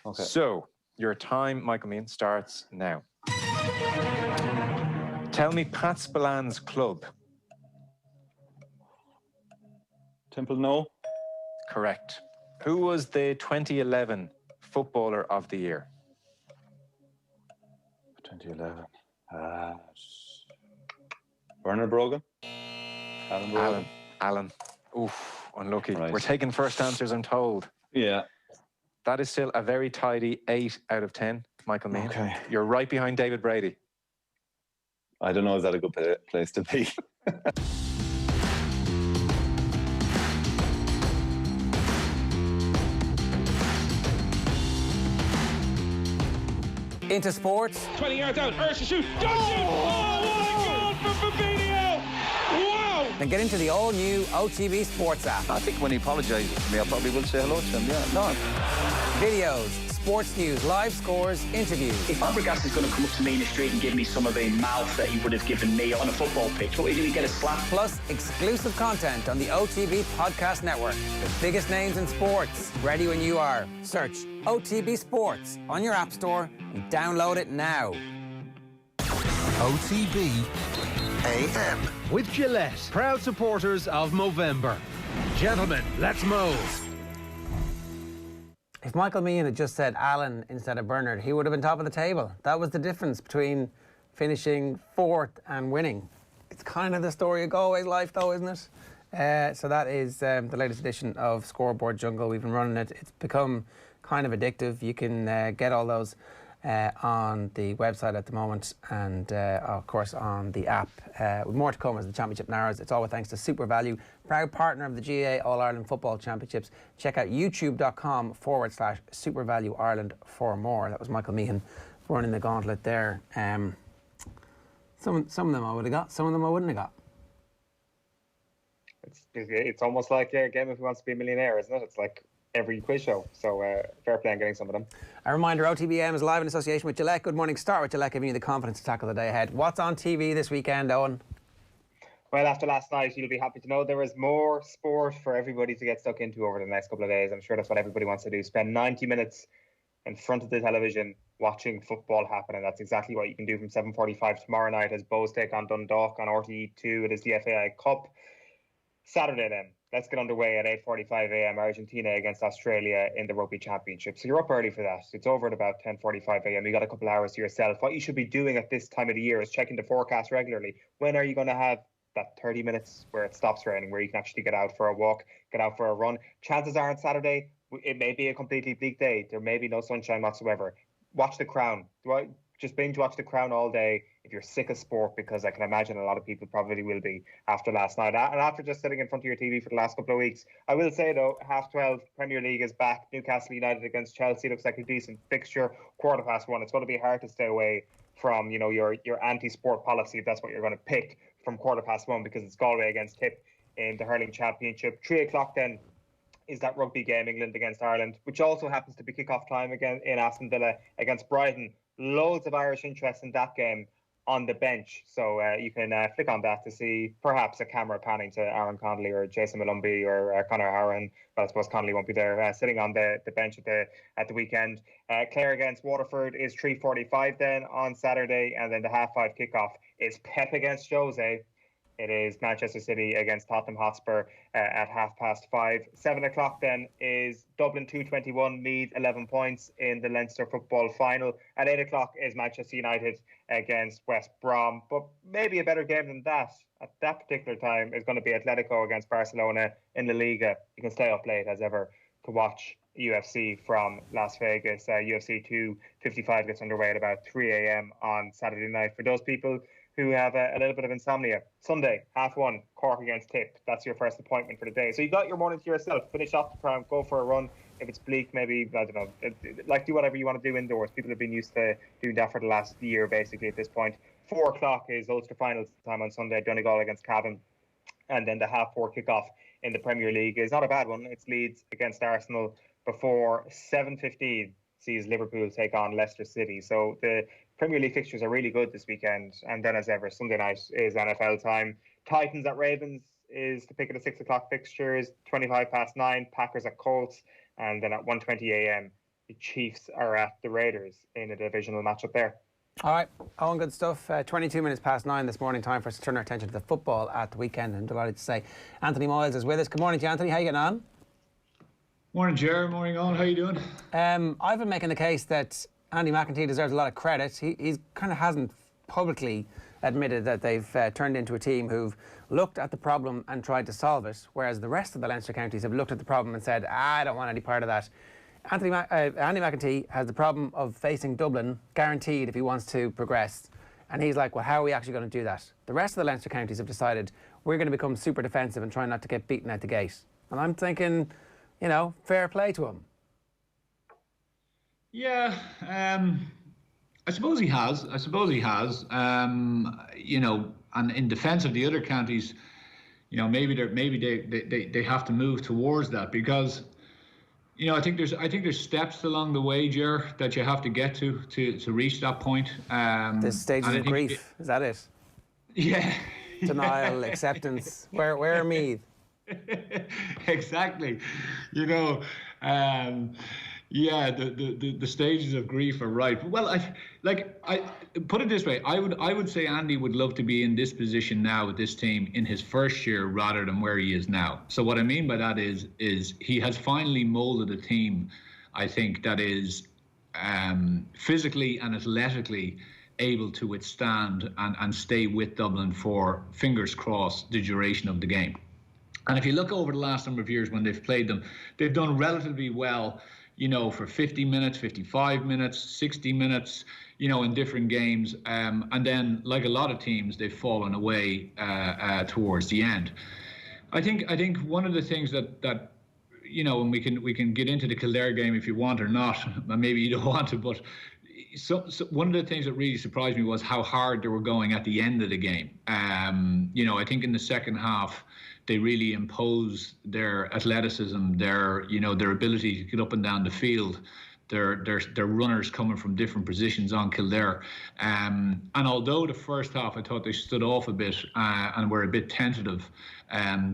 Okay. So your time, Michael Meehan, starts now. Tell me Pat Spillan's club. Temple, no. Correct. Who was the 2011 Footballer of the Year? 2011. Bernard Brogan. Alan Brogan. Alan. Oof, unlucky. Right. We're taking first answers, I'm told. Yeah. That is still a very tidy 8 out of 10, Michael Meehan. Okay. You're right behind David Brady. I don't know, is that a good place to be? Into sports. 20 yards out, Ursha shoot. Oh, what a goal from Fabinho! Wow! Then get into the all-new OTB Sports app. I think when he apologises to me, I probably will say hello to him, yeah. No. Videos, sports news, live scores, interviews. If Fabregas is going to come up to me in the street and give me some of the mouth that he would have given me on a football pitch, what would he do? He get a slap? Plus, exclusive content on the OTB Podcast Network. The biggest names in sports. Ready when you are. Search OTB Sports on your app store and download it now. OTB AM. With Gillette, proud supporters of Movember. Gentlemen, let's move. If Michael Meehan had just said Alan instead of Bernard, he would have been top of the table. That was the difference between finishing 4th and winning. It's kind of the story of Galway's life, though, isn't it? So that is the latest edition of Scoreboard Jungle. We've been running it. It's become kind of addictive. You can get all those on the website at the moment, and of course on the app. With more to come as the championship narrows. It's all thanks to Super Value, proud partner of the GAA All-Ireland Football Championships. Check out youtube.com/Super Value Ireland for more. That was Michael Meehan running the gauntlet there. Some of them I would have got, some of them I wouldn't have got. It's almost like a game of Who Wants to Be a Millionaire, isn't it? It's like every quiz show. So fair play on getting some of them. A reminder, OTB AM is live in association with Gillette. Good morning. Start with Gillette, giving you the confidence to tackle the day ahead. What's on TV this weekend, Owen? Well, after last night, you'll be happy to know there is more sport for everybody to get stuck into over the next couple of days. I'm sure that's what everybody wants to do. Spend 90 minutes in front of the television watching football happen, and that's exactly what you can do from 7:45 tomorrow night as Bows take on Dundalk on RTE2. It is the FAI Cup. Saturday then, let's get underway at 8:45 a.m. Argentina against Australia in the Rugby Championship. So you're up early for that. It's over at about 10:45 a.m. You got a couple of hours to yourself. What you should be doing at this time of the year is checking the forecast regularly. When are you going to have that 30 minutes where it stops raining, where you can actually get out for a walk, get out for a run? Chances are on Saturday, it may be a completely bleak day. There may be no sunshine whatsoever. Watch The Crown. Just binge watch The Crown all day if you're sick of sport, because I can imagine a lot of people probably will be after last night. And after just sitting in front of your TV for the last couple of weeks. I will say, though, 12:30, Premier League is back. Newcastle United against Chelsea looks like a decent fixture. 1:15. It's going to be hard to stay away from, your anti-sport policy, if that's what you're going to pick, from 1:15, because it's Galway against Tip in the hurling championship. 3 o'clock then is that rugby game, England against Ireland, which also happens to be kick-off time again in Aston Villa against Brighton. Loads of Irish interest in that game on the bench, so you can flick on that to see perhaps a camera panning to Aaron Connolly or Jason Malumbi or Conor Horan. Well, I suppose Connolly won't be there, sitting on the bench at the weekend. Clare against Waterford is 3:45 then on Saturday, and then the 5:30 kickoff is Pep against Jose. It is Manchester City against Tottenham Hotspur at 5:30. 7 o'clock then is Dublin 221, Meath 11 points in the Leinster football final. At 8 o'clock is Manchester United against West Brom. But maybe a better game than that at that particular time is going to be Atletico against Barcelona in La Liga. You can stay up late as ever to watch UFC from Las Vegas. UFC 255 gets underway at about 3 a.m. on Saturday night. For those people who have a little bit of insomnia, Sunday, 1:30, Cork against Tip. That's your first appointment for the day. So you got your morning to yourself. Finish off the prime, go for a run. If it's bleak, maybe, I don't know, do whatever you want to do indoors. People have been used to doing that for the last year, basically, at this point. 4 o'clock is Ulster finals time on Sunday, Donegal against Cavan. And then the 4:30 kickoff in the Premier League is not a bad one. It's Leeds against Arsenal before 7:15 sees Liverpool take on Leicester City. So the Premier League fixtures are really good this weekend. And then, as ever, Sunday night is NFL time. Titans at Ravens is the pick of the 6 o'clock fixtures. 9:25, Packers at Colts. And then at 1:20 a.m, the Chiefs are at the Raiders in a divisional matchup there. All right, all good stuff. 22 minutes past 9 this morning. Time for us to turn our attention to the football at the weekend. I'm delighted to say Anthony Moyles is with us. Good morning to you, Anthony. How are you getting on? Morning, Ger. Morning, on. How you doing? I've been making the case that Andy McEntee deserves a lot of credit. He kind of hasn't publicly admitted that they've turned into a team who've looked at the problem and tried to solve it, whereas the rest of the Leinster counties have looked at the problem and said, I don't want any part of that. Andy McEntee has the problem of facing Dublin, guaranteed, if he wants to progress. And he's like, well, how are we actually going to do that? The rest of the Leinster counties have decided we're going to become super defensive and try not to get beaten at the gate. And I'm thinking, fair play to him. Yeah, I suppose he has. And in defence of the other counties, maybe they have to move towards that, because I think there's steps along the way, Ger, that you have to get to reach that point. This stage of grief, is that it? Yeah. Denial, acceptance. Where are Meath? Exactly. Yeah, the stages of grief are right. Well, I put it this way. I would say Andy would love to be in this position now with this team in his first year rather than where he is now. So what I mean by that is he has finally molded a team, I think, that is physically and athletically able to withstand and stay with Dublin for, fingers crossed, the duration of the game. And if you look over the last number of years when they've played them, they've done relatively well, for 50 minutes, 55 minutes, 60 minutes, in different games. And then, like a lot of teams, they've fallen away towards the end. I think one of the things that and we can get into the Kildare game if you want or not, maybe you don't want to, but so one of the things that really surprised me was how hard they were going at the end of the game. I think in the second half, they really imposed their athleticism, their ability to get up and down the field, their runners coming from different positions on Kildare. And although the first half I thought they stood off a bit and were a bit tentative,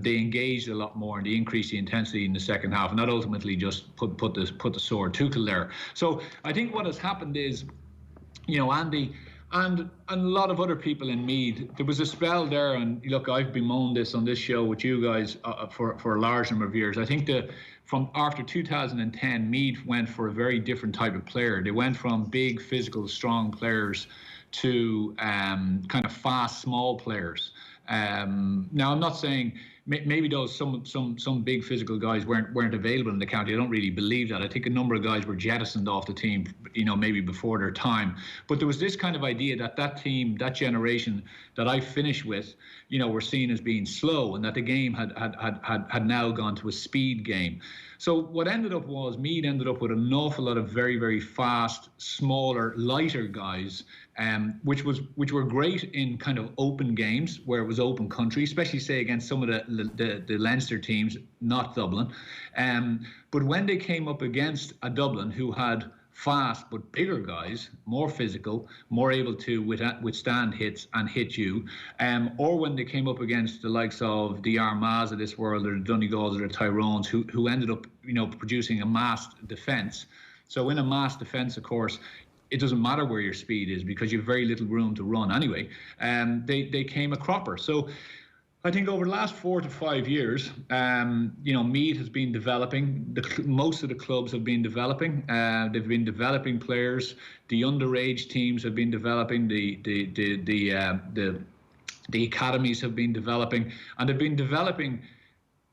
they engaged a lot more and they increased the intensity in the second half, and that ultimately just put the sword to Kildare. So I think what has happened is, Andy and a lot of other people in Meath, there was a spell there, and look, I've bemoaned this on this show with you guys for a large number of years. I think from after 2010, Meath went for a very different type of player. They went from big, physical, strong players to kind of fast, small players. Now, I'm not saying maybe those some big physical guys weren't available in the county. I don't really believe that. I think a number of guys were jettisoned off the team, maybe before their time. But there was this kind of idea that team, that generation that I finished with, were seen as being slow, and that the game had now gone to a speed game. So what ended up was Meath ended up with an awful lot of very, very fast, smaller, lighter guys, which were great in kind of open games where it was open country, especially say against some of the Leinster teams, not Dublin. But when they came up against a Dublin who had fast but bigger guys, more physical, more able to withstand hits and hit you, or when they came up against the likes of the Armaghs of this world, or the Donegals or the Tyrones, who ended up producing a massed defence. So in a massed defence, of course, it doesn't matter where your speed is because you have very little room to run anyway. They came a cropper. So I think over the last 4 to 5 years, Meath has been developing. Most of the clubs have been developing. They've been developing players. The underage teams have been developing. The academies have been developing, and they've been developing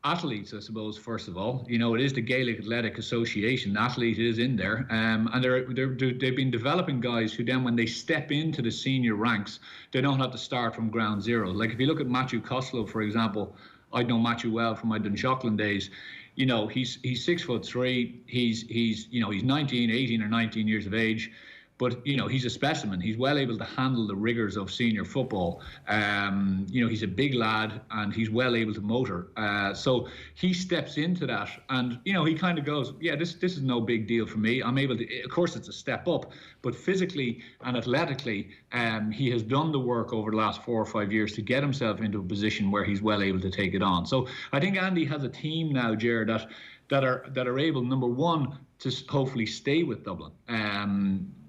athletes, I suppose. First of all, it is the Gaelic Athletic Association. Athlete is in there, and they've been developing guys who then, when they step into the senior ranks, they don't have to start from ground zero. Like if you look at Matthew Costello, for example, I know Matthew well from my Dunshaughlin days. He's 6'3". He's 18 or 19 years of age. But, he's a specimen. He's well able to handle the rigours of senior football. He's a big lad and he's well able to motor. So he steps into that and, he kind of goes, yeah, this is no big deal for me. I'm able to, of course, it's a step up, but physically and athletically, he has done the work over the last 4 or 5 years to get himself into a position where he's well able to take it on. So I think Andy has a team now, Ger, that are able, number one, to hopefully stay with Dublin.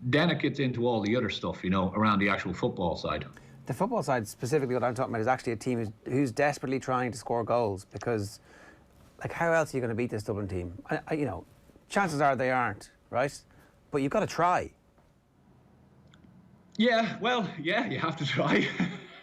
Then it gets into all the other stuff, around the actual football side. The football side, specifically what I'm talking about, is actually a team who's desperately trying to score goals, because, how else are you going to beat this Dublin team? Chances are they aren't, right? But you've got to try. Yeah, well, yeah, you have to try.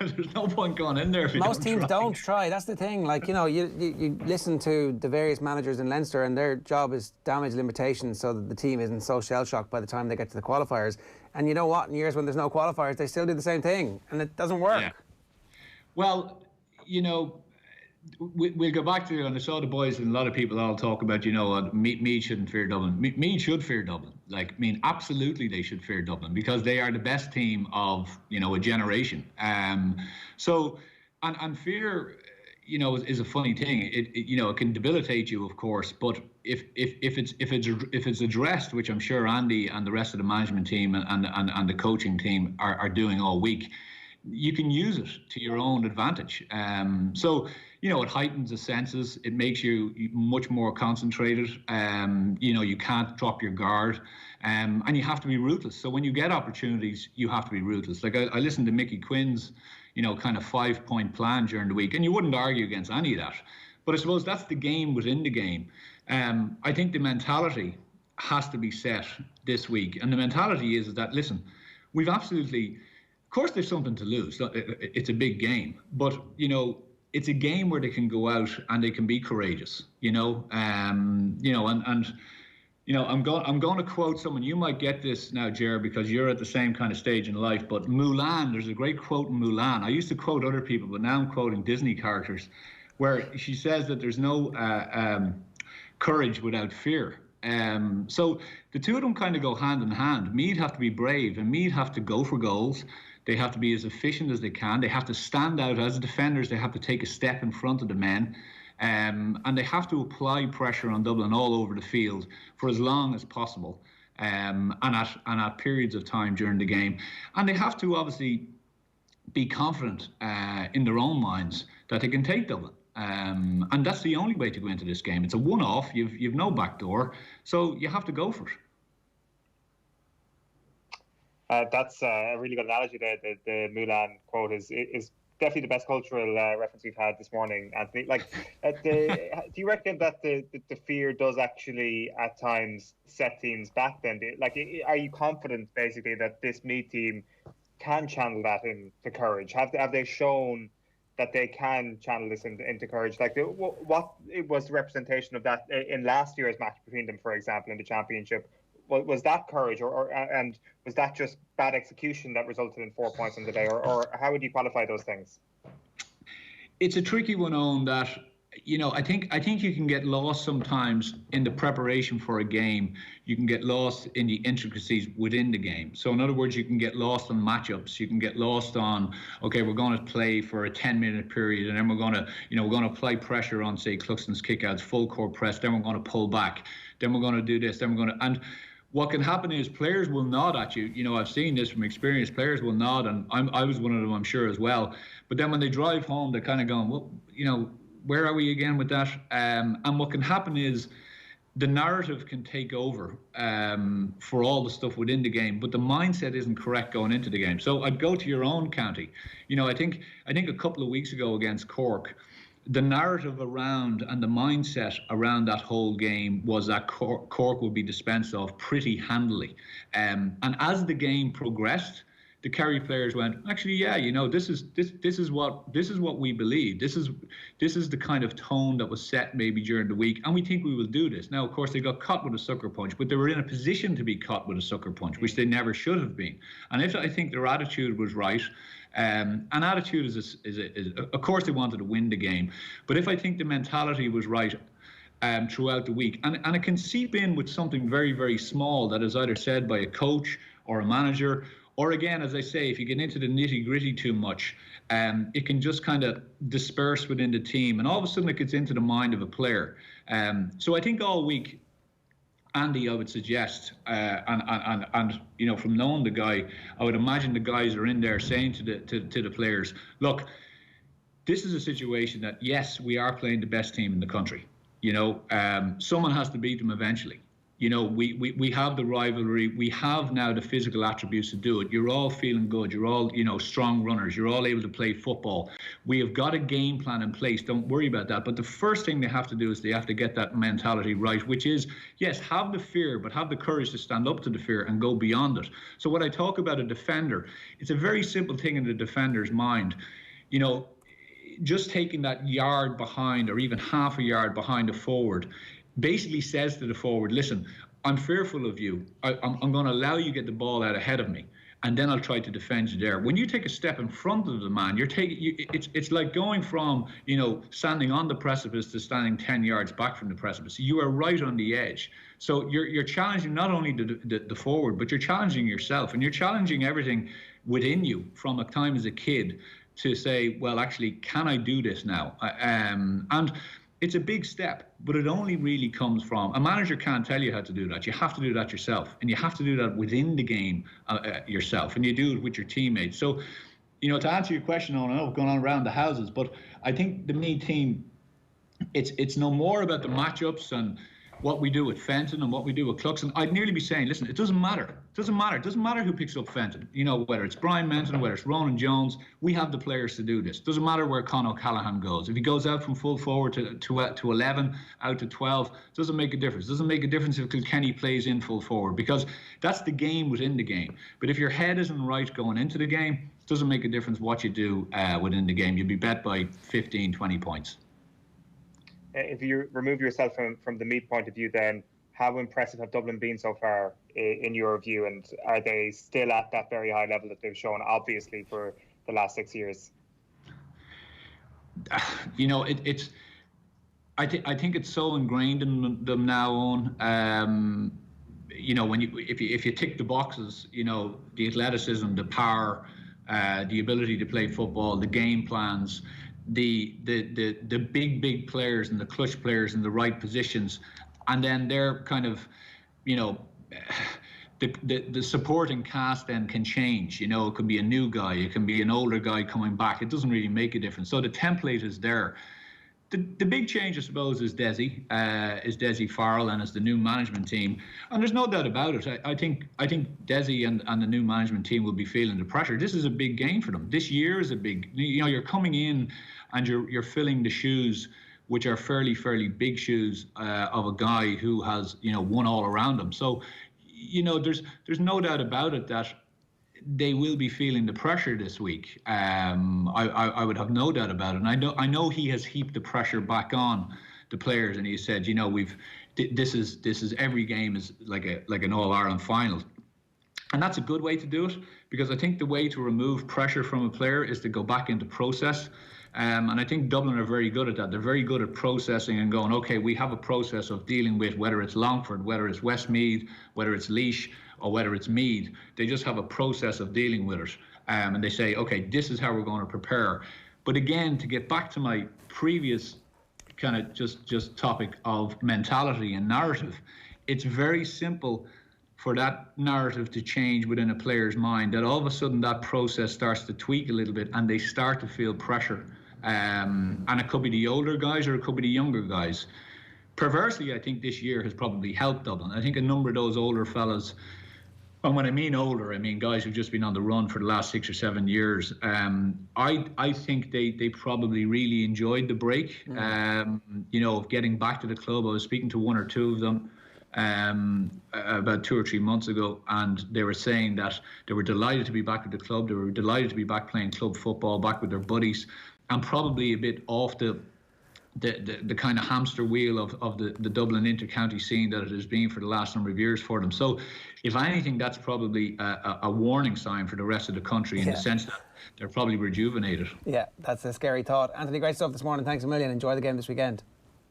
There's no point going in there if you Most don't teams try. don't try. That's the thing. You listen to the various managers in Leinster, and their job is damage limitation so that the team isn't so shell-shocked by the time they get to the qualifiers. And you know what? In years when there's no qualifiers, they still do the same thing, and it doesn't work. Yeah. Well, we'll go back to, and I saw the boys and a lot of people all talk about, Meath shouldn't fear Dublin. Meath should fear Dublin. Absolutely they should fear Dublin, because they are the best team of, a generation. So fear, is a funny thing. It can debilitate you, of course, but if it's addressed, which I'm sure Andy and the rest of the management team and the coaching team are doing all week, you can use it to your own advantage. So it heightens the senses. It makes you much more concentrated. You can't drop your guard, and you have to be ruthless. So when you get opportunities, you have to be ruthless. I listened to Mickey Quinn's, kind of 5-point plan during the week, and you wouldn't argue against any of that. But I suppose that's the game within the game. I think the mentality has to be set this week, and the mentality is that, listen, we've absolutely, of course, there's something to lose. It's a big game, but it's a game where they can go out and they can be courageous, and You know, I'm going to quote someone. You might get this now, Ger, because you're at the same kind of stage in life. But Mulan, there's a great quote in Mulan. I used to quote other people, but now I'm quoting Disney characters, where she says that there's no courage without fear. So the two of them kind of go hand in hand. Meath have to be brave, and Meath have to go for goals. They have to be as efficient as they can. They have to stand out as defenders. They have to take a step in front of the men. And they have to apply pressure on Dublin all over the field for as long as possible, and at periods of time during the game. And they have to obviously be confident in their own minds that they can take Dublin. And that's the only way to go into this game. It's a one-off. You've no back door, so you have to go for it. That's a really good analogy there. The Mulan quote is definitely the best cultural reference we've had this morning, Anthony. Like, do you reckon that the fear does actually at times set teams back then? Like, are you confident basically that this Meath team can channel that into courage? Have they shown that they can channel this into courage? Like, what was the representation of that in last year's match between them, for example, in the championship? Was that courage, and was that just bad execution that resulted in 4 points on the day, or how would you qualify those things? It's a tricky one, on that. You know, I think you can get lost sometimes in the preparation for a game. You can get lost in the intricacies within the game. So in other words, you can get lost on matchups. You can get lost on, okay, we're going to play for a 10-minute period, and then we're going to apply pressure on, say, Cluxton's kickouts, full court press. Then we're going to pull back. Then we're going to do this. Then we're going to, and what can happen is players will nod at you. You know, I've seen this from experience. Players will nod, and I was one of them, I'm sure, as well. But then when they drive home, they're kind of going, well, you know, where are we again with that? And what can happen is the narrative can take over for all the stuff within the game, but the mindset isn't correct going into the game. So I'd go to your own county. You know, I think a couple of weeks ago against Cork, the narrative around and the mindset around that whole game was that Cork would be dispensed of pretty handily. And as the game progressed, the Kerry players went, actually, yeah, you know, this is what we believe. This is the kind of tone that was set maybe during the week, and we think we will do this. Now, of course, they got caught with a sucker punch, but they were in a position to be caught with a sucker punch, which they never should have been. And if I think their attitude was right. And attitude is of course they wanted to win the game, but if I think the mentality was right throughout the week, and it can seep in with something very, very small that is either said by a coach or a manager, or again, as I say, if you get into the nitty-gritty too much, it can just kind of disperse within the team, and all of a sudden it gets into the mind of a player. So I think all week, Andy, I would suggest, and you know, from knowing the guy, I would imagine the guys are in there saying to the players, look, this is a situation that, yes, we are playing the best team in the country. You know, someone has to beat them eventually. You know, we have the rivalry. We have now the physical attributes to do it. You're all feeling good. You're all, you know, strong runners. You're all able to play football. We have got a game plan in place. Don't worry about that. But the first thing they have to do is they have to get that mentality right, which is, yes, have the fear, but have the courage to stand up to the fear and go beyond it. So when I talk about a defender, it's a very simple thing in the defender's mind. You know, just taking that yard behind or even half a yard behind a forward basically says to the forward, listen, I'm fearful of you. I'm going to allow you to get the ball out ahead of me, and then I'll try to defend you there. When you take a step in front of the man, it's like going from, you know, standing on the precipice to standing 10 yards back from the precipice. You are right on the edge. So you're challenging not only the forward, but you're challenging yourself, and you're challenging everything within you from a time as a kid to say, well, actually, can I do this now? And it's a big step, but it only really comes from, a manager can't tell you how to do that. You have to do that yourself, and you have to do that within the game yourself, and you do it with your teammates. So, you know, to answer your question, I know going on around the houses, but I think the Meath team, it's no more about the matchups and what we do with Fenton and what we do with Cluxton. I'd nearly be saying, listen, it doesn't matter. It doesn't matter. It doesn't matter who picks up Fenton. You know, whether it's Brian Menton, whether it's Ronan Jones, we have the players to do this. It doesn't matter where Conor O'Callaghan goes. If he goes out from full forward to 11, out to 12, it doesn't make a difference. It doesn't make a difference if Kilkenny plays in full forward, because that's the game within the game. But if your head isn't right going into the game, it doesn't make a difference what you do within the game. You'll be bet by 15, 20 points. If you remove yourself from the Meath point of view, then how impressive have Dublin been so far in your view, and are they still at that very high level that they've shown, obviously, for the last 6 years? You know, I think it's so ingrained in them now on. You know, if you tick the boxes, you know, the athleticism, the power, the ability to play football, the game plans, the big players and the clutch players in the right positions, and then they're kind of, you know, the supporting cast then can change. You know, it could be a new guy, it can be an older guy coming back. It doesn't really make a difference. So the template is there. The big change, I suppose, is Desi Farrell and as the new management team. And there's no doubt about it. I think Desi and the new management team will be feeling the pressure. This is a big game for them. This year is a big, you know, you're coming in and you're filling the shoes, which are fairly big shoes of a guy who has, you know, won all around him. So, you know, there's no doubt about it that they will be feeling the pressure this week. I would have no doubt about it. And I know he has heaped the pressure back on the players, and he said, you know, this is every game is like an All-Ireland final. And that's a good way to do it, because I think the way to remove pressure from a player is to go back into process. And I think Dublin are very good at that. They're very good at processing and going, okay, we have a process of dealing with whether it's Longford, whether it's Westmeath, whether it's Laois, or whether it's Meath. They just have a process of dealing with it. And they say, okay, this is how we're going to prepare. But again, to get back to my previous kind of just topic of mentality and narrative, it's very simple for that narrative to change within a player's mind, that all of a sudden that process starts to tweak a little bit and they start to feel pressure. And it could be the older guys or it could be the younger guys. Perversely, I think this year has probably helped Dublin. I think a number of those older fellas, and when I mean older, I mean guys who've just been on the run for the last 6 or 7 years. I think they probably really enjoyed the break, you know, of getting back to the club. I was speaking to one or two of them about 2 or 3 months ago, and they were saying that they were delighted to be back at the club. They were delighted to be back playing club football, back with their buddies, and probably a bit off the kind of hamster wheel of the Dublin inter-county scene that it has been for the last number of years for them. So if anything, that's probably a warning sign for the rest of the country in the sense that they're probably rejuvenated. Yeah, that's a scary thought. Anthony, great stuff this morning. Thanks a million. Enjoy the game this weekend.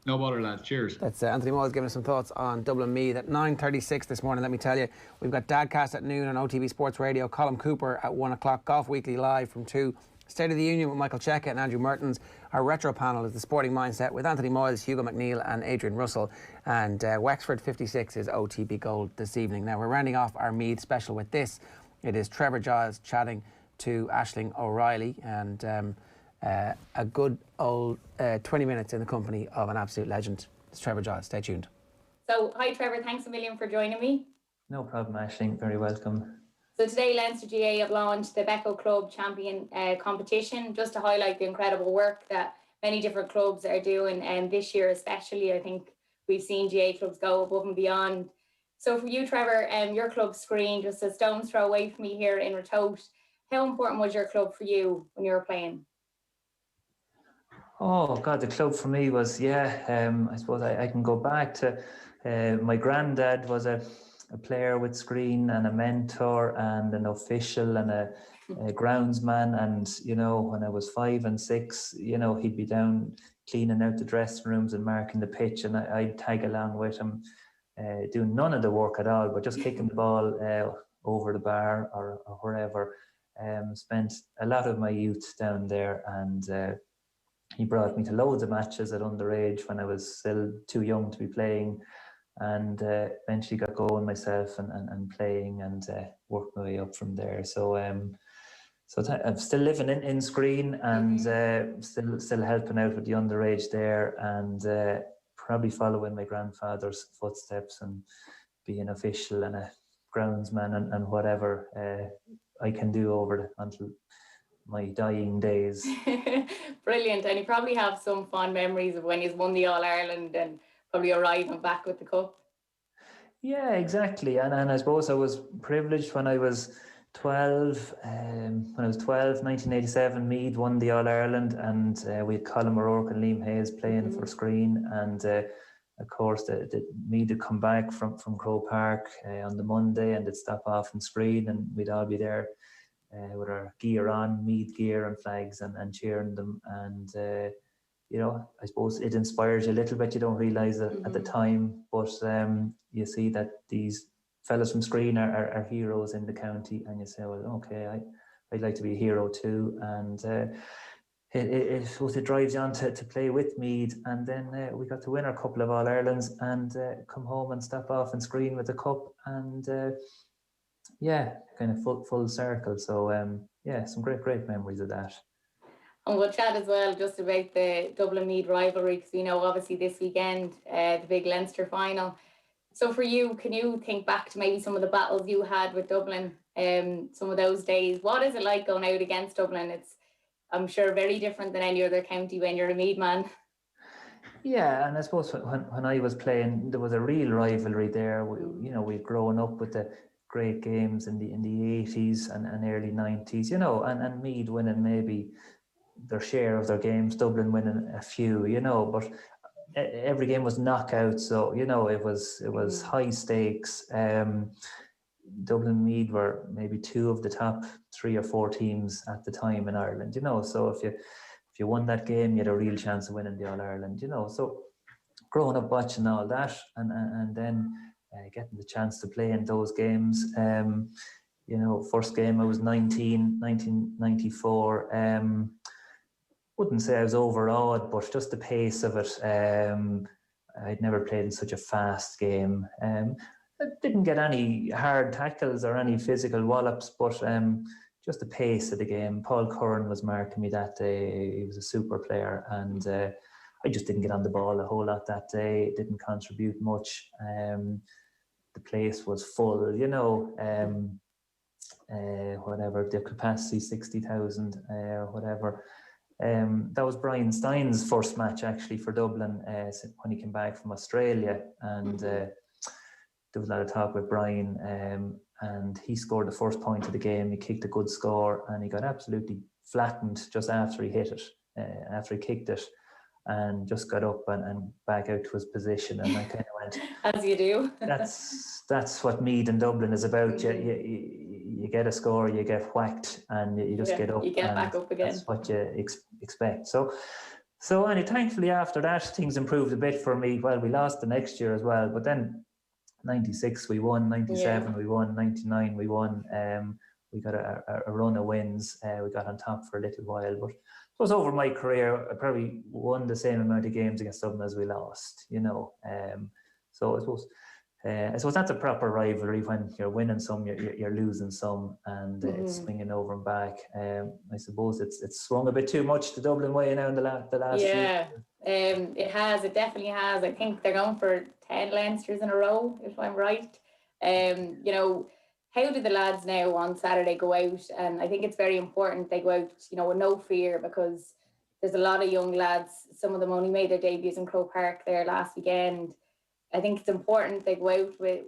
No bother, lads. Cheers. That's Anthony Moyles giving us some thoughts on Dublin Meath at 9:36 this morning. Let me tell you, we've got Dadcast at noon on OTB Sports Radio, Colm Cooper at 1 o'clock, Golf Weekly live from 2, State of the Union with Michael Cheika and Andrew Mertens. Our retro panel is The Sporting Mindset with Anthony Moyles, Hugo McNeil and Adrian Russell. And Wexford 56 is OTB Gold this evening. Now, we're rounding off our Meath special with this. It is Trevor Giles chatting to Aisling O'Reilly, and a good old 20 minutes in the company of an absolute legend. It's Trevor Giles. Stay tuned. So, hi Trevor, thanks a million for joining me. No problem, Aisling. Very welcome. So today Leinster GA have launched the Becco Club Champion competition, just to highlight the incredible work that many different clubs are doing, and this year especially, I think we've seen GA clubs go above and beyond. So for you, Trevor, your club Screen, just a stone's throw away from me here in Ratoath, how important was your club for you when you were playing? Oh God, the club for me was, I suppose I can go back to my granddad was a player with Screen and a mentor and an official and a groundsman, and you know, when I was 5 and 6, you know, he'd be down cleaning out the dressing rooms and marking the pitch, and I'd tag along with him, doing none of the work at all, but just kicking the ball over the bar or wherever. Spent a lot of my youth down there, and he brought me to loads of matches at underage when I was still too young to be playing, and eventually got going myself and playing, and worked my way up from there. So I'm still living in Screen, and still helping out with the underage there, and probably following my grandfather's footsteps and being official and a groundsman and whatever I can do until my dying days. Brilliant. And you probably have some fond memories of when you won the All-Ireland and probably arriving back with the cup. Yeah, exactly. And I suppose I was privileged when I was 12. 1987, Meath won the All-Ireland, and we had Colin O'Rourke and Liam Hayes playing for Screen, and of course, the Meath would come back from Croke Park on the Monday, and they'd stop off in Screen, and we'd all be there with our gear on, Meath gear and flags, and cheering them. And you know, I suppose it inspires you a little bit. You don't realise it at the time, but you see that these fellas from Screen are heroes in the county, and you say, well, okay, I'd like to be a hero too. And it drives you on to play with Meath, and then we got to win our couple of All-Irelands and come home and stop off and Screen with the cup, and kind of full circle. So some great memories of that. And we'll chat as well just about the Dublin-Meath rivalry, because we know obviously this weekend, the big Leinster final. So for you, can you think back to maybe some of the battles you had with Dublin, some of those days? What is it like going out against Dublin? It's, I'm sure, very different than any other county when you're a Meath man. Yeah, and I suppose when I was playing, there was a real rivalry there. We'd grown up with the great games in the 80s and early 90s, and Meath winning maybe their share of their games, Dublin winning a few, but every game was knockout, so it was high stakes. Dublin Meath were maybe two of the top 3 or 4 teams at the time in Ireland, so if you won that game, you had a real chance of winning the All-Ireland, so growing up watching all that and then getting the chance to play in those games. First game I was 1994. Wouldn't say I was overawed, but just the pace of it. I'd never played in such a fast game. I didn't get any hard tackles or any physical wallops, but just the pace of the game. Paul Curran was marking me that day. He was a super player, and I just didn't get on the ball a whole lot that day. Didn't contribute much. The place was full, whatever, the capacity, 60,000 or whatever. That was Brian Stein's first match actually for Dublin when he came back from Australia, and there was a lot of talk with Brian, and he scored the first point of the game. He kicked a good score, and he got absolutely flattened just after he hit it, after he kicked it, and just got up and back out to his position, and I kind of went, as you do. That's what Meath and Dublin is about. You get a score, you get whacked, and you just get up. You get back up again. That's what you expect. So thankfully after that, things improved a bit for me. Well, we lost the next year as well, but then 96 we won, 97 we won, 99 we won. We got a run of wins. We got on top for a little while, but I suppose over my career, I probably won the same amount of games against Dublin as we lost, So I suppose that's a proper rivalry when you're winning some, you're losing some, and it's swinging over and back. I suppose it's swung a bit too much the Dublin way now in the last yeah, few. It definitely has. I think they're going for 10 Leinsters in a row, if I'm right. How do the lads now on Saturday go out? And I think it's very important they go out, with no fear, because there's a lot of young lads. Some of them only made their debuts in Croke Park there last weekend. I think it's important they go out with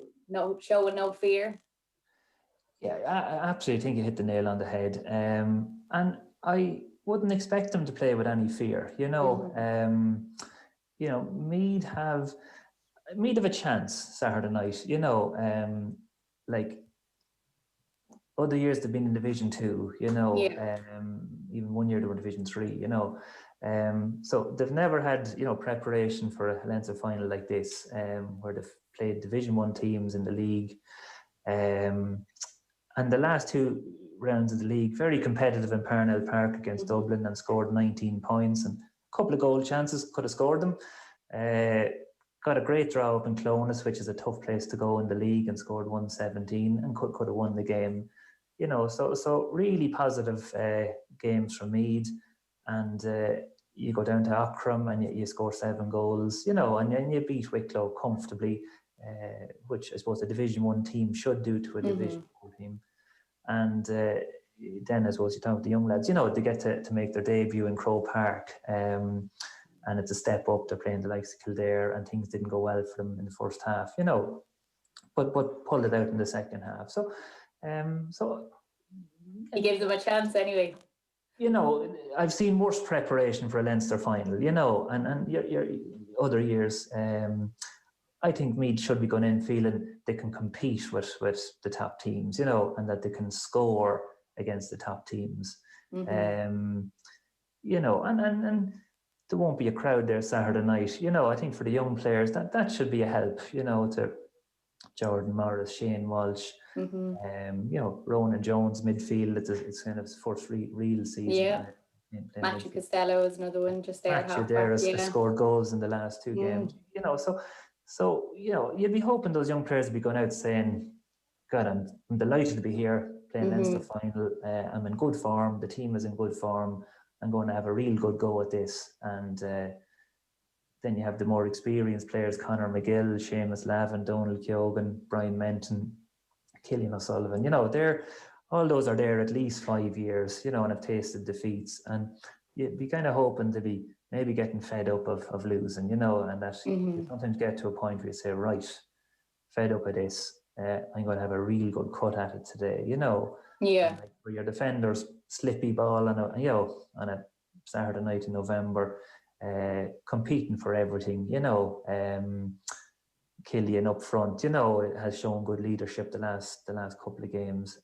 showing no fear. Yeah, I absolutely think you hit the nail on the head. And I wouldn't expect them to play with any fear. Meath have a chance Saturday night. Like other years they've been in Division 2. Even one year they were Division 3. So they've never had, preparation for a Leinster final like this, where they've played Division 1 teams in the league. And the last 2 rounds of the league, very competitive in Parnell Park against Dublin, and scored 19 points and a couple of goal chances, could have scored them. Got a great draw up in Clonus, which is a tough place to go in the league, and scored 117 and could have won the game. So really positive games from Meath. And you go down to Ockram and you score 7 goals, and then you beat Wicklow comfortably, which I suppose a Division 1 team should do to a Division 4 team. And then I suppose you talk about the young lads, they get to make their debut in Croke Park, and it's a step up. They're playing the likes of Kildare, and things didn't go well for them in the first half, but pulled it out in the second half. So he gives them a chance anyway. I've seen worse preparation for a Leinster final, and other years. I think Meath should be going in feeling they can compete with the top teams, you know, and that they can score against the top teams. You know, and there won't be a crowd there Saturday night. You know, I think for the young players that should be a help, you know, to Jordan Morris, Shane Walsh, you know, Ronan Jones midfield. It's kind of his first real season. Yeah. Matthew Costello is another one just there. Matthew there has scored goals in the last 2 games. You know, so you know, you'd be hoping those young players would be going out saying, God, I'm delighted to be here playing Leinster final. I'm in good form. The team is in good form. I'm going to have a real good go at this. And then you have the more experienced players, Conor McGill, Seamus Lavin, Donald Keoghan, Brian Menton, Killian O'Sullivan. You know, all those are there at least 5 years, you know, and have tasted defeats. And you'd be kind of hoping to be maybe getting fed up of losing, you know, and that you sometimes get to a point where you say, right, fed up of this, I'm going to have a real good cut at it today, you know. Yeah. Like for your defenders, slippy ball on a Saturday night in November, competing for everything, you know. Killian up front, you know, has shown good leadership the last couple of games.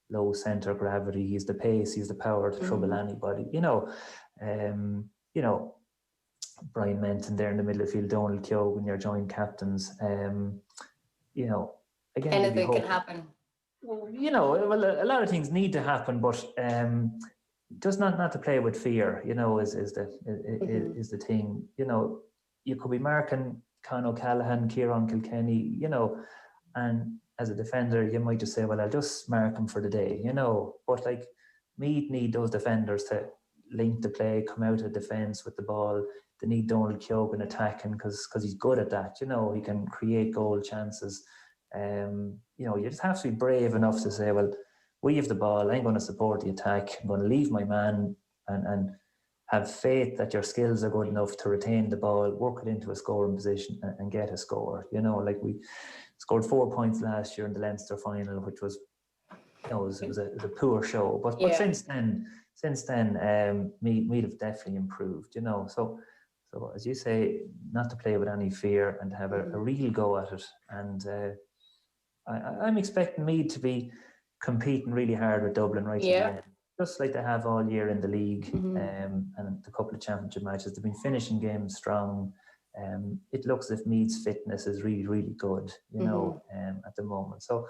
Low centre gravity, he's the pace, he's the power to trouble anybody, you know. You know, Brian Menton there in the middle of the field, Donald Keoghan, your joint captains. You know, again, anything can happen. You know, well, a lot of things need to happen, but just not to play with fear, you know, is the thing. You know, you could be marking Con O'Callaghan, Kieran Kilkenny, you know, and as a defender, you might just say, well, I'll just mark him for the day, you know. But like, Meath need those defenders to link the play, come out of defence with the ball. They need Donald Keoghan attacking because he's good at that, you know. He can create goal chances. You know, you just have to be brave enough to say, well, we have the ball, I'm going to support the attack, I'm going to leave my man and have faith that your skills are good enough to retain the ball, work it into a scoring position and get a score. You know, like we scored 4 points last year in the Leinster final, which was, you know, it was a poor show. But since then, Meath have definitely improved, you know. So as you say, not to play with any fear and to have a real go at it. And I'm expecting Meath to be competing really hard with Dublin right to the end, just like they have all year in the league and a couple of championship matches. They've been finishing games strong. It looks as if Meath's fitness is really, really good, you know, at the moment. So,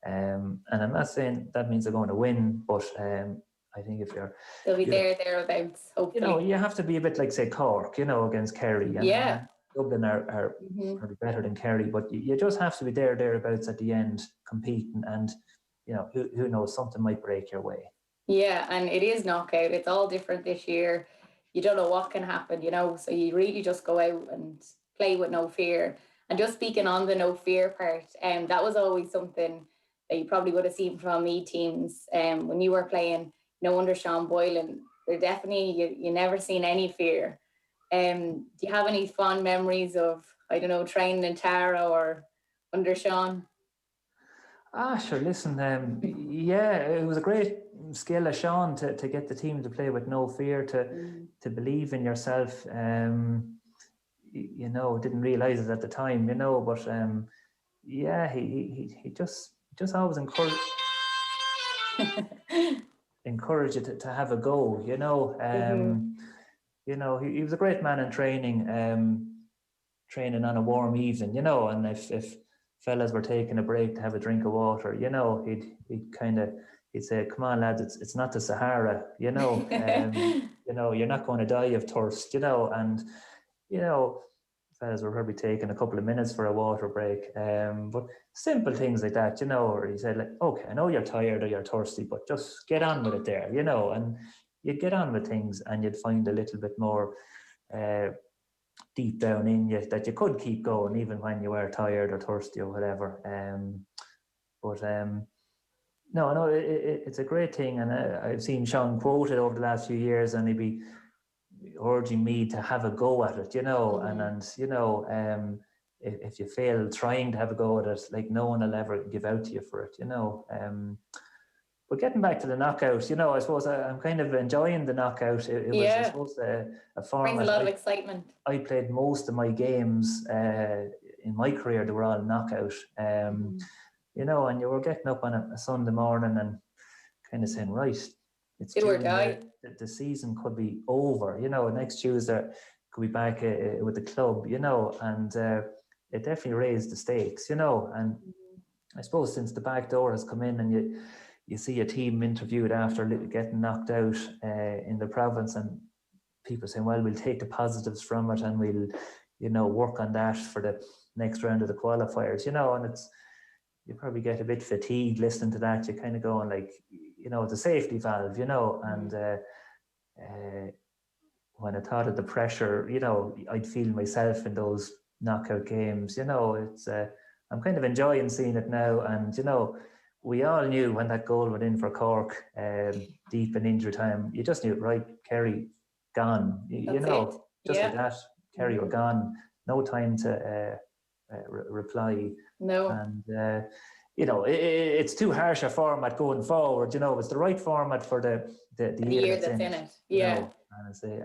and I'm not saying that means they're going to win, but I think if they'll be thereabouts, hopefully. You know, you have to be a bit like, say, Cork, you know, against Kerry. And Dublin are probably better than Kerry, but you just have to be thereabouts at the end, competing, and you know, who knows, something might break your way. Yeah, and it is knockout. It's all different this year. You don't know what can happen, you know, so you really just go out and play with no fear. And just speaking on the no fear part, that was always something that you probably would have seen from Meath teams when you were playing, you know, under Sean Boylan. They're definitely, you never seen any fear. Do you have any fond memories of, I don't know, training in Tara or under Sean? Sure, listen, yeah, it was a great skill of Sean to get the team to play with no fear, to believe in yourself. You know, didn't realise it at the time, you know, but yeah, he just always encourage you to have a go, you know. You know, he was a great man in training on a warm evening, you know, and if fellas were taking a break to have a drink of water, you know, he'd say, come on lads, it's not the Sahara, you know. You know, you're not going to die of thirst, you know. And you know, fellas were probably taking a couple of minutes for a water break, but simple things like that, you know. Or he said, like, okay, I know you're tired or you're thirsty, but just get on with it there, you know. And you'd get on with things and you'd find a little bit more deep down in you that you could keep going even when you were tired or thirsty or whatever. No, it's a great thing, and I've seen Sean quoted over the last few years, and he'd be urging me to have a go at it, you know. And you know, if you fail trying to have a go at it, like, no one will ever give out to you for it, you know. But getting back to the knockout, you know, I suppose I'm kind of enjoying the knockout. It was, I suppose, a format. Brings a lot of excitement. I played most of my games in my career, they were all knockout. You know, and you were getting up on a Sunday morning and kind of saying, right, it's do or die. The season could be over. You know, next Tuesday could be back with the club, you know, and it definitely raised the stakes, you know. And I suppose since the back door has come in and you see a team interviewed after getting knocked out in the province, and people saying, well, we'll take the positives from it and we'll, you know, work on that for the next round of the qualifiers, you know. And you probably get a bit fatigued listening to that. You're kind of going like, you know, it's a safety valve, you know. And when I thought of the pressure, you know, I'd feel myself in those knockout games, you know. It's I'm kind of enjoying seeing it now. And, you know, we all knew when that goal went in for Cork deep in injury time, you just knew, right, Kerry gone, you know, just like that. Kerry were gone, no time to reply. No. And you know, it's too harsh a format going forward. You know, it's the right format for the year that's in it. Yeah. You know, and I say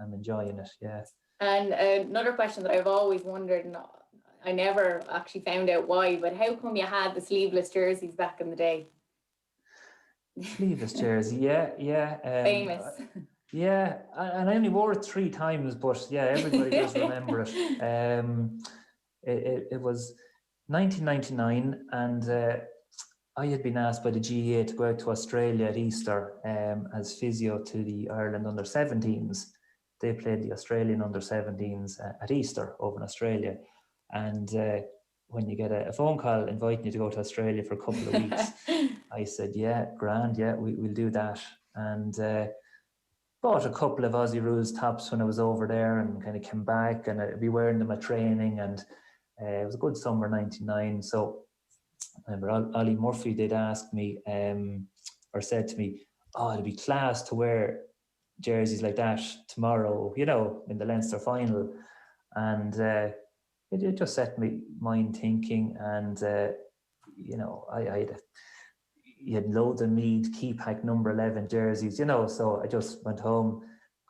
I'm enjoying it. Yeah. And another question that I've always wondered, and I never actually found out why, but how come you had the sleeveless jerseys back in the day? Sleeveless jersey, yeah. Famous. Yeah, and I only wore it 3 times, but yeah, everybody does remember it. It was 1999, and I had been asked by the GAA to go out to Australia at Easter as physio to the Ireland under-17s. They played the Australian under-17s at Easter over in Australia. And when you get a phone call inviting you to go to Australia for a couple of weeks, I said, yeah, grand, yeah, we'll do that. And bought a couple of Aussie Rules tops when I was over there and kind of came back, and I'd be wearing them at training. And it was a good summer, 99. So I remember Ollie Murphy did ask me or said to me, oh, it'd be class to wear jerseys like that tomorrow, you know, in the Leinster final. And it just set me mind thinking. And, you know, you had loads of Meath key pack number 11 jerseys, you know, so I just went home,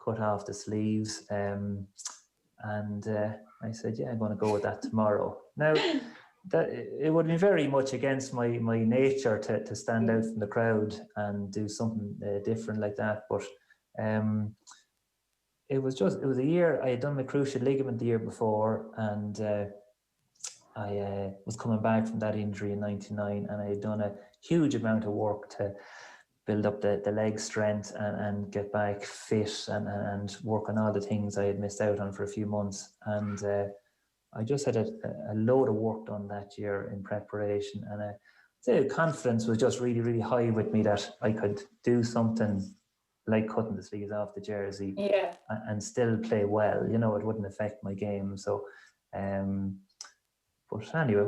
cut off the sleeves, and I said, yeah, I'm going to go with that tomorrow. Now, that it would be very much against my nature to stand out from the crowd and do something different like that, but it was a year. I had done my cruciate ligament the year before, and I was coming back from that injury in 99, and I had done a huge amount of work to build up the leg strength and get back fit and work on all the things I had missed out on for a few months. And I just had a load of work done that year in preparation, and the confidence was just really, really high with me that I could do something like cutting the sleeves off the jersey and still play well. You know, it wouldn't affect my game. So, but anyway,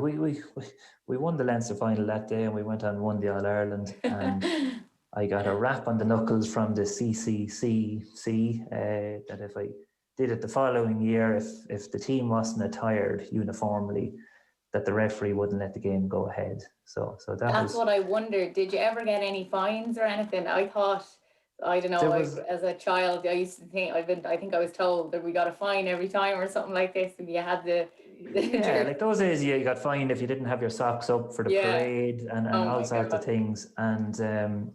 we won the Leinster final that day, and we went on and won the All-Ireland. And I got a rap on the knuckles from the CCCC that if I did it the following year, if the team wasn't attired uniformly, that the referee wouldn't let the game go ahead. So that's what I wondered. Did you ever get any fines or anything? I thought, I don't know, as a child, I used to think, I think I was told that we got a fine every time or something like this, and you had the yeah, like those days you got fined if you didn't have your socks up for the parade and all sorts of things, and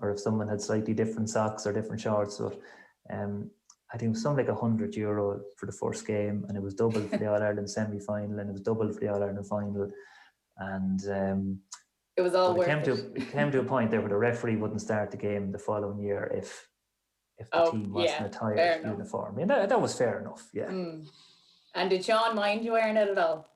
or if someone had slightly different socks or different shorts. So I think it was something like €100 for the first game, and it was double for the All-Ireland semi-final, and it was double for the All-Ireland final. And it was all worth it. It came to a point there where the referee wouldn't start the game the following year if the team wasn't attired uniform. You know, that was fair enough, yeah. And did Sean mind you wearing it at all?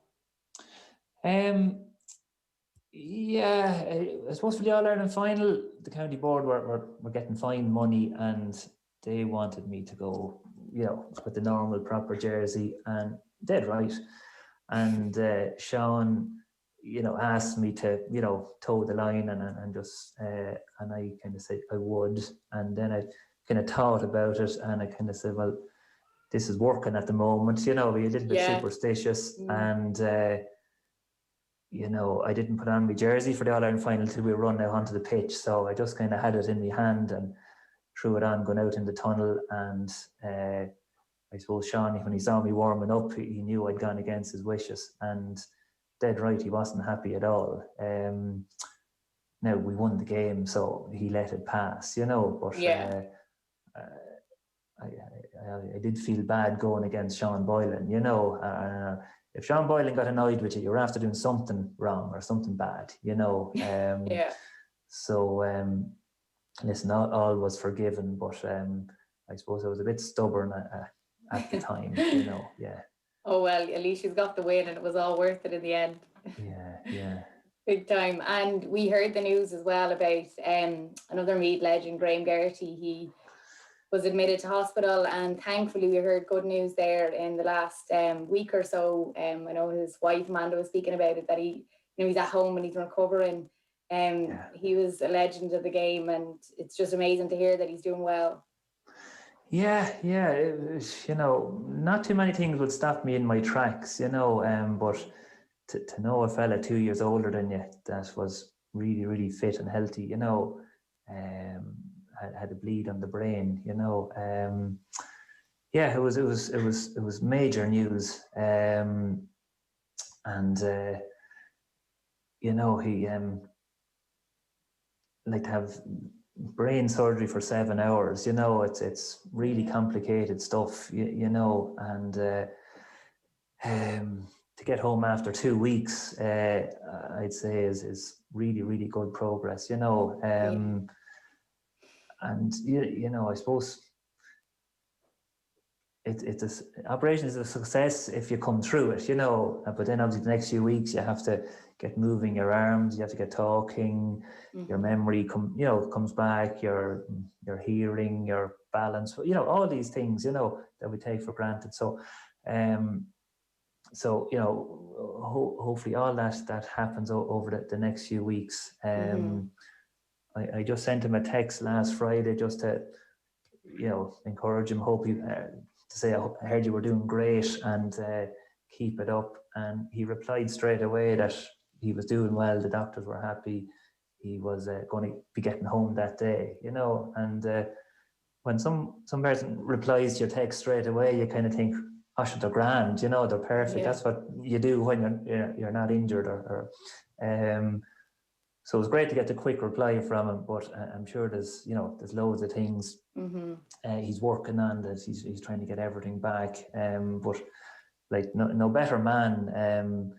Yeah, I suppose for the All-Ireland final, the county board were getting fine money, and they wanted me to go, you know, with the normal proper jersey, and dead right. And Sean, you know, asked me to, you know, toe the line and just, and I kind of said I would. And then I kind of thought about it, and I kind of said, well, this is working at the moment, you know, be a little bit superstitious. And you know, I didn't put on my jersey for the All-Ireland final till we were running out onto the pitch. So I just kind of had it in my hand and threw it on going out in the tunnel. And I suppose Sean, when he saw me warming up, he knew I'd gone against his wishes. And dead right, he wasn't happy at all. Now, we won the game, so he let it pass, you know. But I did feel bad going against Sean Boylan, you know. If Sean Boylan got annoyed with you, you're after doing something wrong or something bad, you know. So, listen, all was forgiven, but I suppose I was a bit stubborn at the time, you know, Oh, well, at least she's got the win and it was all worth it in the end. Yeah. Big time. And we heard the news as well about another Meath legend, Graham Geraghty. He was admitted to hospital, and thankfully we heard good news there in the last week or so. I know his wife Amanda was speaking about it, that he's at home and he's recovering. He was a legend of the game, and it's just amazing to hear that he's doing well. Yeah. You know, not too many things would stop me in my tracks, you know, but to know a fella 2 years older than you that was really, really fit and healthy, you know, had a bleed on the brain, you know. It was major news. You know, he like to have brain surgery for 7 hours, you know, it's really complicated stuff, you know, and to get home after 2 weeks, I'd say is really, really good progress, you know. And you know, I suppose operation is a success if you come through it, you know. But then obviously the next few weeks you have to get moving your arms, you have to get talking, your memory comes back, your hearing, your balance, you know, all these things, you know, that we take for granted. So you know, hopefully all that happens over the next few weeks. I just sent him a text last Friday just to, you know, encourage him, hope you to say I heard you were doing great and keep it up. And he replied straight away that he was doing well, the doctors were happy, he was going to be getting home that day, you know. And when some person replies to your text straight away, you kind of think, oh, they're grand, you know, they're perfect. That's what you do when you're not injured or so it was great to get the quick reply from him, but I'm sure there's loads of things he's working on, that he's trying to get everything back. But like no better man.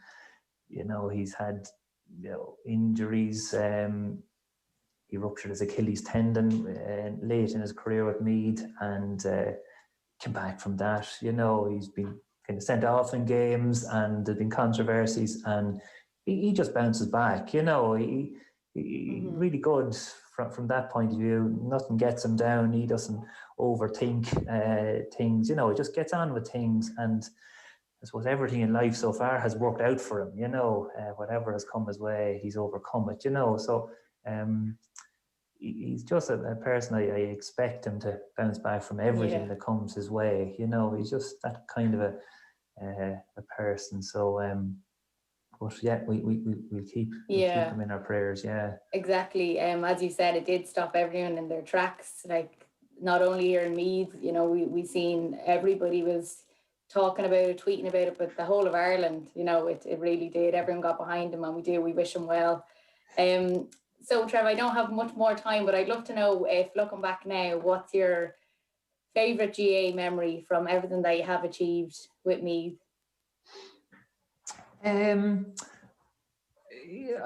You know, he's had, you know, injuries. He ruptured his Achilles tendon late in his career with Meath, and came back from that. You know, he's been kind of sent off in games, and there's been controversies, and he just bounces back, you know. He really good from that point of view. Nothing gets him down. He doesn't overthink things, you know. He just gets on with things, and I suppose everything in life so far has worked out for him, you know. Whatever has come his way, he's overcome it, you know. So he's just a person I expect him to bounce back from everything that comes his way, you know. He's just that kind of a person. So but yeah, we'll keep him in our prayers. Exactly. As you said, it did stop everyone in their tracks. Like, not only here in Meath, you know, we seen everybody was talking about it, tweeting about it, but the whole of Ireland, you know, it really did. Everyone got behind him, and we wish him well. So Trevor, I don't have much more time, but I'd love to know, if looking back now, what's your favourite GA memory from everything that you have achieved with Meath?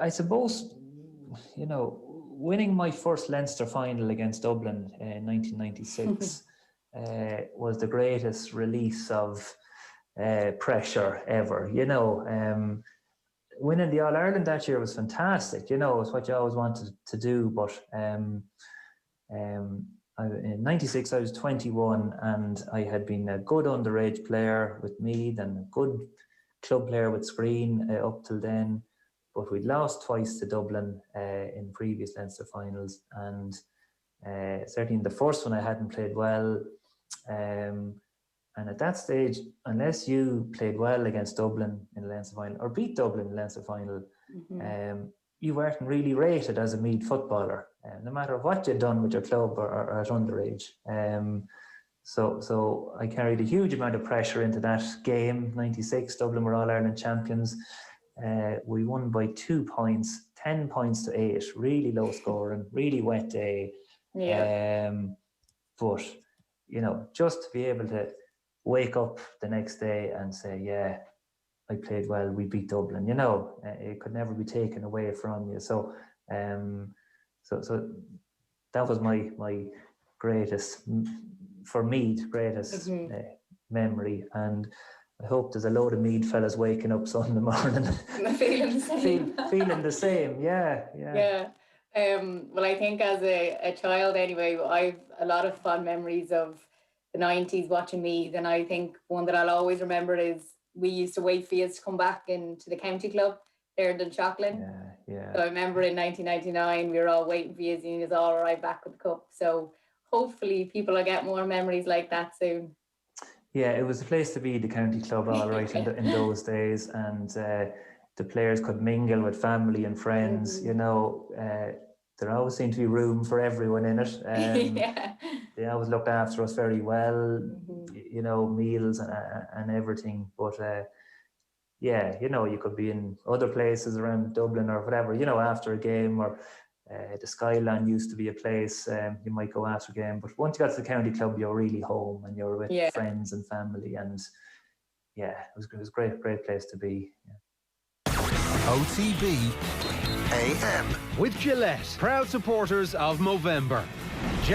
I suppose, you know, winning my first Leinster final against Dublin in 1996 was the greatest release of pressure ever, you know. Winning the All-Ireland that year was fantastic, you know. It's what you always wanted to do, but in 96 I was 21, and I had been a good underage player with Meath and a good club player with Screen up till then, but we'd lost twice to Dublin in previous Leinster finals, and certainly in the first one I hadn't played well, and at that stage, unless you played well against Dublin in the Leinster final or beat Dublin in the Leinster final, you weren't really rated as a Meath footballer, no matter what you'd done with your club or at underage. So I carried a huge amount of pressure into that game. 96, Dublin were All-Ireland champions. We won by 2 points, 10 points to 8, really low scoring, really wet day. But, you know, just to be able to wake up the next day and say, yeah, I played well, we beat Dublin, you know, it could never be taken away from you. So so that was my greatest, for Meath, greatest memory. And I hope there's a load of Meath fellas waking up Sunday morning feeling the same. feeling the same, yeah. Well, I think as a child anyway, I've a lot of fond memories of the 90s watching Meath, and I think one that I'll always remember is we used to wait for you to come back into the county club there in Dunshaughlin. So I remember in 1999 we were all waiting for you and you was all right back with the cup. So hopefully people will get more memories like that soon. Yeah, it was the place to be, the county club, all right, in those days, and the players could mingle with family and friends. You know, there always seemed to be room for everyone in it. They always looked after us very well. You know, meals and everything. But yeah, you know, you could be in other places around Dublin or whatever. You know, after a game, or the Skyline used to be a place you might go after a game. But once you got to the county club, you're really home and you're with friends and family. And yeah, it was a great place to be. OTB AM. With Gillette, proud supporters of Movember.